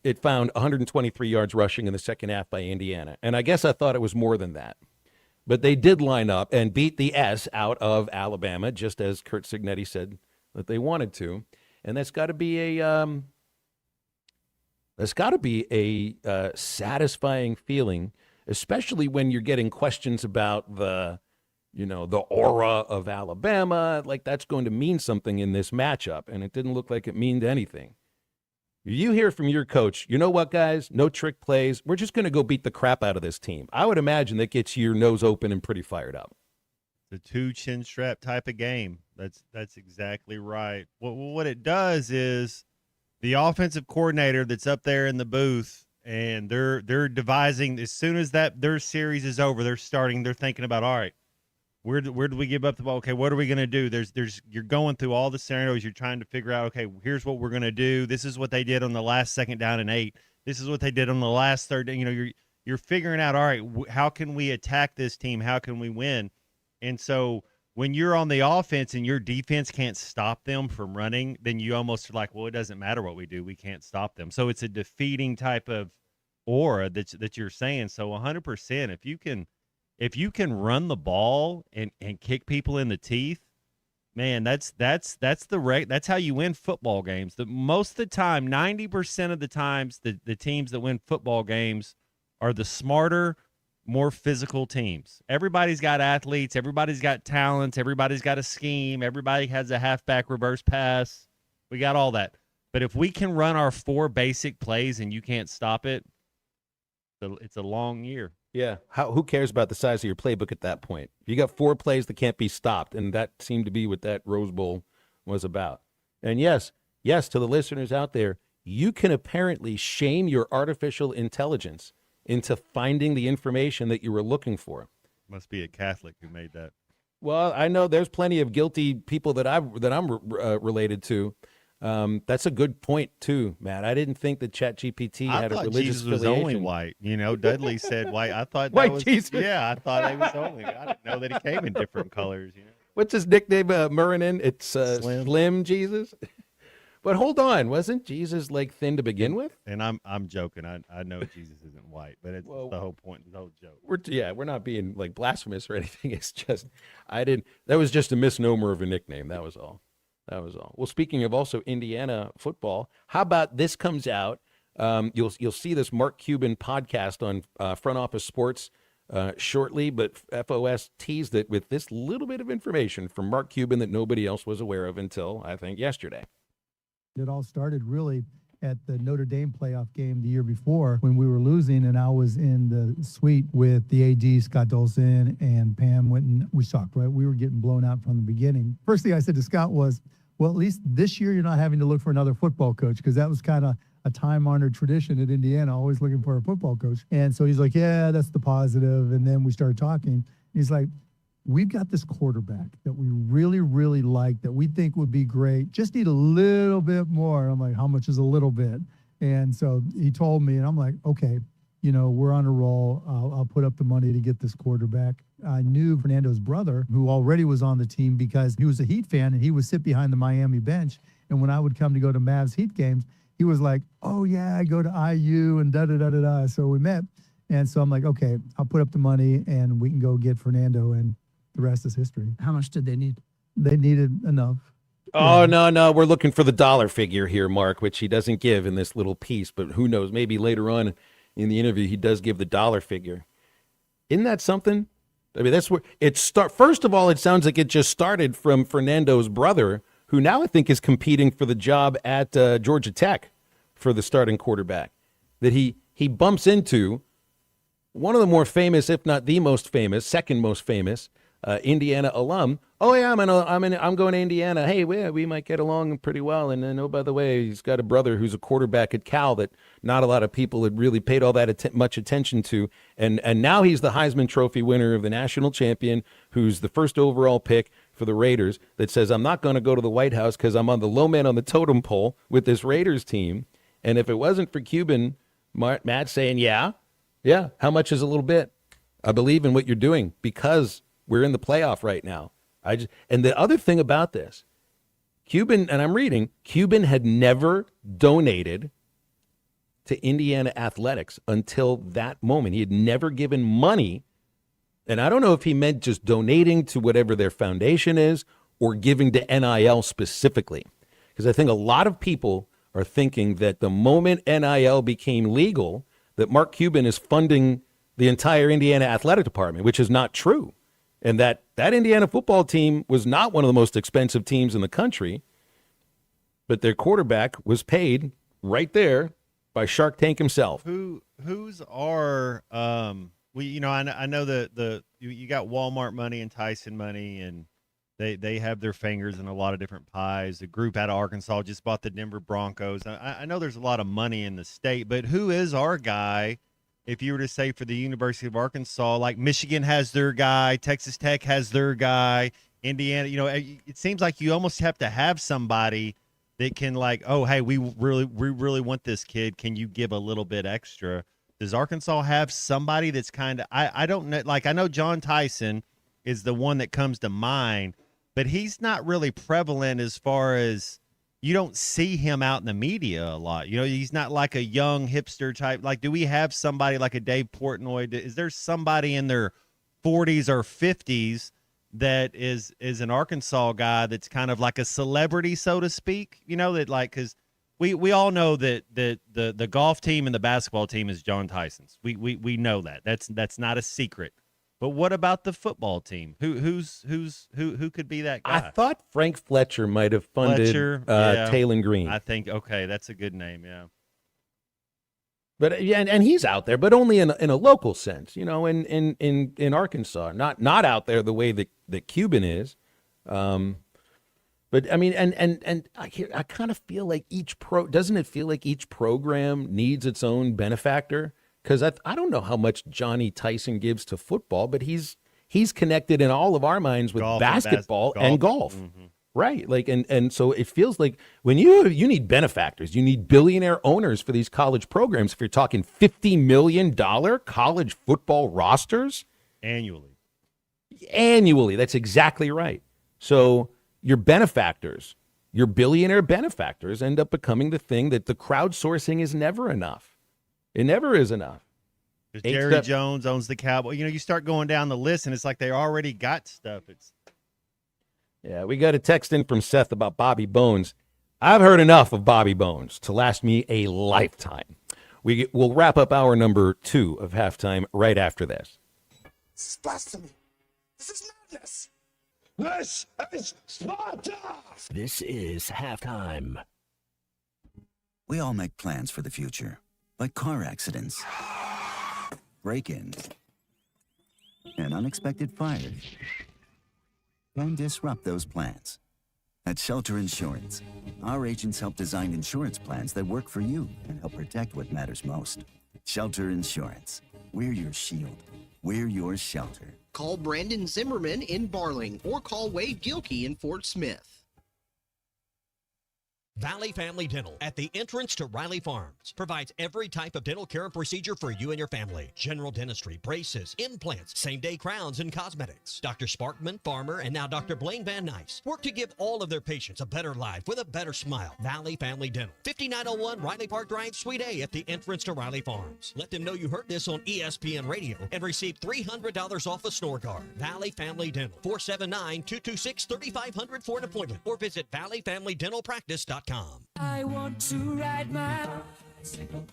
it found 123 yards rushing in the second half by Indiana. And I guess I thought it was more than that. But they did line up and beat the S out of Alabama, just as Curt Cignetti said that they wanted to. And that's got to be a satisfying feeling, especially when you're getting questions about the aura of Alabama. Like, that's going to mean something in this matchup, and it didn't look like it meant anything. You hear from your coach, you know what, guys? No trick plays. We're just going to go beat the crap out of this team. I would imagine that gets your nose open and pretty fired up. The two chin strap type of game. That's exactly right. What it does is the offensive coordinator that's up there in the booth, and they're devising, as soon as their series is over, they're thinking about, all right, where do we give up the ball? Okay, what are we going to do? You're going through all the scenarios. You're trying to figure out, okay, here's what we're going to do. This is what they did on the last second down and 8. This is what they did on the last third. You're figuring out, all right, how can we attack this team? How can we win? And so when you're on the offense and your defense can't stop them from running, then you almost are like, well, it doesn't matter what we do. We can't stop them. So it's a defeating type of aura that you're saying. So 100%, if you can run the ball and kick people in the teeth, man, that's how you win football games. Most of the time, 90% of the times, the teams that win football games are the smarter, more physical teams. Everybody's got athletes, everybody's got talents, everybody's got a scheme, everybody has a halfback reverse pass. We got all that. But if we can run our 4 basic plays and you can't stop it, it's a long year. Yeah. Who cares about the size of your playbook at that point? You got 4 plays that can't be stopped, and that seemed to be what that Rose Bowl was about. And yes, to the listeners out there, you can apparently shame your artificial intelligence into finding the information that you were looking for. Must be a Catholic who made that. Well, I know there's plenty of guilty people that I'm related to. That's a good point too, Matt. I didn't think that ChatGPT had a religious Jesus was affiliation. only white. Dudley said white. I thought that White was, Jesus. Yeah, I thought he was only. I didn't know that he came in different colors. What's his nickname? Murinin? It's Slim Jesus. But hold on, wasn't Jesus like thin to begin with? And I'm joking. I know Jesus isn't white, but it's the whole point, the whole joke. We're not being like blasphemous or anything. It's just that was just a misnomer of a nickname. That was all. Well, speaking of also Indiana football, how about this comes out? You'll see this Mark Cuban podcast on Front Office Sports shortly, but FOS teased it with this little bit of information from Mark Cuban that nobody else was aware of until, I think, yesterday. It all started really at the Notre Dame playoff game the year before when we were losing, and I was in the suite with the AD, Scott Dolson, and Pam Winton. We sucked, right? We were getting blown out from the beginning. First thing I said to Scott was, well, at least this year you're not having to look for another football coach, because that was kind of a time-honored tradition at Indiana, always looking for a football coach. And so he's like, yeah, that's the positive. And then we started talking. He's like, we've got this quarterback that we really, really like, that we think would be great. Just need a little bit more. I'm like, how much is a little bit? And so he told me, and I'm like, okay, we're on a roll. I'll put up the money to get this quarterback. I knew Fernando's brother, who already was on the team because he was a Heat fan, and he would sit behind the Miami bench. And when I would come to go to Mavs Heat games, he was like, oh, yeah, I go to IU and da-da-da-da-da. So we met. And so I'm like, okay, I'll put up the money, and we can go get Fernando, and the rest is history. How much did they need? They needed enough. Oh, no. We're looking for the dollar figure here, Mark, which he doesn't give in this little piece. But who knows? Maybe later on in the interview, he does give the dollar figure. Isn't that something? I mean, that's where it starts. First of all, it sounds like it just started from Fernando's brother, who now I think is competing for the job at Georgia Tech for the starting quarterback, that he bumps into one of the more famous, if not the most famous, second most famous Indiana alum. Oh yeah, I'm going to Indiana. Hey, we might get along pretty well. And then, oh, by the way, he's got a brother who's a quarterback at Cal that not a lot of people had really paid all that much attention to. And now he's the Heisman Trophy winner of the national champion, who's the first overall pick for the Raiders, that says, I'm not going to go to the White House because I'm on the low man on the totem pole with this Raiders team. And if it wasn't for Cuban, Matt saying, yeah, how much is a little bit? I believe in what you're doing because we're in the playoff right now. And the other thing about this, Cuban, and I'm reading, Cuban had never donated to Indiana athletics until that moment. He had never given money. And I don't know if he meant just donating to whatever their foundation is or giving to NIL specifically. Because I think a lot of people are thinking that the moment NIL became legal, that Mark Cuban is funding the entire Indiana athletic department, which is not true. And that Indiana football team was not one of the most expensive teams in the country, but their quarterback was paid right there by Shark Tank himself. Who's our I know you got Walmart money and Tyson money, and they have their fingers in a lot of different pies. The group out of Arkansas just bought the Denver Broncos. I know there's a lot of money in the state, but who is our guy? If you were to say for the University of Arkansas, like Michigan has their guy, Texas Tech has their guy, Indiana, it seems like you almost have to have somebody that can oh, hey, we really want this kid. Can you give a little bit extra? Does Arkansas have somebody that's kind of, I don't know, I know John Tyson is the one that comes to mind, but he's not really prevalent as far as, you don't see him out in the media a lot. He's not like a young hipster type. Do we have somebody like a Dave Portnoy? Is there somebody in their 40s or 50s that is an Arkansas guy that's kind of like a celebrity, so to speak? Because we all know that the golf team and the basketball team is John Tyson's. We know that. That's not a secret. But what about the football team? Who could be that guy? I thought Frank Fletcher might have funded Taylon Green. I think, okay, that's a good name, yeah. But yeah, and he's out there, but only in a local sense, in Arkansas, not out there the way that Cuban is. But I mean, and I kind of feel like doesn't it feel like each program needs its own benefactor? Because I don't know how much Johnny Tyson gives to football, but he's connected in all of our minds with basketball and golf. Mm-hmm. Right. And so it feels like when you need benefactors, you need billionaire owners for these college programs. If you're talking $50 million college football rosters annually, that's exactly right. So your benefactors, your billionaire benefactors end up becoming the thing that the crowdsourcing is never enough. It never is enough. Jerry Jones owns the Cowboys. You start going down the list, and it's like they already got stuff. Yeah, we got a text in from Seth about Bobby Bones. I've heard enough of Bobby Bones to last me a lifetime. We'll wrap up hour number 2 of Halftime right after this. This is blasphemy. This is madness. This is Sparta. This is Halftime. We all make plans for the future, like car accidents, break-ins, and unexpected fires can disrupt those plans. At Shelter Insurance, our agents help design insurance plans that work for you and help protect what matters most. Shelter Insurance. We're your shield. We're your shelter. Call Brandon Zimmerman in Barling or call Wade Gilkey in Fort Smith. Valley Family Dental at the entrance to Riley Farms provides every type of dental care and procedure for you and your family. General dentistry, braces, implants, same-day crowns, and cosmetics. Dr. Sparkman, Farmer, and now Dr. Blaine Van Nice work to give all of their patients a better life with a better smile. Valley Family Dental, 5901 Riley Park Drive, Suite A at the entrance to Riley Farms. Let them know you heard this on ESPN Radio and receive $300 off a snore guard. Valley Family Dental, 479-226-3500 for an appointment or visit valleyfamilydentalpractice.com. I want to ride my bicycle.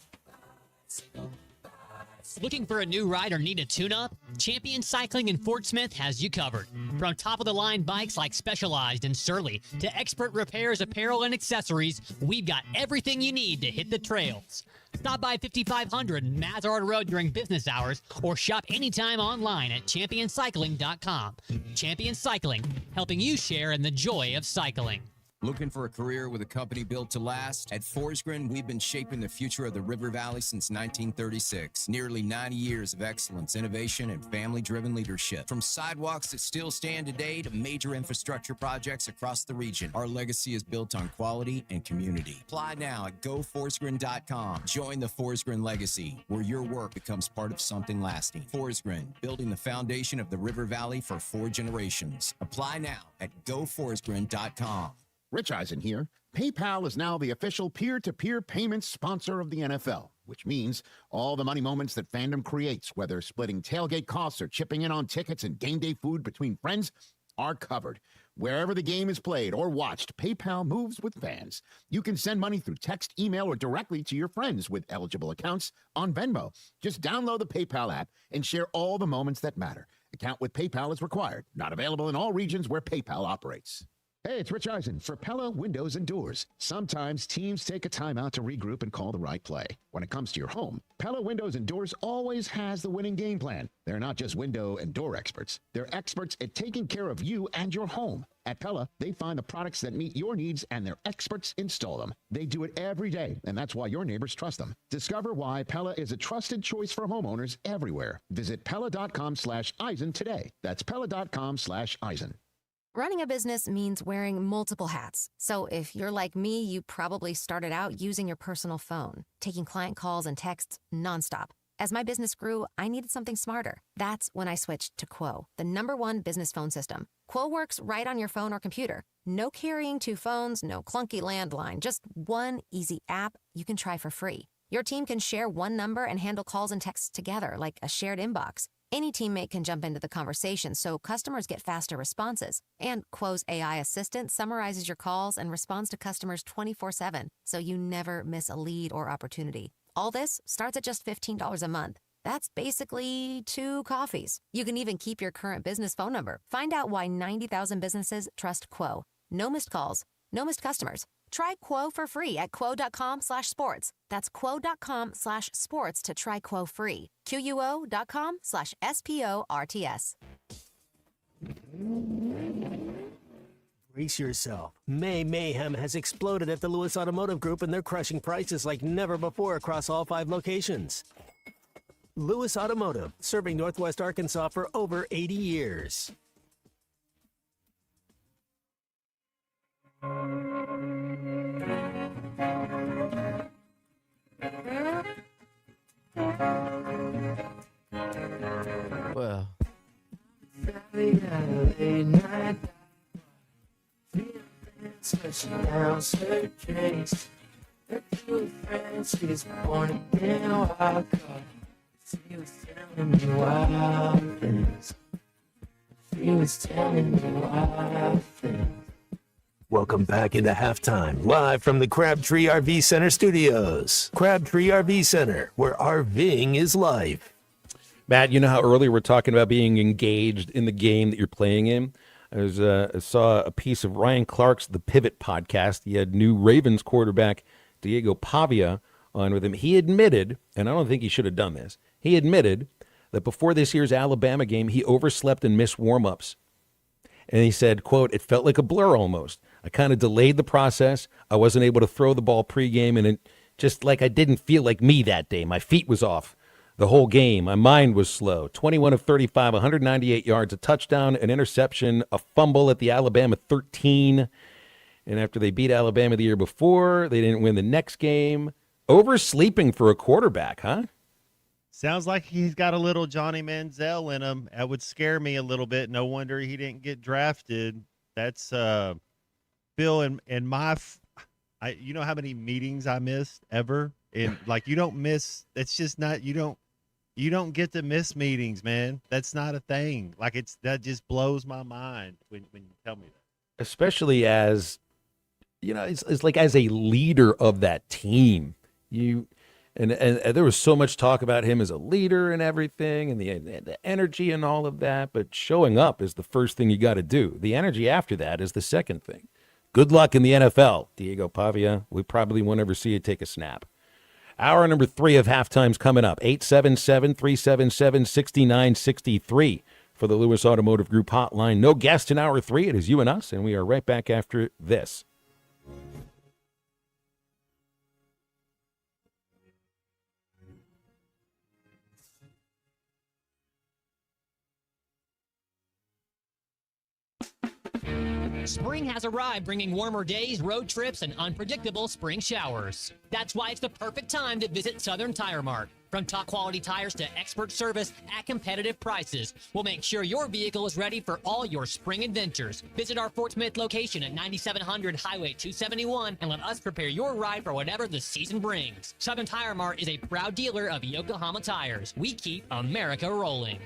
Looking for a new ride or need a tune-up? Champion Cycling in Fort Smith has you covered. From top-of-the-line bikes like Specialized and Surly to expert repairs, apparel, and accessories, we've got everything you need to hit the trails. Stop by 5500 Mazard Road during business hours or shop anytime online at championcycling.com. Champion Cycling, helping you share in the joy of cycling. Looking for a career with a company built to last? At Forsgren, we've been shaping the future of the River Valley since 1936. Nearly 90 years of excellence, innovation, and family-driven leadership. From sidewalks that still stand today to major infrastructure projects across the region, our legacy is built on quality and community. Apply now at goforsgren.com. Join the Forsgren legacy, where your work becomes part of something lasting. Forsgren, building the foundation of the River Valley for 4 generations. Apply now at goforsgren.com. Rich Eisen here. PayPal is now the official peer-to-peer payments sponsor of the NFL, which means all the money moments that fandom creates, whether splitting tailgate costs or chipping in on tickets and game day food between friends, are covered. Wherever the game is played or watched, PayPal moves with fans. You can send money through text, email, or directly to your friends with eligible accounts on Venmo. Just download the PayPal app and share all the moments that matter. Account with PayPal is required. Not available in all regions where PayPal operates. Hey, it's Rich Eisen for Pella Windows and Doors. Sometimes teams take a timeout to regroup and call the right play. When it comes to your home, Pella Windows and Doors always has the winning game plan. They're not just window and door experts. They're experts at taking care of you and your home. At Pella, they find the products that meet your needs and their experts install them. They do it every day, and that's why your neighbors trust them. Discover why Pella is a trusted choice for homeowners everywhere. Visit Pella.com/Eisen today. That's Pella.com/Eisen. Running a business means wearing multiple hats. So if you're like me, you probably started out using your personal phone, taking client calls and texts nonstop. As my business grew, I needed something smarter. That's when I switched to Quo, the #1 business phone system. Quo works right on your phone or computer. No carrying 2 phones, no clunky landline, just one easy app you can try for free. Your team can share one number and handle calls and texts together like a shared inbox. Any teammate can jump into the conversation so customers get faster responses. And Quo's AI assistant summarizes your calls and responds to customers 24/7, so you never miss a lead or opportunity. All this starts at just $15 a month. That's basically 2 coffees. You can even keep your current business phone number. Find out why 90,000 businesses trust Quo. No missed calls, no missed customers. Try Quo for free at quo.com/sports. That's quo.com/sports to try Quo free. QUO.com/SPORTS. Brace yourself. May Mayhem has exploded at the Lewis Automotive Group, and they're crushing prices like never before across all 5 locations. Lewis Automotive, serving Northwest Arkansas for over 80 years. Well, Friday night, switching down her drinks. Her 2 friends, she's born in a wild card. She was telling me wild things. She was telling me wild things. Welcome back into halftime, live from the Crabtree RV Center studios. Crabtree RV Center, where RVing is life. Matt, you know how earlier we're talking about being engaged in the game that you're playing in? I saw a piece of Ryan Clark's The Pivot podcast. He had new Ravens quarterback Diego Pavia on with him. He admitted, and I don't think he should have done this, he admitted that before this year's Alabama game, he overslept and missed warm-ups. And he said, quote, "It felt like a blur almost. I kind of delayed the process. I wasn't able to throw the ball pregame, and it just like I didn't feel like me that day. My feet was off the whole game. My mind was slow. 21 of 35, 198 yards, a touchdown, an interception, a fumble at the Alabama 13. And after they beat Alabama the year before, they didn't win the next game. Oversleeping for a quarterback, huh?" Sounds like he's got a little Johnny Manziel in him. That would scare me a little bit. No wonder he didn't get drafted. That's Bill and you know how many meetings I missed ever? And like you don't miss. It's just not you don't get to miss meetings, man. That's not a thing. Like that just blows my mind when you tell me that. Especially as it's like as a leader of that team. And there was so much talk about him as a leader and everything and the energy and all of that, but showing up is the first thing you got to do. The energy after that is the second thing. Good luck in the NFL, Diego Pavia. We probably won't ever see you take a snap. Hour number 3 of Halftime's coming up. 877-377-6963 for the Lewis Automotive Group hotline. No guest in hour 3. It is you and us, and we are right back after this. Spring has arrived, bringing warmer days, road trips, and unpredictable spring showers. That's why it's the perfect time to visit Southern Tire Mart. From top quality tires to expert service at competitive prices, we'll make sure your vehicle is ready for all your spring adventures. Visit our Fort Smith location at 9700 Highway 271 and let us prepare your ride for whatever the season brings. Southern Tire Mart is a proud dealer of Yokohama tires. We keep America rolling.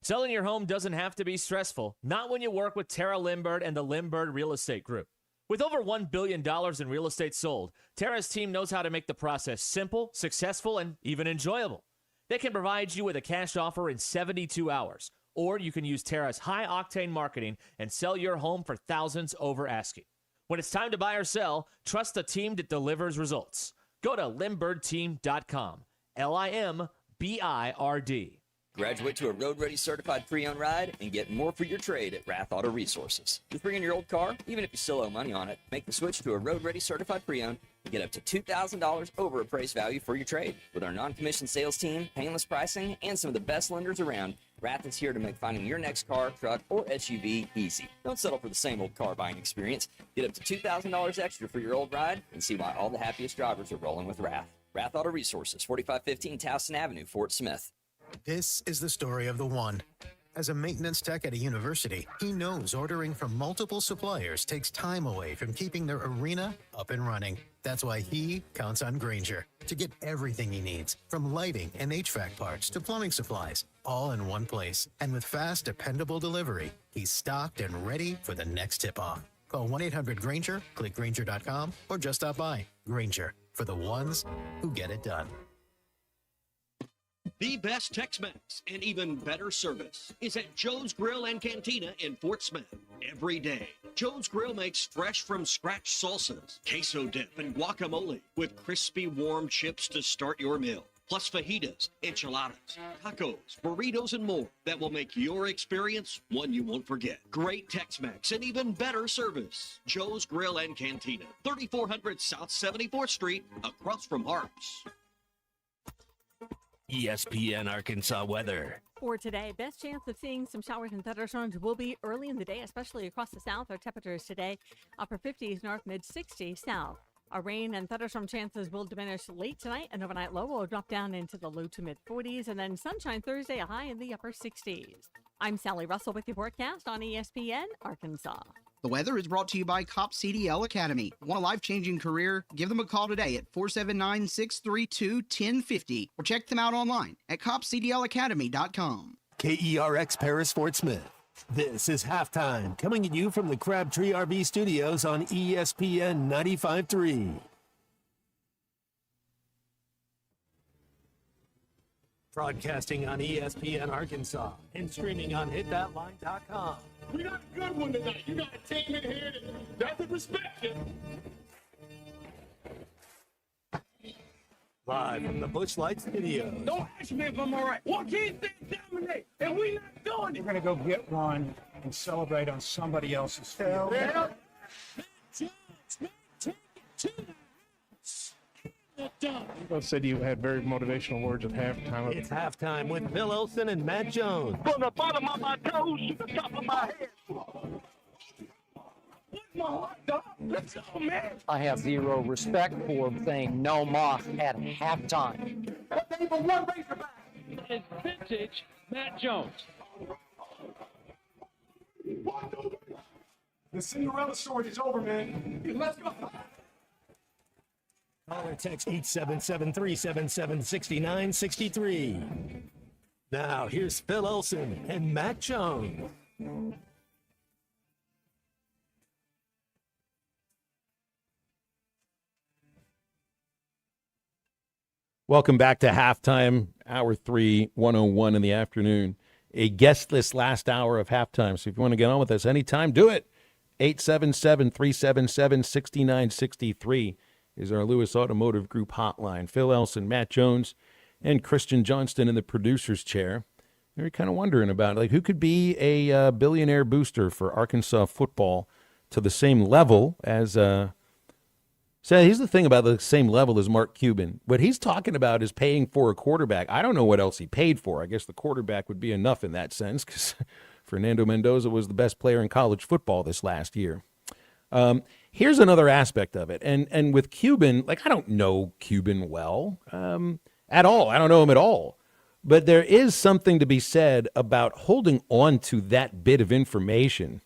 Selling your home doesn't have to be stressful, not when you work with Tara Lindbergh and the Lindbergh Real Estate Group. With over $1 billion in real estate sold, Tara's team knows how to make the process simple, successful, and even enjoyable. They can provide you with a cash offer in 72 hours, or you can use Tara's high-octane marketing and sell your home for thousands over asking. When it's time to buy or sell, trust a team that delivers results. Go to LindberghTeam.com, LIMBIRD. Graduate to a road-ready certified pre-owned ride and get more for your trade at Rath Auto Resources. Just bring in your old car, even if you still owe money on it. Make the switch to a road-ready certified pre-owned and get up to $2,000 over appraised value for your trade. With our non-commissioned sales team, painless pricing, and some of the best lenders around, Rath is here to make finding your next car, truck, or SUV easy. Don't settle for the same old car buying experience. Get up to $2,000 extra for your old ride and see why all the happiest drivers are rolling with Rath. Rath Auto Resources, 4515 Towson Avenue, Fort Smith. This is the story of the one. As a maintenance tech at a university, he knows ordering from multiple suppliers takes time away from keeping their arena up and running. That's why he counts on Grainger to get everything he needs, from lighting and HVAC parts to plumbing supplies, all in one place. And with fast, dependable delivery, he's stocked and ready for the next tip-off. Call 1-800-GRAINGER, click Grainger.com, or just stop by. Grainger, for the ones who get it done. The best Tex-Mex and even better service is at Joe's Grill and Cantina in Fort Smith. Every day, Joe's Grill makes fresh from scratch salsas, queso dip, and guacamole with crispy warm chips to start your meal. Plus fajitas, enchiladas, tacos, burritos, and more that will make your experience one you won't forget. Great Tex-Mex and even better service. Joe's Grill and Cantina, 3400 South 74th Street, across from Harps. ESPN Arkansas weather. For today, best chance of seeing some showers and thunderstorms will be early in the day, especially across the south. Our temperatures today, upper 50s north, mid 60s south. Our rain and thunderstorm chances will diminish late tonight. An overnight low will drop down into the low to mid 40s, and then sunshine Thursday, a high in the upper 60s. I'm Sally Russell with your forecast on ESPN Arkansas. The weather is brought to you by COP CDL Academy. Want a life-changing career? Give them a call today at 479-632-1050 or check them out online at copcdlacademy.com. KERX Paris Fort Smith. This is Halftime, coming at you from the Crabtree RV Studios on ESPN 95.3. Broadcasting on ESPN Arkansas and streaming on hitthatline.com. We got a good one tonight. You got a team in here that doesn't respect you. Live from the Busch Light Studios. Don't ask me if I'm all right. What can't they dominate? And we not doing it. We're going to go get one and celebrate on somebody else's field. Yeah. Both said you had very motivational words at halftime. It's Halftime with Bill Olson and Matt Jones. From the bottom of my toes to the top of my head. My heart, dog. Let's go, man. I have zero respect for saying no moss at halftime. But they were one Razorback. It's vintage Matt Jones. The Cinderella story is over, man. Let's go. Call or text 877-377-6963. Now, here's Phil Olson and Matt Jones. Welcome back to Halftime, Hour 3, 101 in the afternoon. A guestless last hour of Halftime. So if you want to get on with us anytime, do it. 877-377-6963 is our Lewis Automotive Group hotline. Phil Elson, Matt Jones, and Christian Johnston in the producer's chair. You're kind of wondering about, like, who could be a billionaire booster for Arkansas football to the same level as So here's the thing about the same level as Mark Cuban. What he's talking about is paying for a quarterback. I don't know what else he paid for. I guess the quarterback would be enough in that sense because Fernando Mendoza was the best player in college football this last year. Here's another aspect of it. And with Cuban, like, I don't know Cuban well at all. I don't know him at all. But there is something to be said about holding on to that bit of information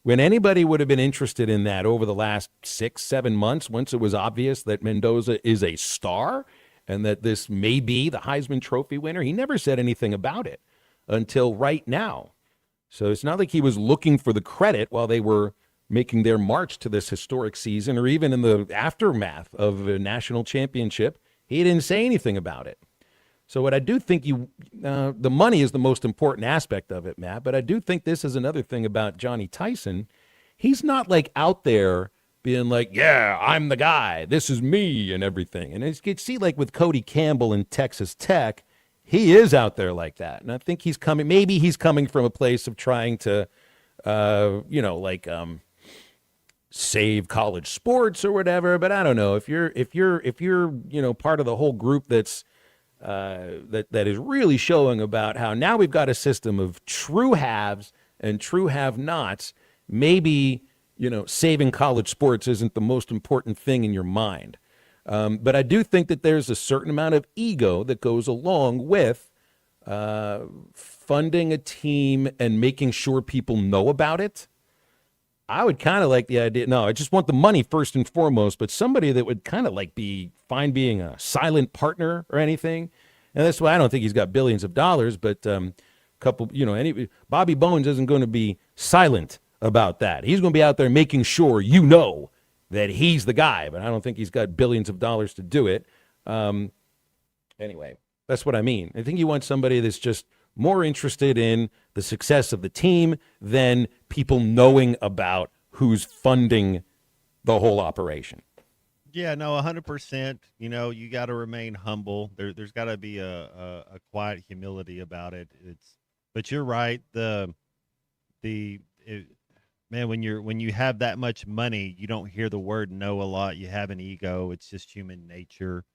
when anybody would have been interested in that over the last 6-7 months, once it was obvious that Mendoza is a star and that this may be the Heisman Trophy winner. He never said anything about it until right now. So it's not like he was looking for the credit while they were making their march to this historic season or even in the aftermath of a national championship. He didn't say anything about it. So what I do think the money is the most important aspect of it, Matt, but I do think this is another thing about Johnny Tyson. He's not like out there being like, yeah, I'm the guy, this is me and everything. And as you can see, like with Cody Campbell in Texas Tech, he is out there like that. And I think maybe he's coming from a place of trying to, save college sports or whatever. But I don't know if you're part of the whole group that's, that is really showing about how now we've got a system of true haves and true have-nots. Maybe, saving college sports isn't the most important thing in your mind. But I do think that there's a certain amount of ego that goes along with funding a team and making sure people know about it. I would kind of like the idea. No, I just want the money first and foremost, but somebody that would kind of like be fine being a silent partner or anything. And that's why I don't think he's got billions of dollars, but Bobby Bones isn't going to be silent about that. He's going to be out there making sure that he's the guy, but I don't think he's got billions of dollars to do it. Anyway, that's what I mean. I think you want somebody that's just more interested in the success of the team than people knowing about who's funding the whole operation. Yeah, no, 100%. You got to remain humble. There's got to be a quiet humility about it. But you're right. Man, when you have that much money, you don't hear the word no a lot. You have an ego. It's just human nature.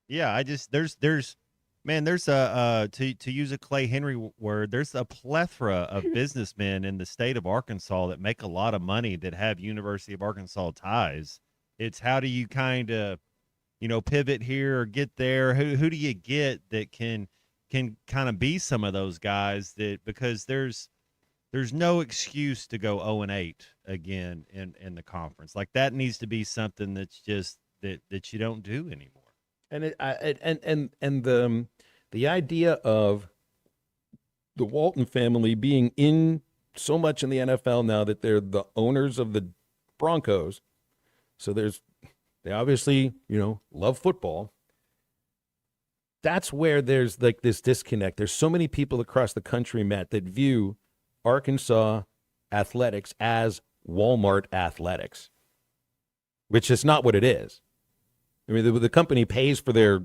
There's to use a Clay Henry word, there's a plethora of businessmen in the state of Arkansas that make a lot of money that have University of Arkansas ties. It's how do you kind of, pivot here or get there? Who do you get that can kind of be some of those guys because there's no excuse to go 0-8 again in the conference. Like that needs to be something that's just that you don't do anymore. And the idea of the Walton family being in so much in the NFL now that they're the owners of the Broncos. So they obviously, love football. That's where there's like this disconnect. There's so many people across the country, Matt, that view Arkansas athletics as Walmart athletics, which is not what it is. I mean, the company pays for their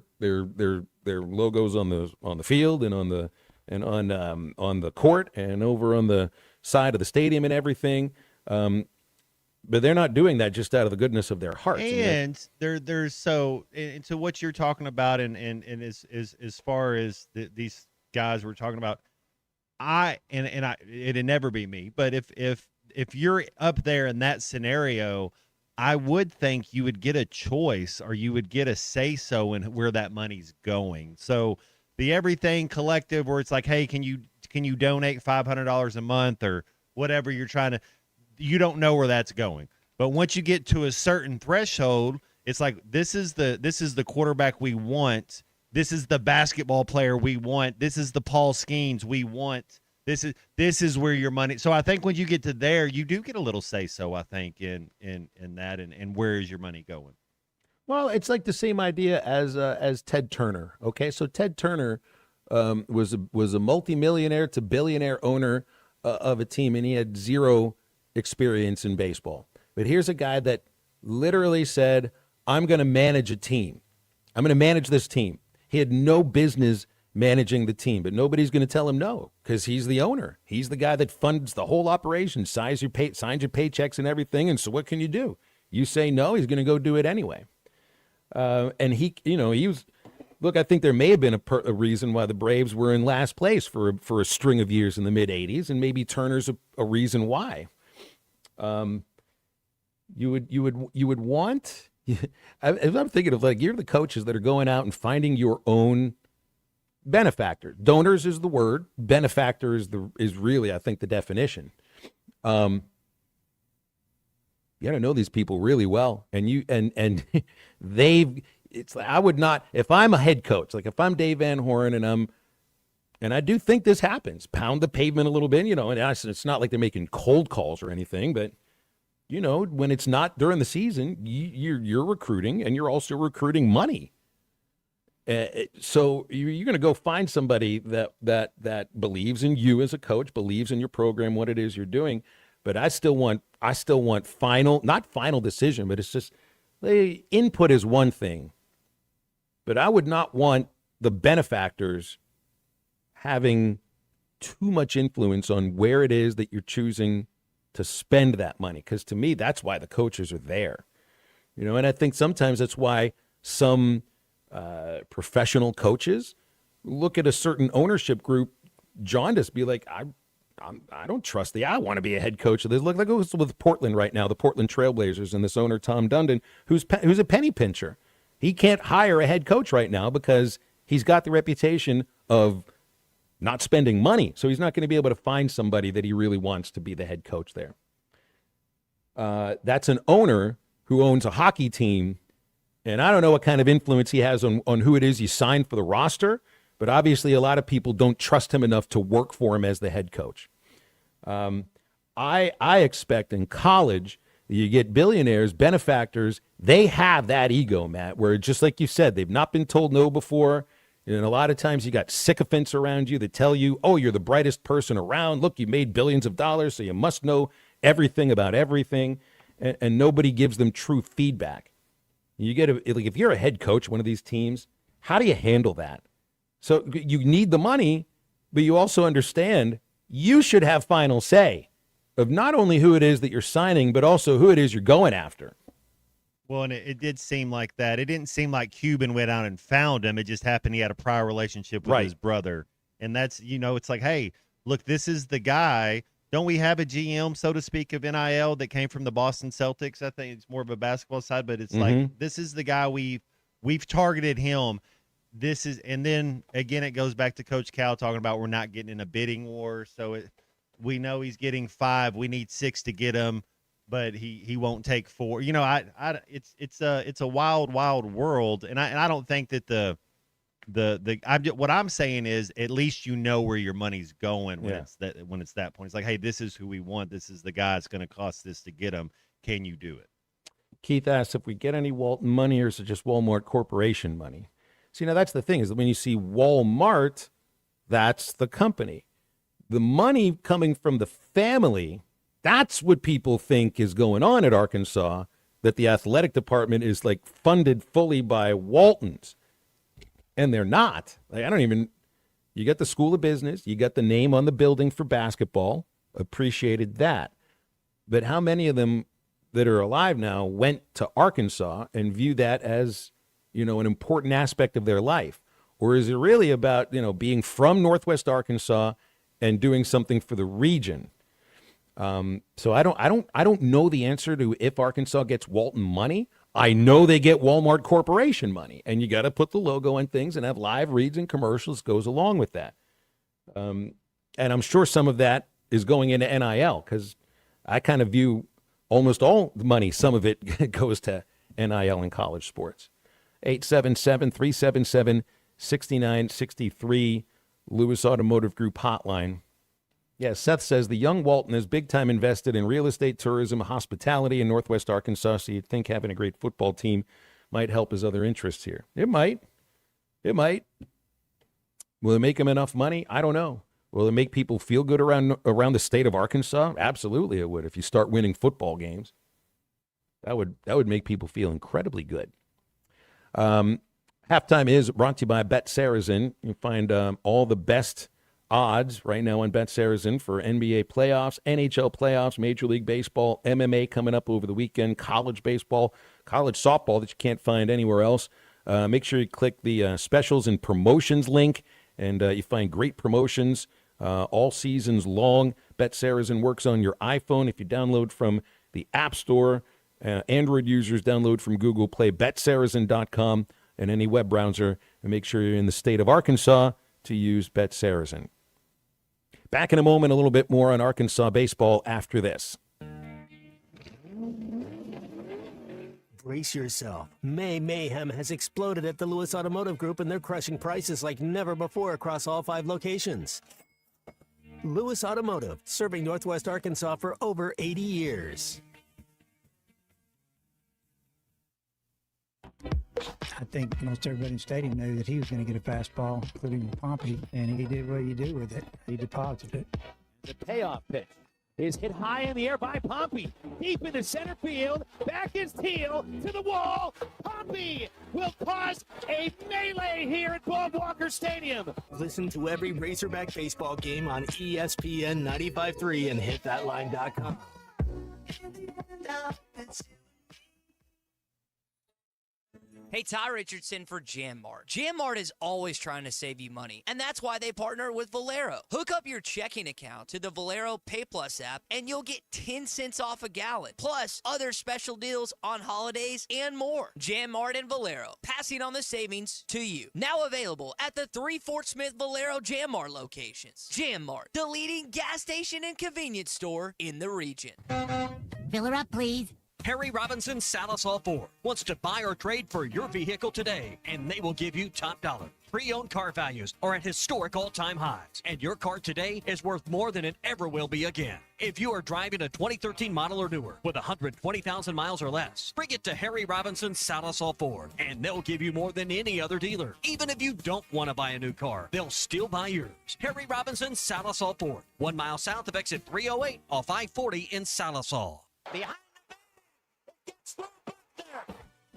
logos on the field and on the court and over on the side of the stadium and everything. But they're not doing that just out of the goodness of their hearts. And there's so into what you're talking about, and as far as these guys we're talking about, it'd never be me. But if you're up there in that scenario, I would think you would get a choice or you would get a say-so in where that money's going. So the Everything Collective, where it's like, hey, can you donate $500 a month or whatever you're trying to, you don't know where that's going. But once you get to a certain threshold, it's like, this is the quarterback we want. This is the basketball player we want. This is the Paul Skeens we want. This is where your money. So I think when you get to there, you do get a little say so. I think in that and where is your money going? Well, it's like the same idea as Ted Turner. Okay, so Ted Turner was a multimillionaire to billionaire owner of a team, and he had zero experience in baseball. But here's a guy that literally said, I'm going to manage a team. I'm going to manage this team. He had no business managing the team, but nobody's going to tell him no because he's the owner. He's the guy that funds the whole operation, signs your paychecks and everything. And so what can you do? You say no, he's going to go do it anyway. And he was, look, I think there may have been a reason why the Braves were in last place for a string of years in the mid 80s. And maybe Turner's a reason why. You would want, I'm thinking of like, you're the coaches that are going out and finding your own benefactor. Donors is the word. Benefactor is really, I think, the definition. You got to know these people really well, and it's like, I would not, if I'm a head coach, like if I'm Dave Van Horn and I do think this happens, pound the pavement a little bit, and it's not like they're making cold calls or anything, but when it's not during the season, you're recruiting and you're also recruiting money. So you're going to go find somebody that believes in you as a coach, believes in your program, what it is you're doing. But I still want not final decision, but it's just the input is one thing. But I would not want the benefactors having too much influence on where it is that you're choosing to spend that money. Because to me, that's why the coaches are there. And I think sometimes that's why some professional coaches look at a certain ownership group, jaundice, be like, I don't trust I want to be a head coach of this. Look who's with Portland right now, the Portland Trailblazers, and this owner, Tom Dundon, who's a penny pincher. He can't hire a head coach right now because he's got the reputation of not spending money. So he's not going to be able to find somebody that he really wants to be the head coach there. That's an owner who owns a hockey team, and I don't know what kind of influence he has on who it is you sign for the roster, but obviously a lot of people don't trust him enough to work for him as the head coach. I expect in college you get billionaires, benefactors, they have that ego, Matt, where just like you said, they've not been told no before. And a lot of times you got sycophants around you that tell you, oh, you're the brightest person around. Look, you made billions of dollars, so you must know everything about everything. And nobody gives them true feedback. You get like if you're a head coach of one of these teams, how do you handle that? So you need the money, but you also understand you should have final say of not only who it is that you're signing, but also who it is you're going after. Well, and it did seem like that. It didn't seem like Cuban went out and found him. It just happened he had a prior relationship with his brother. And that's, it's like, hey, look, this is the guy. Don't we have a GM, so to speak, of NIL that came from the Boston Celtics? I think it's more of a basketball side, but it's like, this is the guy we've targeted him. This is, and then again, it goes back to Coach Cal talking about we're not getting in a bidding war. So we know he's getting 5. We need 6 to get him, but he won't take 4. It's a wild world, and I don't think that what I'm saying is at least you know where your money's going when it's that point. It's like, hey, this is who we want. This is the guy. It's going to cost this to get him. Can you do it? Keith asks if we get any Walton money, or is it just Walmart Corporation money? See, now that's the thing, is that when you see Walmart, that's the company. The money coming from the family, that's what people think is going on at Arkansas, that the athletic department is like funded fully by Waltons. And they're not. Like, you got the School of Business, you got the name on the building for basketball, appreciated that. But how many of them that are alive now went to Arkansas and view that as, an important aspect of their life? Or is it really about, being from Northwest Arkansas and doing something for the region? So I don't know the answer to if Arkansas gets Walton money. I know they get Walmart Corporation money, and you got to put the logo on things and have live reads and commercials goes along with that. And I'm sure some of that is going into NIL, because I kind of view almost all the money, some of it goes to NIL in college sports. 877-377-6963, Lewis Automotive Group hotline. Yeah, Seth says the young Walton is big time invested in real estate, tourism, hospitality in Northwest Arkansas, so you'd think having a great football team might help his other interests here. It might. Will it make him enough money? I don't know. Will it make people feel good around the state of Arkansas? Absolutely, it would. If you start winning football games, that would make people feel incredibly good. Halftime is brought to you by Bet Saracen. You can find all the best odds right now on Bet Saracen for NBA playoffs, NHL playoffs, Major League Baseball, MMA coming up over the weekend, college baseball, college softball that you can't find anywhere else. Make sure you click the specials and promotions link, and you find great promotions all seasons long. Bet Saracen works on your iPhone. If you download from the App Store, Android users download from Google Play, betsaracen.com, and any web browser, and make sure you're in the state of Arkansas to use Bet Saracen. Back in a moment, a little bit more on Arkansas baseball after this. Brace yourself. May mayhem has exploded at the Lewis Automotive Group, and they're crushing prices like never before across all 5 locations. Lewis Automotive, serving Northwest Arkansas for over 80 years. I think most everybody in the stadium knew that he was going to get a fastball, including Pompey, and he did what you do with it. He deposited it. The payoff pitch is hit high in the air by Pompey. Deep into center field. Back is Teal to the wall. Pompey will cause a melee here at Bob Walker Stadium. Listen to every Razorback baseball game on ESPN 95.3 and hitthatline.com. Hey, Ty Richardson for JamMart. JamMart is always trying to save you money, and that's why they partner with Valero. Hook up your checking account to the Valero Pay Plus app, and you'll get 10 cents off a gallon, plus other special deals on holidays and more. JamMart and Valero, passing on the savings to you. Now available at the 3 Fort Smith Valero JamMart locations. JamMart, the leading gas station and convenience store in the region. Fill her up, please. Harry Robinson Salisol Ford wants to buy or trade for your vehicle today, and they will give you top dollar. Pre-owned car values are at historic all-time highs, and your car today is worth more than it ever will be again. If you are driving a 2013 model or newer with 120,000 miles or less, bring it to Harry Robinson Salisol Ford, and they'll give you more than any other dealer. Even if you don't want to buy a new car, they'll still buy yours. Harry Robinson Salisol Ford, 1 mile south of exit 308 off I-40 in Salisol.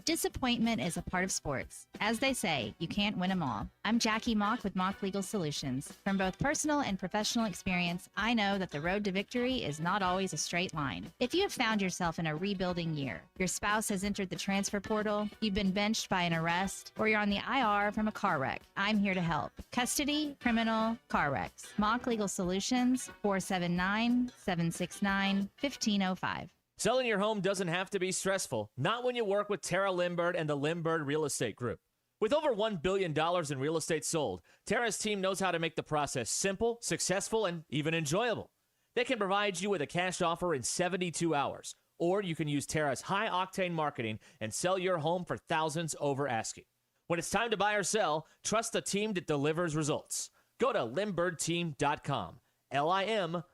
Disappointment is a part of sports. As they say, you can't win them all. I'm Jackie Mock with Mock Legal Solutions. From both personal and professional experience, I know that the road to victory is not always a straight line. If you have found yourself in a rebuilding year, your spouse has entered the transfer portal, you've been benched by an arrest, or you're on the IR from a car wreck, I'm here to help. Custody, criminal, car wrecks. Mock Legal Solutions, 479-769-1505. Selling your home doesn't have to be stressful, not when you work with Tara Limbird and the Limbird Real Estate Group. With over $1 billion in real estate sold, Tara's team knows how to make the process simple, successful, and even enjoyable. They can provide you with a cash offer in 72 hours, or you can use Tara's high-octane marketing and sell your home for thousands over asking. When it's time to buy or sell, trust the team that delivers results. Go to LimbirdTeam.com, LIMBIRD.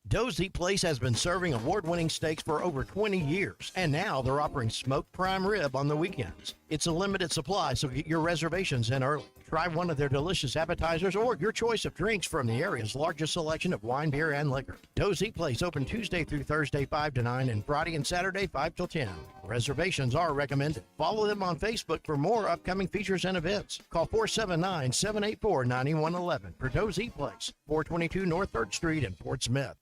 Doe's Eat Place has been serving award-winning steaks for over 20 years, and now they're offering smoked prime rib on the weekends. It's a limited supply, so get your reservations in early. Try one of their delicious appetizers or your choice of drinks from the area's largest selection of wine, beer, and liquor. Doe's Eat Place open Tuesday through Thursday 5 to 9 and Friday and Saturday 5 till 10. Reservations are recommended. Follow them on Facebook for more upcoming features and events. Call 479-784-9111 for Doe's Eat Place, 422 North 3rd Street in Fort Smith.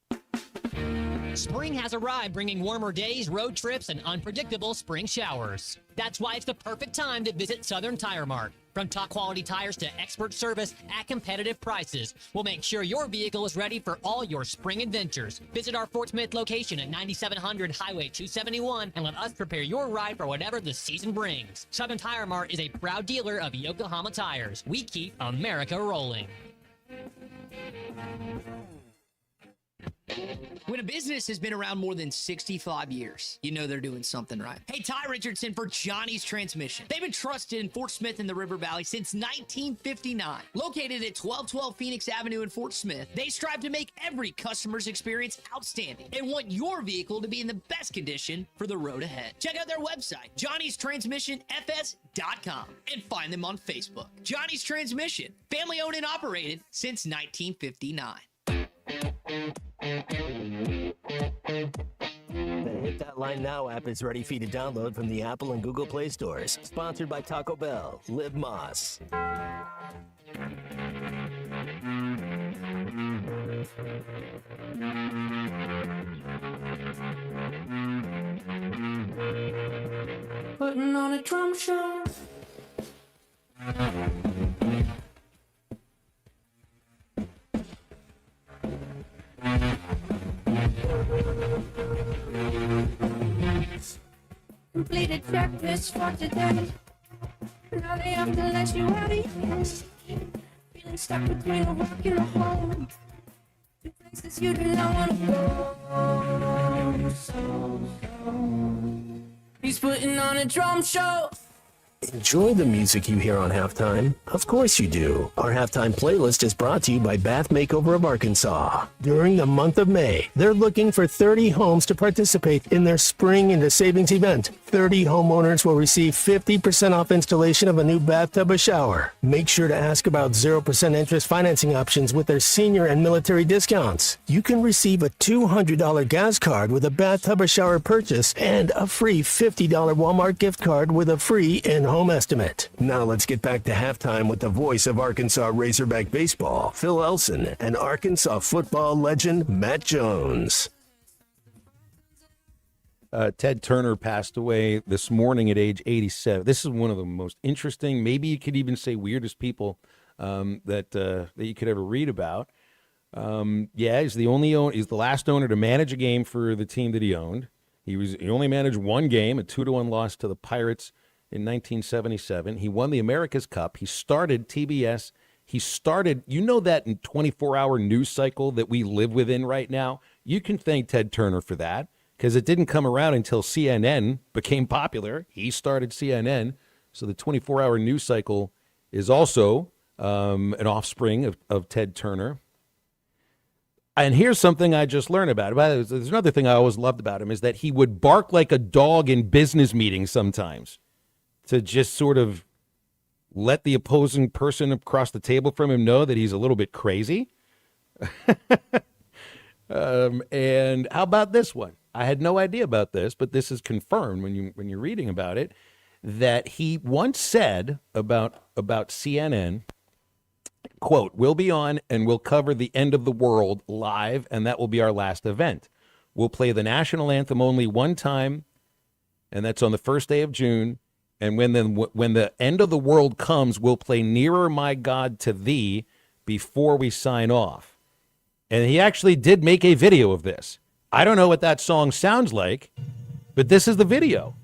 Spring has arrived, bringing warmer days, road trips, and unpredictable spring showers. That's why it's the perfect time to visit Southern Tire Mart. From top quality tires to expert service at competitive prices, we'll make sure your vehicle is ready for all your spring adventures. Visit our Fort Smith location at 9700 Highway 271 and let us prepare your ride for whatever the season brings. Southern Tire Mart is a proud dealer of Yokohama tires. We keep America rolling. When a business has been around more than 65 years, you know they're doing something right. Hey, Ty Richardson for Johnny's Transmission. They've been trusted in Fort Smith in the River Valley since 1959. Located at 1212 Phoenix Avenue in Fort Smith, they strive to make every customer's experience outstanding and want your vehicle to be in the best condition for the road ahead. Check out their website, johnnystransmissionfs.com, and find them on Facebook. Johnny's Transmission, family owned and operated since 1959. The Hit That Line Now app is ready for you to download from the Apple and Google Play stores. Sponsored by Taco Bell. Live Moss. Putting on a drum show. Completed checklist for today. Now they have to let you out of your nest. Feeling stuck between a rock and a hole. Two places you do not want to go. So. He's putting on a drum show. Enjoy the music you hear on Halftime? Of course you do. Our Halftime playlist is brought to you by Bath Makeover of Arkansas. During the month of May, they're looking for 30 homes to participate in their Spring into Savings event. 30 homeowners will receive 50% off installation of a new bathtub or shower. Make sure to ask about 0% interest financing options with their senior and military discounts. You can receive a $200 gas card with a bathtub or shower purchase and a free $50 Walmart gift card with a free in-home estimate. Now let's get back to halftime with the voice of Arkansas Razorback baseball, Phil Elson, and Arkansas football legend Matt Jones. Ted Turner passed away this morning at age 87. This is one of the most interesting, maybe you could even say weirdest people that you could ever read about. He's the last owner to manage a game for the team that he owned. He only managed one game, a 2-1 loss to the Pirates in 1977. He won the America's Cup. He started TBS. You know that in 24-hour news cycle that we live within right now? You can thank Ted Turner for that, because it didn't come around until CNN became popular. He started CNN. So the 24-hour news cycle is also an offspring of Ted Turner. And here's something I just learned about him. There's another thing I always loved about him is that he would bark like a dog in business meetings sometimes to just sort of let the opposing person across the table from him know that he's a little bit crazy. And how about this one? I had no idea about this, but this is confirmed when you're reading about it, that he once said about CNN, quote, "We'll be on and we'll cover the end of the world live, and that will be our last event. We'll play the national anthem only one time, and that's on the first day of June. And when the end of the world comes, we'll play Nearer, My God, to Thee before we sign off." And he actually did make a video of this. I don't know what that song sounds like, but this is the video.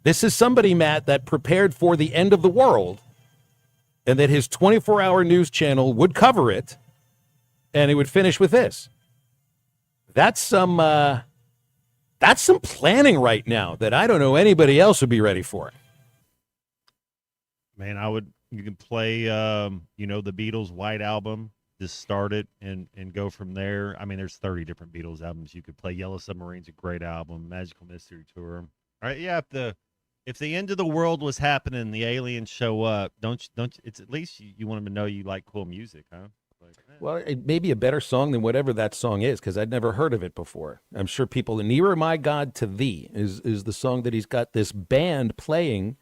This is somebody, Matt, that prepared for the end of the world, and that his 24-hour news channel would cover it, and it would finish with this. That's some planning right now that I don't know anybody else would be ready for. Man, you can play, the Beatles' White Album, just start it and go from there. I mean, there's 30 different Beatles albums. You could play Yellow Submarine's a great album, Magical Mystery Tour. All right, yeah, if the end of the world was happening and the aliens show up, don't it's at least you want them to know you like cool music, huh? Well, it may be a better song than whatever that song is, because I'd never heard of it before. I'm sure people, Nearer, My God, to Thee is the song that he's got this band playing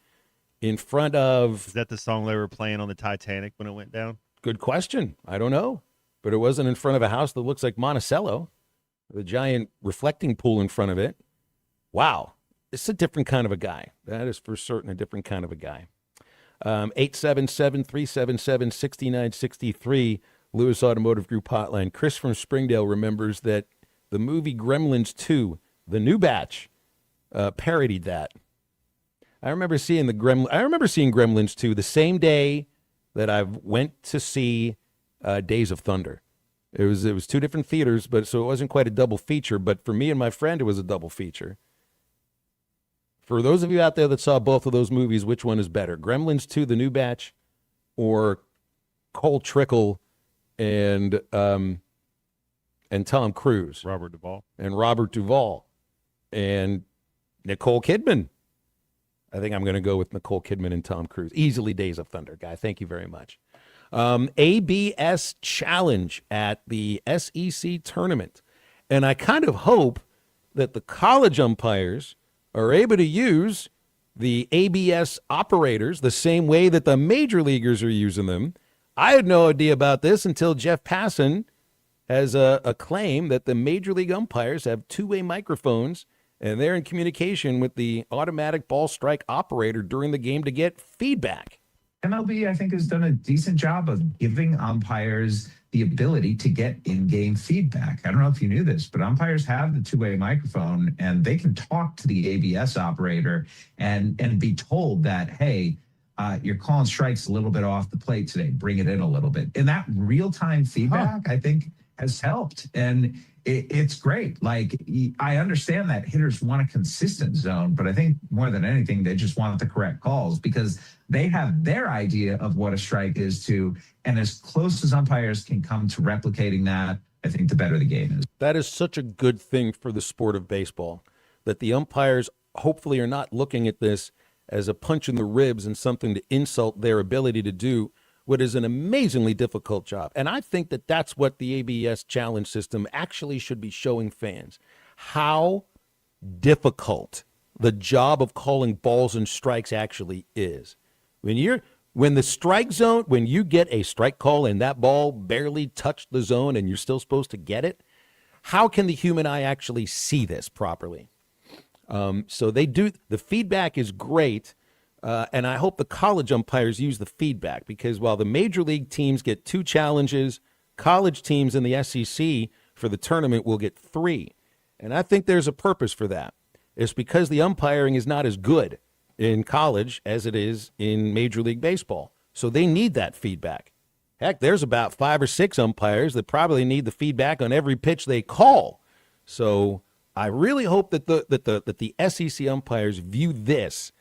in front of. Is that the song they were playing on the Titanic when it went down? Good question. I don't know. But it wasn't in front of a house that looks like Monticello, with a giant reflecting pool in front of it. Wow. It's a different kind of a guy. That is for certain a different kind of a guy. 877-377-6963, Lewis Automotive Group hotline. Chris from Springdale remembers that the movie Gremlins 2, the new batch, parodied that. I remember seeing Gremlins 2 the same day that I went to see Days of Thunder. It was two different theaters, but so it wasn't quite a double feature. But for me and my friend, it was a double feature. For those of you out there that saw both of those movies, which one is better? Gremlins 2, The New Batch, or Cole Trickle and Tom Cruise? Robert Duvall. And Robert Duvall. And Nicole Kidman. I think I'm going to go with Nicole Kidman and Tom Cruise. Easily Days of Thunder, guy. Thank you very much. ABS Challenge at the SEC tournament. And I kind of hope that the college umpires are able to use the ABS operators the same way that the major leaguers are using them. I had no idea about this until Jeff Passan has a claim that the major league umpires have two-way microphones and they're in communication with the automatic ball strike operator during the game to get feedback. MLB, I think, has done a decent job of giving umpires the ability to get in-game feedback. I don't know if you knew this, but umpires have the two-way microphone, and they can talk to the ABS operator and be told that, hey, you're calling strikes a little bit off the plate today. Bring it in a little bit. And that real-time feedback, I think, has helped. And it's great. Like, I understand that hitters want a consistent zone, but I think more than anything, they just want the correct calls because they have their idea of what a strike is too. And as close as umpires can come to replicating that, I think the better the game is. That is such a good thing for the sport of baseball, that the umpires hopefully are not looking at this as a punch in the ribs and something to insult their ability to do what is an amazingly difficult job. And I think that that's what the ABS challenge system actually should be showing fans, how difficult the job of calling balls and strikes actually is. When the strike zone, when you get a strike call and that ball barely touched the zone and you're still supposed to get it, how can the human eye actually see this properly? So they do. The feedback is great. And I hope the college umpires use the feedback because while the major league teams get 2 challenges, college teams in the SEC for the tournament will get 3. And I think there's a purpose for that. It's because the umpiring is not as good in college as it is in Major League Baseball. So they need that feedback. Heck, there's about 5 or 6 umpires that probably need the feedback on every pitch they call. So I really hope that the SEC umpires view this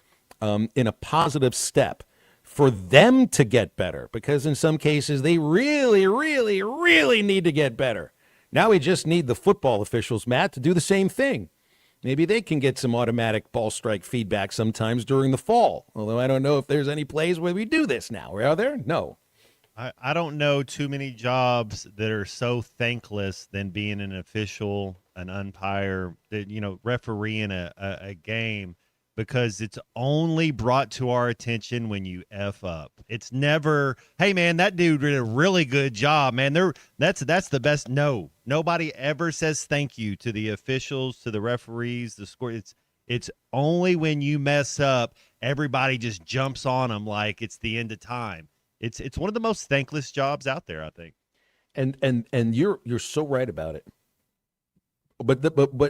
in a positive step for them to get better, because in some cases they really, really, really need to get better. Now we just need the football officials, Matt, to do the same thing. Maybe they can get some automatic ball strike feedback sometimes during the fall, although I don't know if there's any plays where we do this now. Are there? No. I don't know too many jobs that are so thankless than being an official, an umpire, refereeing a game. Because it's only brought to our attention when you F up. It's never, hey, man, that dude did a really good job, man. That's the best. No, nobody ever says thank you to the officials, to the referees, the score. It's only when you mess up, everybody just jumps on them like it's the end of time. It's one of the most thankless jobs out there, I think. And you're so right about it. But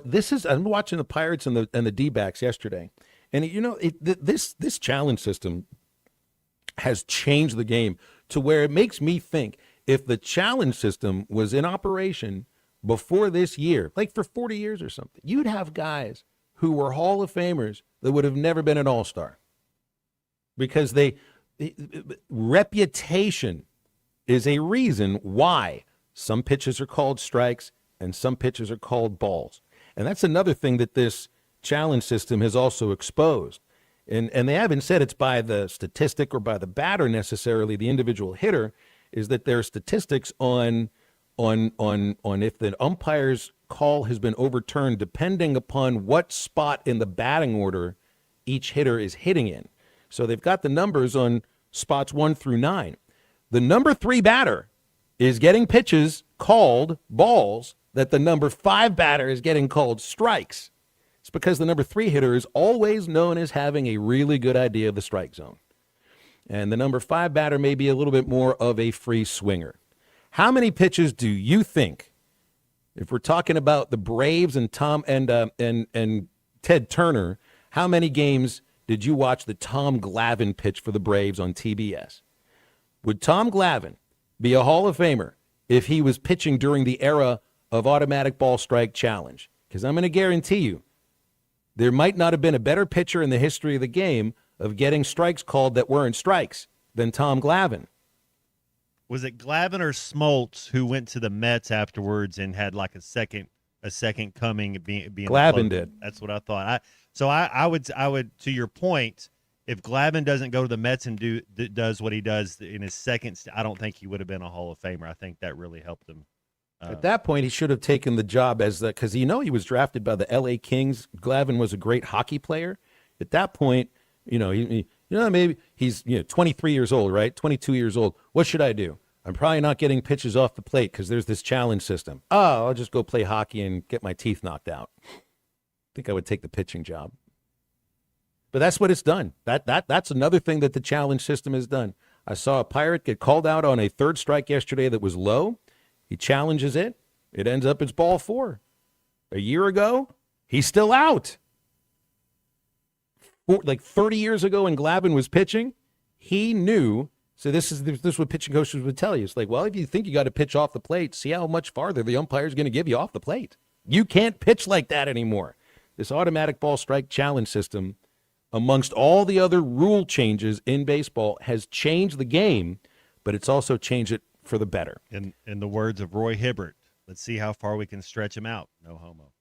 this is, I'm watching the Pirates and the D-backs yesterday. And, this challenge system has changed the game to where it makes me think if the challenge system was in operation before this year, like for 40 years or something, you'd have guys who were Hall of Famers that would have never been an All-Star because reputation is a reason why some pitches are called strikes and some pitches are called balls. And that's another thing that this challenge system has also exposed. And they haven't said it's by the statistic or by the batter necessarily, the individual hitter, is that there are statistics on if the umpire's call has been overturned depending upon what spot in the batting order each hitter is hitting in. So they've got the numbers on spots 1 through 9. The number 3 batter is getting pitches called balls that the number 5 batter is getting called strikes. It's because the number 3 hitter is always known as having a really good idea of the strike zone. And the number 5 batter may be a little bit more of a free swinger. How many pitches do you think, if we're talking about the Braves and and Ted Turner, how many games did you watch the Tom Glavine pitch for the Braves on TBS? Would Tom Glavine be a Hall of Famer if he was pitching during the era of automatic ball strike challenge. Because I'm going to guarantee you, there might not have been a better pitcher in the history of the game of getting strikes called that weren't strikes than Tom Glavine. Was it Glavine or Smoltz who went to the Mets afterwards and had like a second coming being Glavine did. That's what I thought. I would to your point, if Glavine doesn't go to the Mets and does what he does in his second, I don't think he would have been a Hall of Famer. I think that really helped him. At that point, he should have taken the job because he was drafted by the L.A. Kings. Glavine was a great hockey player. At that point, maybe he's 23 years old, right? 22 years old. What should I do? I'm probably not getting pitches off the plate because there's this challenge system. Oh, I'll just go play hockey and get my teeth knocked out. I think I would take the pitching job. But that's what it's done. That's another thing that the challenge system has done. I saw a Pirate get called out on a third strike yesterday that was low. He challenges it. It ends up it's ball 4. A year ago, he's still out. Like 30 years ago when Glavine was pitching, he knew. So this is what pitching coaches would tell you. It's like, well, if you think you got to pitch off the plate, see how much farther the umpire is going to give you off the plate. You can't pitch like that anymore. This automatic ball strike challenge system, amongst all the other rule changes in baseball, has changed the game, but it's also changed it for the better. In the words of Roy Hibbert, let's see how far we can stretch him out. No homo.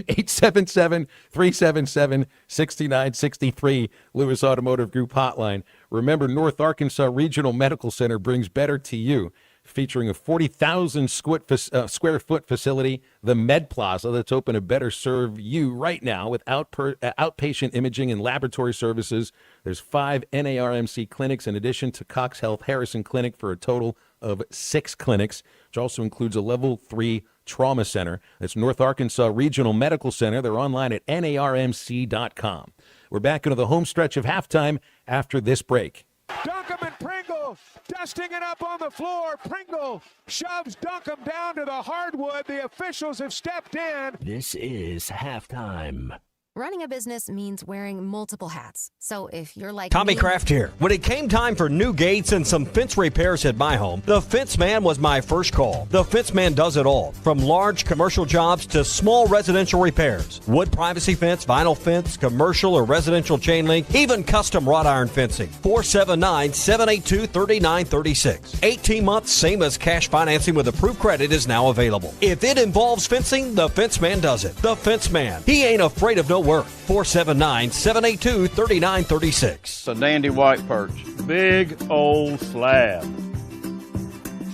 877-377-6963, Lewis Automotive Group hotline. Remember, North Arkansas Regional Medical Center brings better to you, featuring a 40,000 square foot facility, the Med Plaza, that's open to better serve you right now with outpatient imaging and laboratory services. There's 5 NARMC clinics in addition to Cox Health Harrison Clinic for a total of 6 clinics, which also includes a level 3 trauma center. That's North Arkansas Regional Medical Center. They're online at narmc.com. We're back into the home stretch of halftime after this break. Duncombe and Pringle dusting it up on the floor. Pringle shoves Duncombe down to the hardwood. The officials have stepped in. This is halftime. Running a business means wearing multiple hats. So if you're like Tommy me, Kraft here. When it came time for new gates and some fence repairs at my home, the Fence Man was my first call. The Fence Man does it all, from large commercial jobs to small residential repairs. Wood privacy fence, vinyl fence, commercial or residential chain link, even custom wrought iron fencing. 479-782-3936. 18 months, same as cash financing with approved credit is now available. If it involves fencing, the Fence Man does it. The Fence Man. He ain't afraid of no work. 479-782-3936. It's a dandy white perch. Big old slab.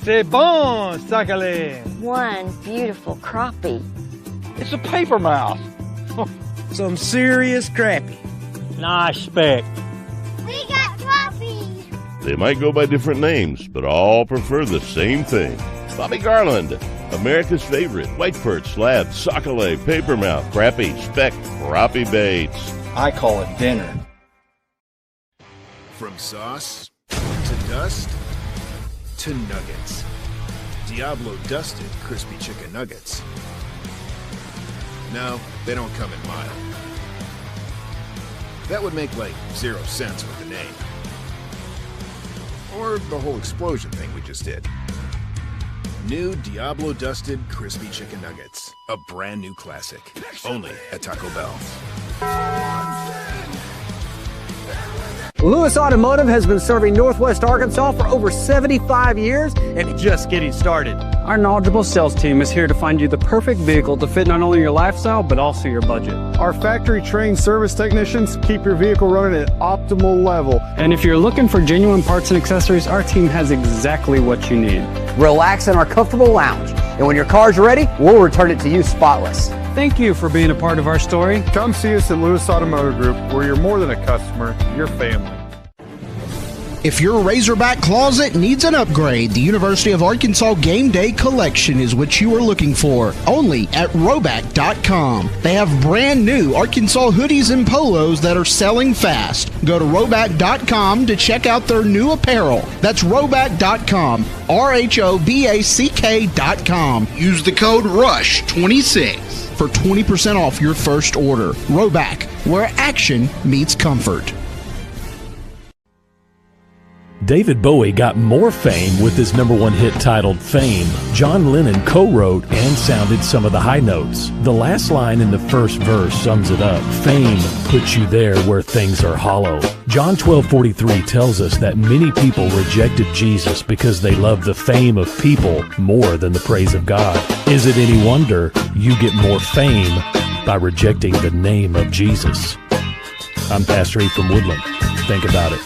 C'est bon, sacalé. One beautiful crappie. It's a paper mouse. Some serious crappie. Nice speck. We got crappies. They might go by different names, but all prefer the same thing. Bobby Garland, America's favorite white perch, slab, sockeye, papermouth, crappie, speck, crappie baits. I call it dinner. From sauce to dust to nuggets. Diablo dusted crispy chicken nuggets. No, they don't come in mild. That would make like 0 sense with the name. Or the whole explosion thing we just did. New Diablo Dusted Crispy Chicken Nuggets. A brand new classic. Only at Taco Bell. Lewis Automotive has been serving Northwest Arkansas for over 75 years and just getting started. Our knowledgeable sales team is here to find you the perfect vehicle to fit not only your lifestyle, but also your budget. Our factory-trained service technicians keep your vehicle running at optimal level. And if you're looking for genuine parts and accessories, our team has exactly what you need. Relax in our comfortable lounge, and when your car's ready, we'll return it to you spotless. Thank you for being a part of our story. Come see us at Lewis Automotive Group, where you're more than a customer, you're family. If your Razorback closet needs an upgrade, the University of Arkansas Game Day Collection is what you are looking for, only at Roback.com. They have brand new Arkansas hoodies and polos that are selling fast. Go to Roback.com to check out their new apparel. That's Roback.com, RHOBACK.com. Use the code RUSH26 for 20% off your first order. Roback, where action meets comfort. David Bowie got more fame with his #1 hit titled Fame. John Lennon co-wrote and sounded some of the high notes. The last line in the first verse sums it up. Fame puts you there where things are hollow. John 12:43 tells us that many people rejected Jesus because they love the fame of people more than the praise of God. Is it any wonder you get more fame by rejecting the name of Jesus? I'm Pastor E from Woodland. Think about it.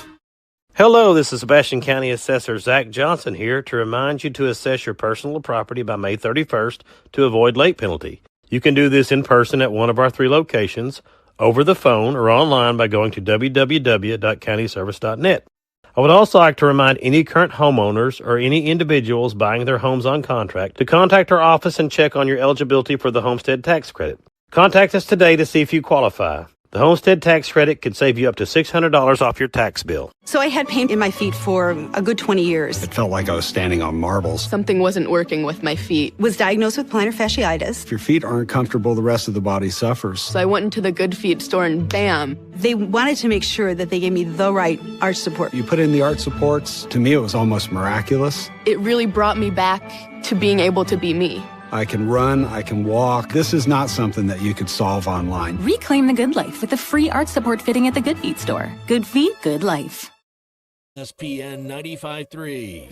Hello, this is Sebastian County Assessor Zach Johnson here to remind you to assess your personal property by May 31st to avoid late penalty. You can do this in person at one of our 3 locations, over the phone, or online by going to www.countyservice.net. I would also like to remind any current homeowners or any individuals buying their homes on contract to contact our office and check on your eligibility for the homestead tax credit. Contact us today to see if you qualify. The homestead tax credit could save you up to $600 off your tax bill. So I had pain in my feet for a good 20 years. It felt like I was standing on marbles. Something wasn't working with my feet. Was diagnosed with plantar fasciitis. If your feet aren't comfortable, the rest of the body suffers. So I went into the Good Feet store and bam. They wanted to make sure that they gave me the right arch support. You put in the arch supports. To me, it was almost miraculous. It really brought me back to being able to be me. I can run, I can walk. This is not something that you could solve online. Reclaim the good life with a free arch support fitting at the Good Feet store. Good feet, good life. SPN 95.3.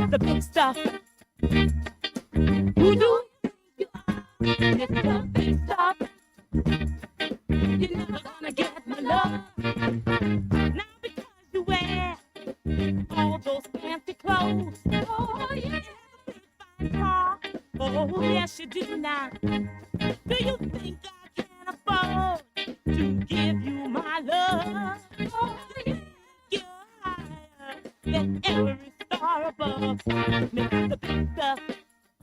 The big stuff. Who do you are? It's the big stuff. You're never gonna get my love. Not because you wear all those fancy clothes. Oh, yeah, big fine car. Oh, yes, you do now. Do you think I can afford to give you my love? Oh, yeah, you're higher than every star above. Mr. Big Stuff.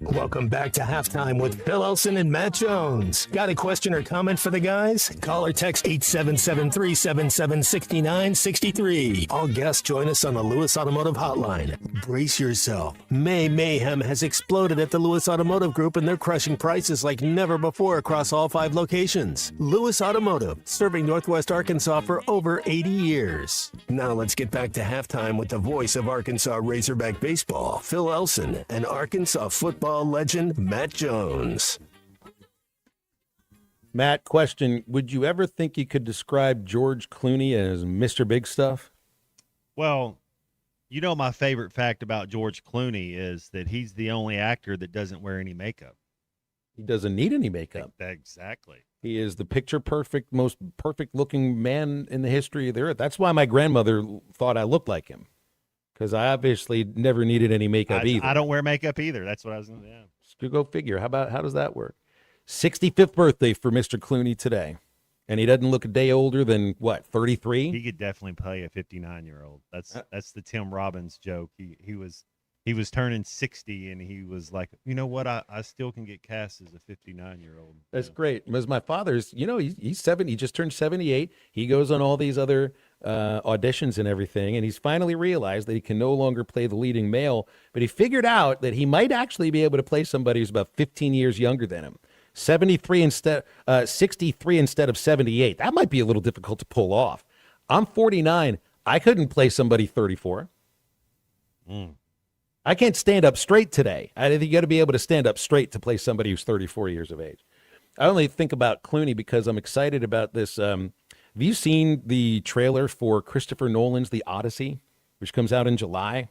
Welcome back to Halftime with Phil Elson and Matt Jones. Got a question or comment for the guys? Call or text 877-377-6963. All guests join us on the Lewis Automotive Hotline. Brace yourself. May mayhem has exploded at the Lewis Automotive Group, and they're crushing prices like never before across all 5 locations. Lewis Automotive, serving Northwest Arkansas for over 80 years. Now let's get back to halftime with the voice of Arkansas Razorback baseball, Phil Elson, and Arkansas football legend Matt Jones. Matt, question: would you ever think you could describe George Clooney as Mr. Big Stuff? Well, you know, my favorite fact about George Clooney is that he's the only actor that doesn't wear any makeup. He doesn't need any makeup. Exactly. He is the picture-perfect, most perfect-looking man in the history of the earth. That's why my grandmother thought I looked like him, because I obviously never needed any makeup either. I don't wear makeup either. That's what I was going to say. Go figure. How does that work? 65th birthday for Mr. Clooney today. And he doesn't look a day older than, what, 33? He could definitely play a 59-year-old. That's the Tim Robbins joke. He was turning 60, and he was like, you know what? I still can get cast as a 59-year-old. That's great. Because my father's, he's 70. He just turned 78. He goes on all these other auditions and everything, and he's finally realized that he can no longer play the leading male, but he figured out that he might actually be able to play somebody who's about 15 years younger than him. 63 instead of 78. That might be a little difficult to pull off. I'm 49. I couldn't play somebody 34. I can't stand up straight today. I think you got to be able to stand up straight to play somebody who's 34 years of age. I only think about Clooney because I'm excited about this. Have you seen the trailer for Christopher Nolan's The Odyssey, which comes out in July?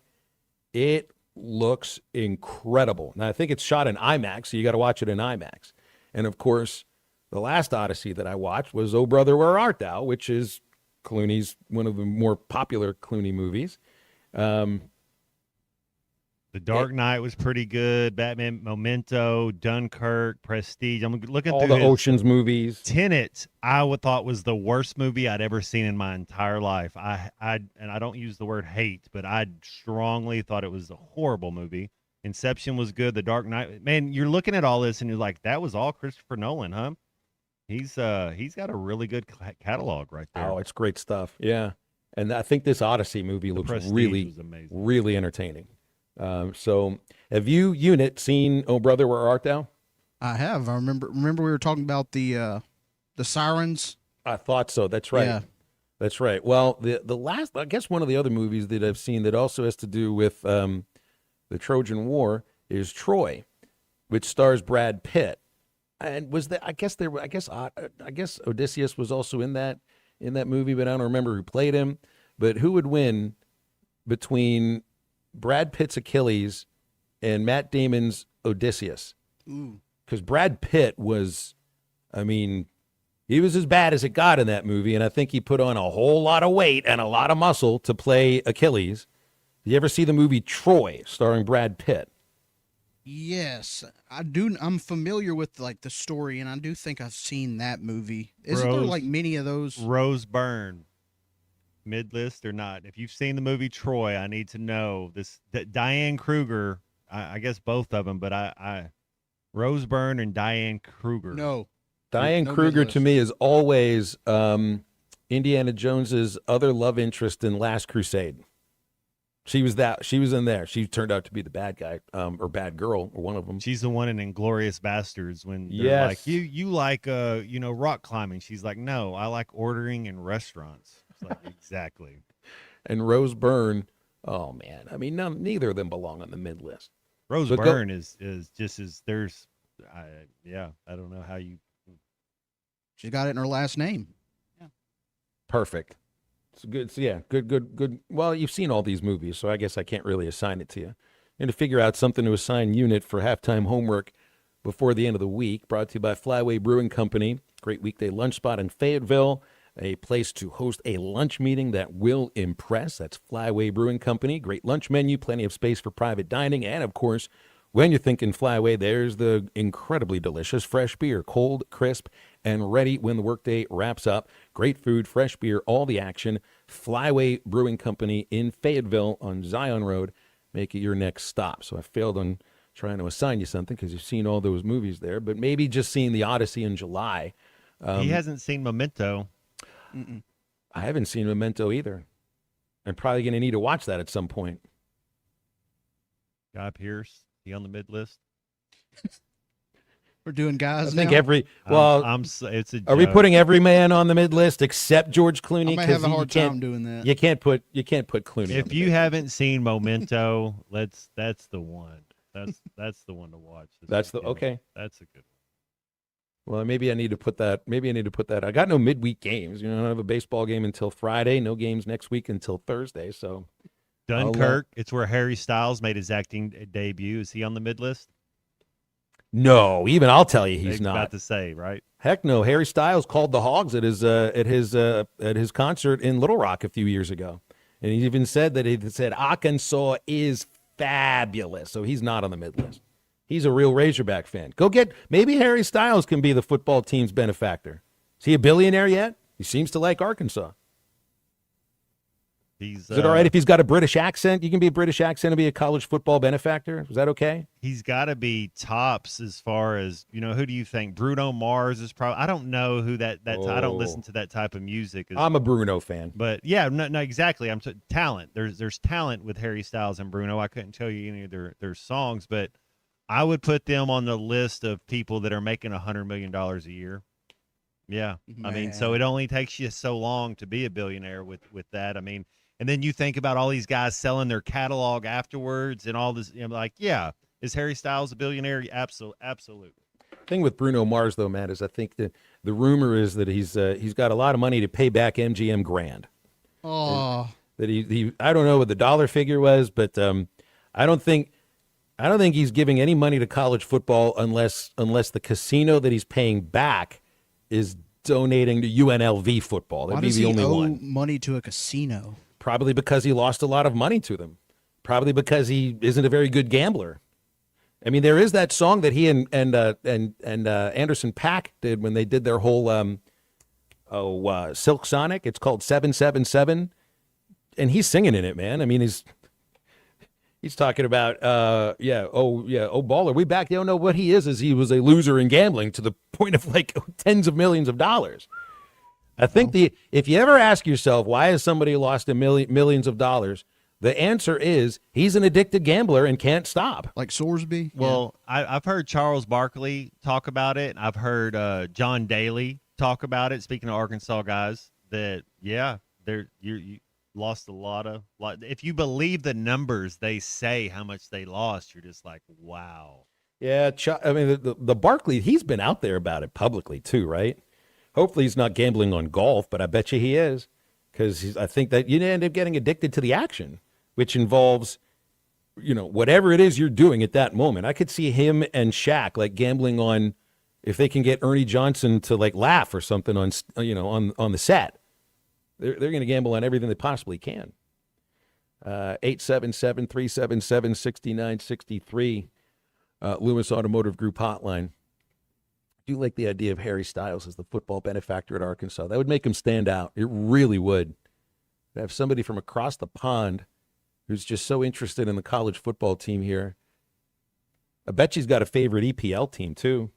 It looks incredible. Now, I think it's shot in IMAX, so you got to watch it in IMAX. And, of course, the last Odyssey that I watched was Oh Brother, Where Art Thou?, which is Clooney's one of the more popular Clooney movies. The Dark Knight was pretty good. Batman, Memento, Dunkirk, Prestige. I'm looking all through the Ocean's movies. Tenet, I thought was the worst movie I'd ever seen in my entire life. And I don't use the word hate, but I strongly thought it was a horrible movie. Inception was good. The Dark Knight, man, you're looking at all this and you're like, that was all Christopher Nolan, huh? He's got a really good catalog right there. Oh, it's great stuff. Yeah, and I think this Odyssey movie looks really, really entertaining. So have you, Unit, seen Oh Brother, Where Art Thou? I have. I remember we were talking about the sirens. I thought so. That's right. Yeah. That's right. Well, the last, I guess one of the other movies that I've seen that also has to do with the Trojan War is Troy, which stars Brad Pitt. And was that? I guess Odysseus was also in that movie, but I don't remember who played him. But who would win between Brad Pitt's Achilles and Matt Damon's Odysseus? Because Brad Pitt was, I mean, he was as bad as it got in that movie, and I think he put on a whole lot of weight and a lot of muscle to play Achilles. You ever see the movie Troy, starring Brad Pitt? Yes, I do. I'm familiar with like the story, and I do think I've seen that movie. Isn't there like many of those? Rose Byrne, mid-list or not? If you've seen the movie Troy, I need to know this. That Diane Kruger, I guess both of them, but I Rose Byrne and Diane Kruger. No. Diane Kruger to me is always Indiana Jones's other love interest in Last Crusade. She was in there. She turned out to be the bad guy or bad girl or one of them. She's the one in Inglourious Bastards when they're like, you like rock climbing. She's like, no, I like ordering in restaurants. It's like, exactly. And Rose Byrne, oh man, I mean, neither of them belong on the mid list. Rose Byrne is just as there's, I don't know how you. She got it in her last name. Yeah. Perfect. It's good. So yeah, good. Well, you've seen all these movies, so I guess I can't really assign it to you. And to figure out something to assign Unit for halftime homework before the end of the week, brought to you by Flyway Brewing Company. Great weekday lunch spot in Fayetteville, a place to host a lunch meeting that will impress. That's Flyway Brewing Company. Great lunch menu, plenty of space for private dining, and of course, when you're thinking Flyway, there's the incredibly delicious fresh beer, cold, crisp, and ready when the workday wraps up. Great food, fresh beer, all the action. Flyway Brewing Company in Fayetteville on Zion Road. Make it your next stop. So I failed on trying to assign you something because you've seen all those movies there, but maybe just seeing The Odyssey in July. He hasn't seen Memento. I haven't seen Memento either. I'm probably going to need to watch that at some point. Guy Pearce. He on the mid list? We're doing guys. I think now? It's a joke. Are we putting every man on the mid list except George Clooney? I might have a hard time doing that. You can't put Clooney. If you haven't seen Memento, that's the one. That's the one to watch. Okay. That's a good one. Well, maybe I need to put that. I got no midweek games. I don't have a baseball game until Friday. No games next week until Thursday. So. Dunkirk, it's where Harry Styles made his acting debut. Is he on the mid list? No, even I'll tell you he's not. About to say, right? Heck no. Harry Styles called the Hogs at his concert in Little Rock a few years ago, and he even said Arkansas is fabulous. So he's not on the mid list. He's a real Razorback fan. Maybe Harry Styles can be the football team's benefactor. Is he a billionaire yet? He seems to like Arkansas. Is it all right if he's got a British accent? You can be a British accent and be a college football benefactor. Is that okay? He's got to be tops as far as, who do you think? Bruno Mars is probably, I don't know who that I don't listen to that type of music. I'm a Bruno fan. But yeah, no, exactly. Talent. There's talent with Harry Styles and Bruno. I couldn't tell you any of their songs, but I would put them on the list of people that are making $100 million a year. Yeah. Man. I mean, so it only takes you so long to be a billionaire with that. I mean, and then you think about all these guys selling their catalog afterwards and all this. Is Harry Styles a billionaire? Absolutely. Thing with Bruno Mars, though, Matt, is I think that the rumor is that he's got a lot of money to pay back MGM Grand. Oh. That he I don't know what the dollar figure was, but I don't think he's giving any money to college football unless the casino that he's paying back is donating to UNLV football. That'd be the only one. Why does he owe money to a casino? Probably because he lost a lot of money to them. Probably because he isn't a very good gambler. I mean, there is that song that he and Anderson .Paak did when they did their whole Silk Sonic. It's called 777, and he's singing in it, man. I mean, he's talking about oh baller, we back. They don't know what he is he was a loser in gambling to the point of like tens of millions of dollars. I think if you ever ask yourself why has somebody lost millions of dollars, The answer is he's an addicted gambler and can't stop. Like Sorsby? Well, I've heard Charles Barkley talk about it. I've heard John Daly talk about it. Speaking of Arkansas guys, that you lost a lot. If you believe the numbers they say how much they lost, you're just like, wow. Yeah, I mean the Barkley, he's been out there about it publicly too, right? Hopefully he's not gambling on golf, but I bet you he is, because I think that you end up getting addicted to the action, which involves, whatever it is you're doing at that moment. I could see him and Shaq like gambling on if they can get Ernie Johnson to like laugh or something on the set. They're going to gamble on everything they possibly can. 877-377-6963, Lewis Automotive Group hotline. I do like the idea of Harry Styles as the football benefactor at Arkansas. That would make him stand out. It really would. To have somebody from across the pond who's just so interested in the college football team here. I bet she's got a favorite EPL team, too.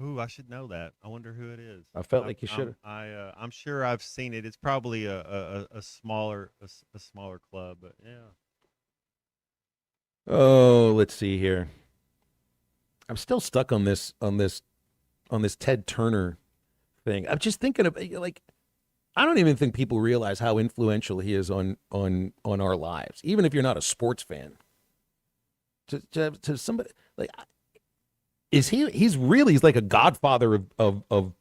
Ooh, I should know that. I wonder who it is. I felt like you should have. I'm sure I've seen it. It's probably a smaller club, but yeah. Oh, let's see here. I'm still stuck on this Ted Turner thing. I'm just thinking of I don't even think people realize how influential he is on our lives, even if you're not a sports fan. To somebody like. He's like a godfather of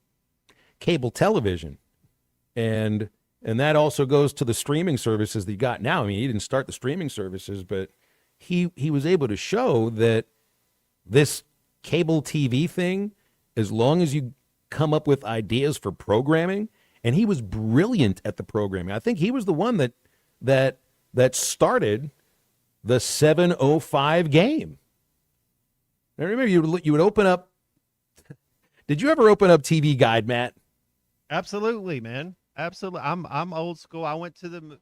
cable television. And that also goes to the streaming services that you got now. I mean, he didn't start the streaming services, but he was able to show that this cable TV thing, as long as you come up with ideas for programming, and he was brilliant at the programming. I think he was the one that started the 7:05 game. I remember you would open up. Did you ever open up TV Guide, Matt? Absolutely, man. Absolutely. I'm old school. I went to the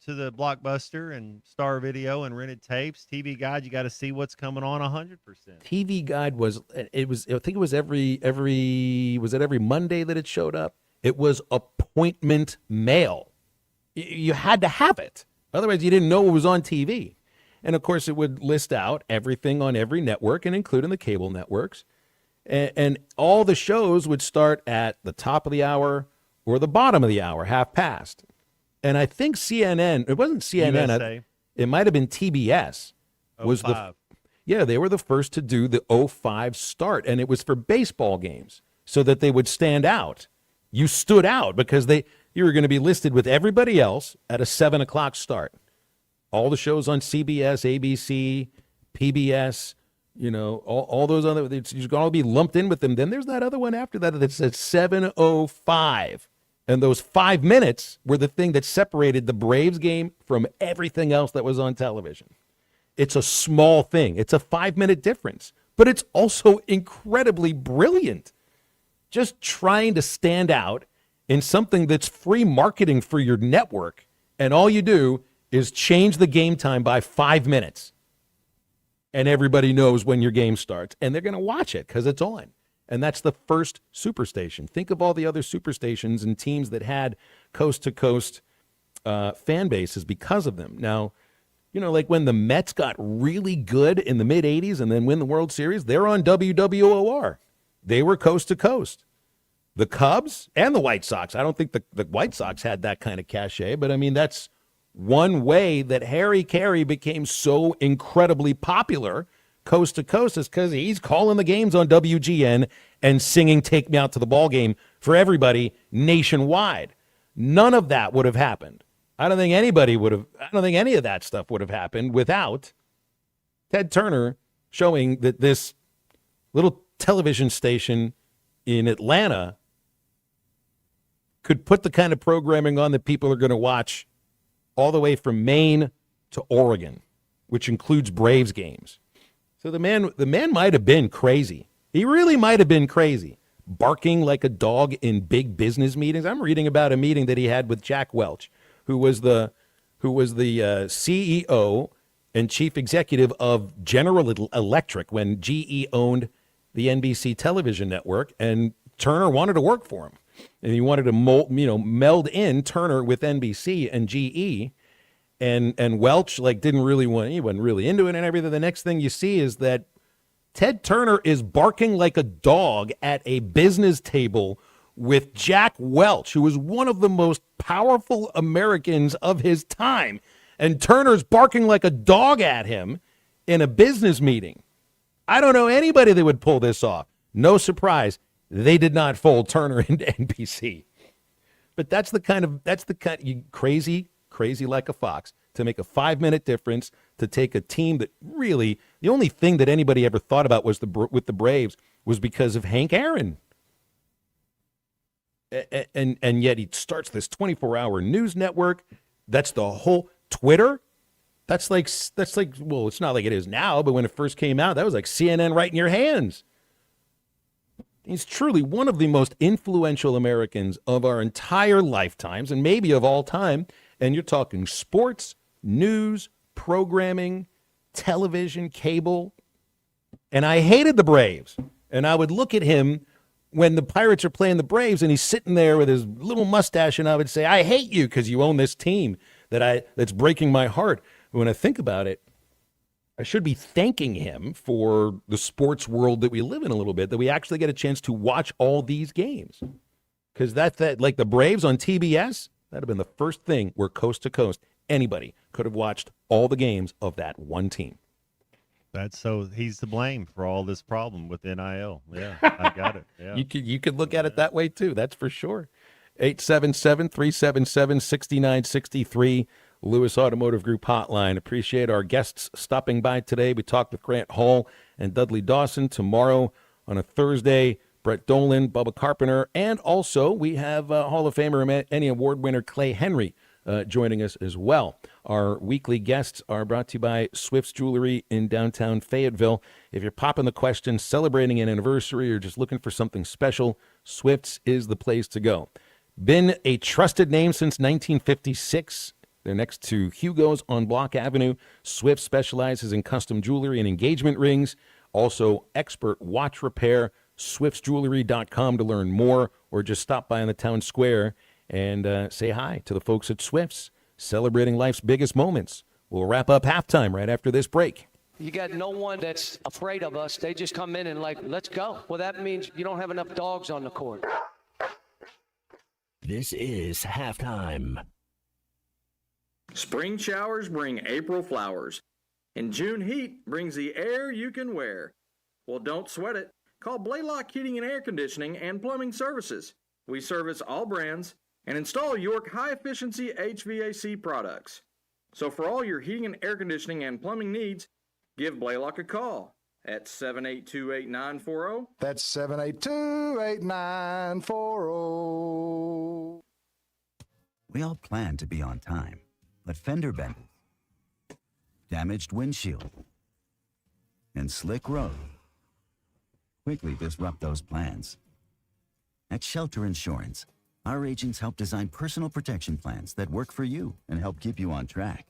Blockbuster and Star Video and rented tapes. TV Guide, you got to see what's coming on 100%. TV Guide was I think it was every Monday that it showed up. It was appointment mail. You had to have it. Otherwise, you didn't know what was on TV. And, of course, it would list out everything on every network, and including the cable networks. And all the shows would start at the top of the hour or the bottom of the hour, half past. And I think CNN, it wasn't CNN, it might have been TBS. They were the first to do the 05 start, and it was for baseball games so that they would stand out. You stood out because you were going to be listed with everybody else at a 7 o'clock start. All the shows on CBS, ABC, PBS, all those other, you're going to be lumped in with them. Then there's that other one after that that says 7:05. And those 5 minutes were the thing that separated the Braves game from everything else that was on television. It's a small thing. It's a 5-minute difference, but it's also incredibly brilliant. Just trying to stand out in something that's free marketing for your network, and all you do is change the game time by 5 minutes. And everybody knows when your game starts. And they're going to watch it because it's on. And that's the first superstation. Think of all the other superstations and teams that had coast-to-coast fan bases because of them. Now, like when the Mets got really good in the mid-'80s and then win the World Series, they're on WWOR. They were coast-to-coast. The Cubs and the White Sox. I don't think the White Sox had that kind of cachet, but, I mean, that's one way that Harry Carey became so incredibly popular coast to coast is because he's calling the games on WGN and singing "Take Me Out to the Ball Game" for everybody nationwide. None of that would have happened. I don't think any of that stuff would have happened without Ted Turner showing that this little television station in Atlanta could put the kind of programming on that people are going to watch all the way from Maine to Oregon, which includes Braves games. So the man might have been crazy. He really might have been crazy, barking like a dog in big business meetings. I'm reading about a meeting that he had with Jack Welch, who was the CEO and chief executive of General Electric when GE owned the NBC television network, and Turner wanted to work for him. And he wanted to meld in Turner with NBC and GE. And Welch didn't really he wasn't really into it and everything. The next thing you see is that Ted Turner is barking like a dog at a business table with Jack Welch, who was one of the most powerful Americans of his time. And Turner's barking like a dog at him in a business meeting. I don't know anybody that would pull this off. No surprise, they did not fold Turner into NBC. But that's the kind you crazy like a fox to make a 5-minute difference, to take a team that really, the only thing that anybody ever thought about was with the Braves was because of Hank Aaron. And yet he starts this 24-hour news network. That's the whole Twitter. That's like, well, it's not like it is now, but when it first came out, that was like CNN right in your hands. He's truly one of the most influential Americans of our entire lifetimes and maybe of all time. And you're talking sports, news, programming, television, cable. And I hated the Braves. And I would look at him when the Pirates are playing the Braves and he's sitting there with his little mustache, and I would say, I hate you because you own this team that's breaking my heart. But when I think about it, I should be thanking him for the sports world that we live in a little bit, that we actually get a chance to watch all these games. Because that like the Braves on TBS, that'd have been the first thing where coast to coast, anybody could have watched all the games of that one team. He's to blame for all this problem with NIL. Yeah, I got it. Yeah. You could look at it that way too. That's for sure. 877-377-6963, Lewis Automotive Group hotline. Appreciate our guests stopping by today. We talked with Grant Hall and Dudley Dawson. Tomorrow on a Thursday, Brett Dolan, Bubba Carpenter, and also we have Hall of Famer Emmy Award winner Clay Henry joining us as well. Our weekly guests are brought to you by Swift's Jewelry in downtown Fayetteville. If you're popping the question, celebrating an anniversary, or just looking for something special, Swift's is the place to go. Been a trusted name since 1956. They're next to Hugo's on Block Avenue. Swift specializes in custom jewelry and engagement rings. Also, expert watch repair. SwiftsJewelry.com to learn more, or just stop by in the town square and say hi to the folks at Swift's, celebrating life's biggest moments. We'll wrap up halftime right after this break. You got no one that's afraid of us. They just come in and let's go. Well, that means you don't have enough dogs on the court. This is halftime. Spring showers bring April flowers, and June heat brings the air you can wear. Well, don't sweat it. Call Blaylock Heating and Air Conditioning and Plumbing Services. We service all brands and install York high-efficiency HVAC products. So for all your heating and air conditioning and plumbing needs, give Blaylock a call at 782-8940. That's 782-8940. We all plan to be on time, but fender benders, damaged windshield, and slick road quickly disrupt those plans. At Shelter Insurance, our agents help design personal protection plans that work for you and help keep you on track.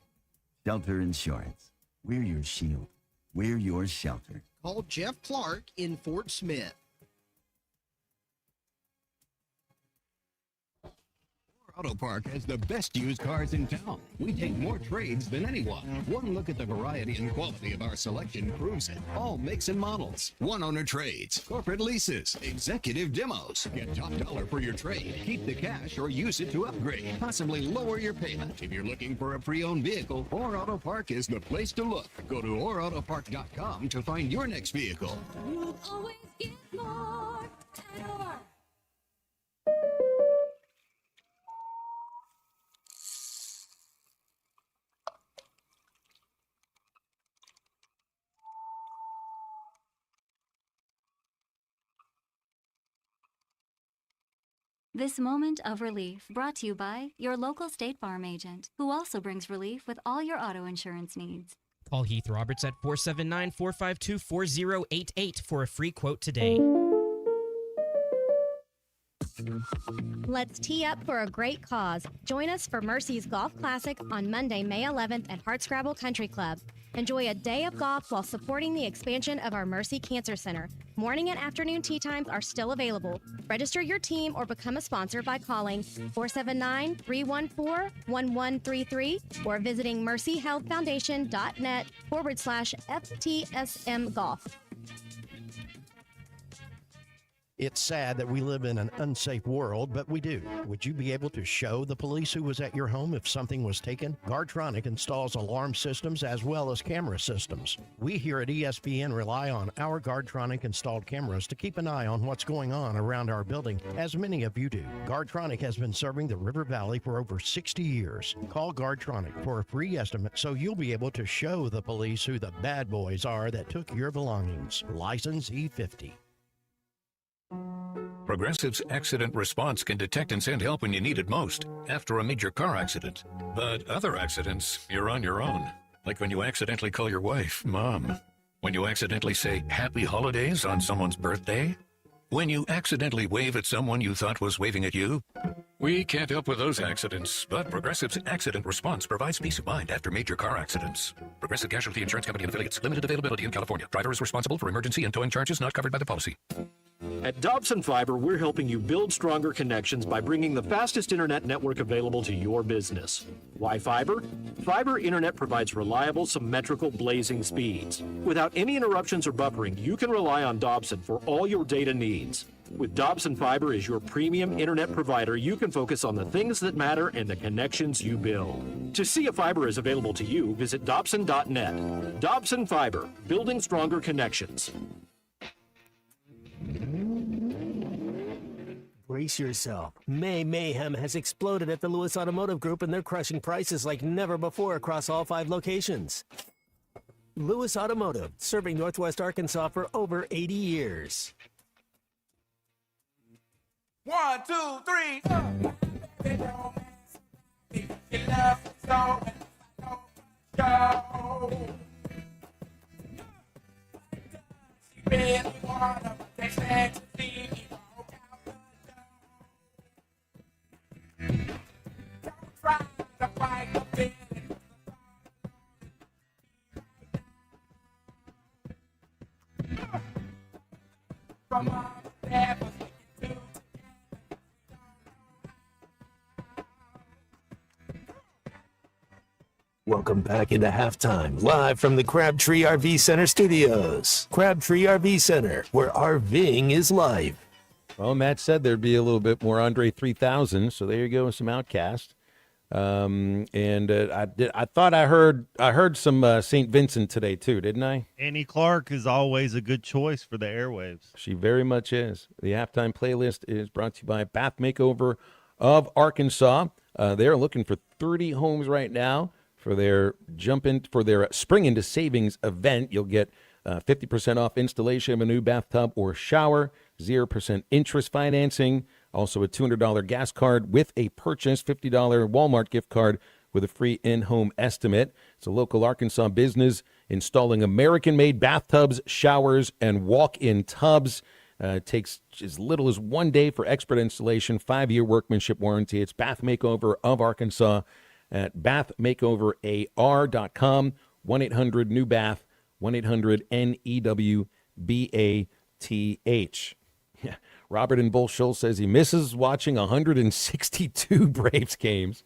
Shelter Insurance. We're your shield. We're your shelter. Call Jeff Clark in Fort Smith. Auto Park has the best used cars in town. We take more trades than anyone. One look at the variety and quality of our selection proves it. All makes and models. One-owner trades, corporate leases, executive demos. Get top dollar for your trade. Keep the cash or use it to upgrade. Possibly lower your payment. If you're looking for a pre-owned vehicle, Orr Auto Park is the place to look. Go to OrrAutoPark.com to find your next vehicle. You'll always get more at Orr. This moment of relief brought to you by your local State Farm agent, who also brings relief with all your auto insurance needs. Call Heath Roberts at 479-452-4088 for a free quote today. Let's tee up for a great cause. Join us for Mercy's Golf Classic on Monday, May 11th at Hardscrabble Country Club. Enjoy a day of golf while supporting the expansion of our Mercy Cancer Center. Morning and afternoon tee times are still available. Register your team or become a sponsor by calling 479-314-1133 or visiting mercyhealthfoundation.net/FTSM Golf. It's sad that we live in an unsafe world, but we do. Would you be able to show the police who was at your home if something was taken? Guardtronic installs alarm systems as well as camera systems. We here at ESPN rely on our Guardtronic installed cameras to keep an eye on what's going on around our building, as many of you do. Guardtronic has been serving the River Valley for over 60 years. Call Guardtronic for a free estimate so you'll be able to show the police who the bad boys are that took your belongings. License E50. Progressive's accident response can detect and send help when you need it most, after a major car accident. But other accidents, you're on your own. Like when you accidentally call your wife Mom. When you accidentally say Happy Holidays on someone's birthday. When you accidentally wave at someone you thought was waving at you. We can't help with those accidents, but Progressive's accident response provides peace of mind after major car accidents. Progressive Casualty Insurance Company and affiliates. Limited availability in California. Driver is responsible for emergency and towing charges not covered by the policy. At Dobson Fiber, we're helping you build stronger connections by bringing the fastest internet network available to your business. Why fiber? Fiber internet provides reliable, symmetrical, blazing speeds. Without any interruptions or buffering, you can rely on Dobson for all your data needs. With Dobson Fiber as your premium internet provider, you can focus on the things that matter and the connections you build. To see if fiber is available to you, visit Dobson.net. Dobson Fiber, building stronger connections. Brace yourself. May Mayhem has exploded at the Lewis Automotive Group, and they're crushing prices like never before across all 5 locations. Lewis Automotive, serving Northwest Arkansas for over 80 years. 1, 2, 3. Welcome back into halftime, live from the Crabtree RV Center studios. Crabtree RV Center, where RVing is life. Well, Matt said there'd be a little bit more Andre 3000, so there you go with some Outkast. I thought I heard some St. Vincent today too, didn't I? Annie Clark is always a good choice for the airwaves. She very much is. The halftime playlist is brought to you by Bath Makeover of Arkansas. They're looking for 30 homes right now for their Spring into Savings event. You'll get 50% off installation of a new bathtub or shower, 0% interest financing, also a $200 gas card with a purchase, $50 Walmart gift card with a free in-home estimate. It's a local Arkansas business installing American-made bathtubs, showers, and walk-in tubs. It takes as little as 1 day for expert installation, 5-year workmanship warranty. It's Bath Makeover of Arkansas at bathmakeoverar.com, 1-800-NEW-BATH, 1-800-NEWBATH. Yeah. Robert in Bull Shoals says he misses watching 162 Braves games.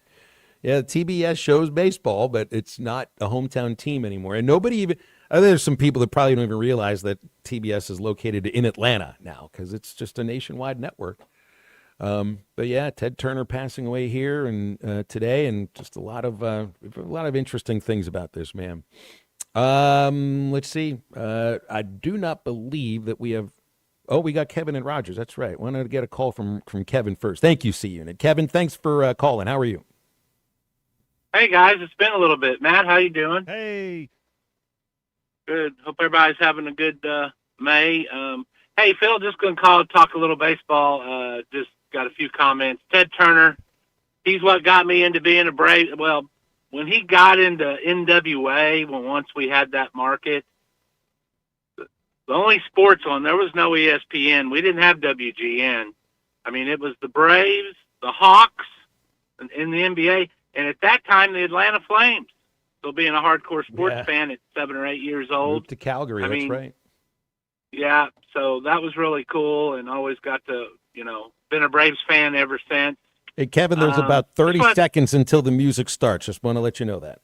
Yeah, TBS shows baseball, but it's not a hometown team anymore. And nobody even, there's some people that probably don't even realize that TBS is located in Atlanta now because it's just a nationwide network. But yeah, Ted Turner passing away here and today, and just a lot of interesting things about this man. Let's see. I do not believe that we have. Oh, we got Kevin and Rogers. That's right. Wanted to get a call from Kevin first. Thank you, C-Unit. Kevin, thanks for calling. How are you? Hey guys, it's been a little bit. Matt, how you doing? Hey. Good. Hope everybody's having a good May. Hey, Phil, just going to call and talk a little baseball. Just got a few comments. Ted Turner, he's what got me into being a Brave. Well, when he got into NWA, once we had that market, the only sports on, there was no ESPN. We didn't have WGN. I mean, it was the Braves, the Hawks in the NBA, and at that time, the Atlanta Flames. So being a hardcore sports fan at 7 or 8 years old. Moved to Calgary, I that's mean, right. Yeah, so that was really cool, and always got to, been a Braves fan ever since. Hey, Kevin, there's about 30 seconds until the music starts. Just want to let you know that.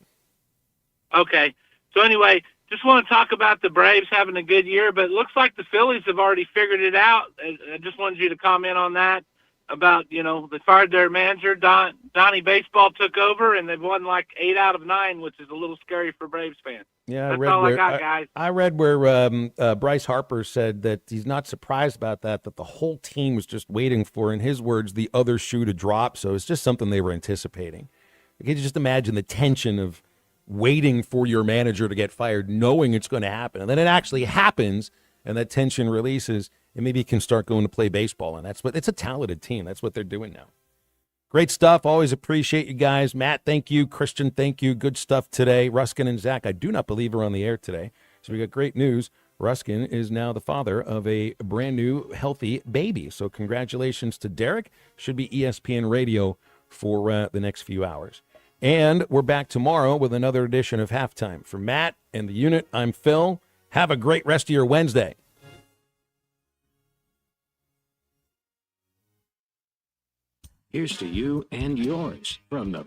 Okay. So anyway, just want to talk about the Braves having a good year, but it looks like the Phillies have already figured it out. I just wanted you to comment on that about, they fired their manager. Donnie Baseball took over, and they've won like 8 out of 9, which is a little scary for Braves fans. Yeah, That's all I got, guys. I read where Bryce Harper said that he's not surprised about that the whole team was just waiting for, in his words, the other shoe to drop. So it's just something they were anticipating. You can just imagine the tension of waiting for your manager to get fired, knowing it's going to happen. And then it actually happens, and that tension releases, and maybe you can start going to play baseball. And it's a talented team. That's what they're doing now. Great stuff. Always appreciate you guys. Matt, thank you. Christian, thank you. Good stuff today. Ruskin and Zach, I do not believe are on the air today. So we got great news. Ruskin is now the father of a brand new, healthy baby. So congratulations to Derek. Should be ESPN Radio for the next few hours. And we're back tomorrow with another edition of Halftime. For Matt and the unit, I'm Phil. Have a great rest of your Wednesday. Here's to you and yours from the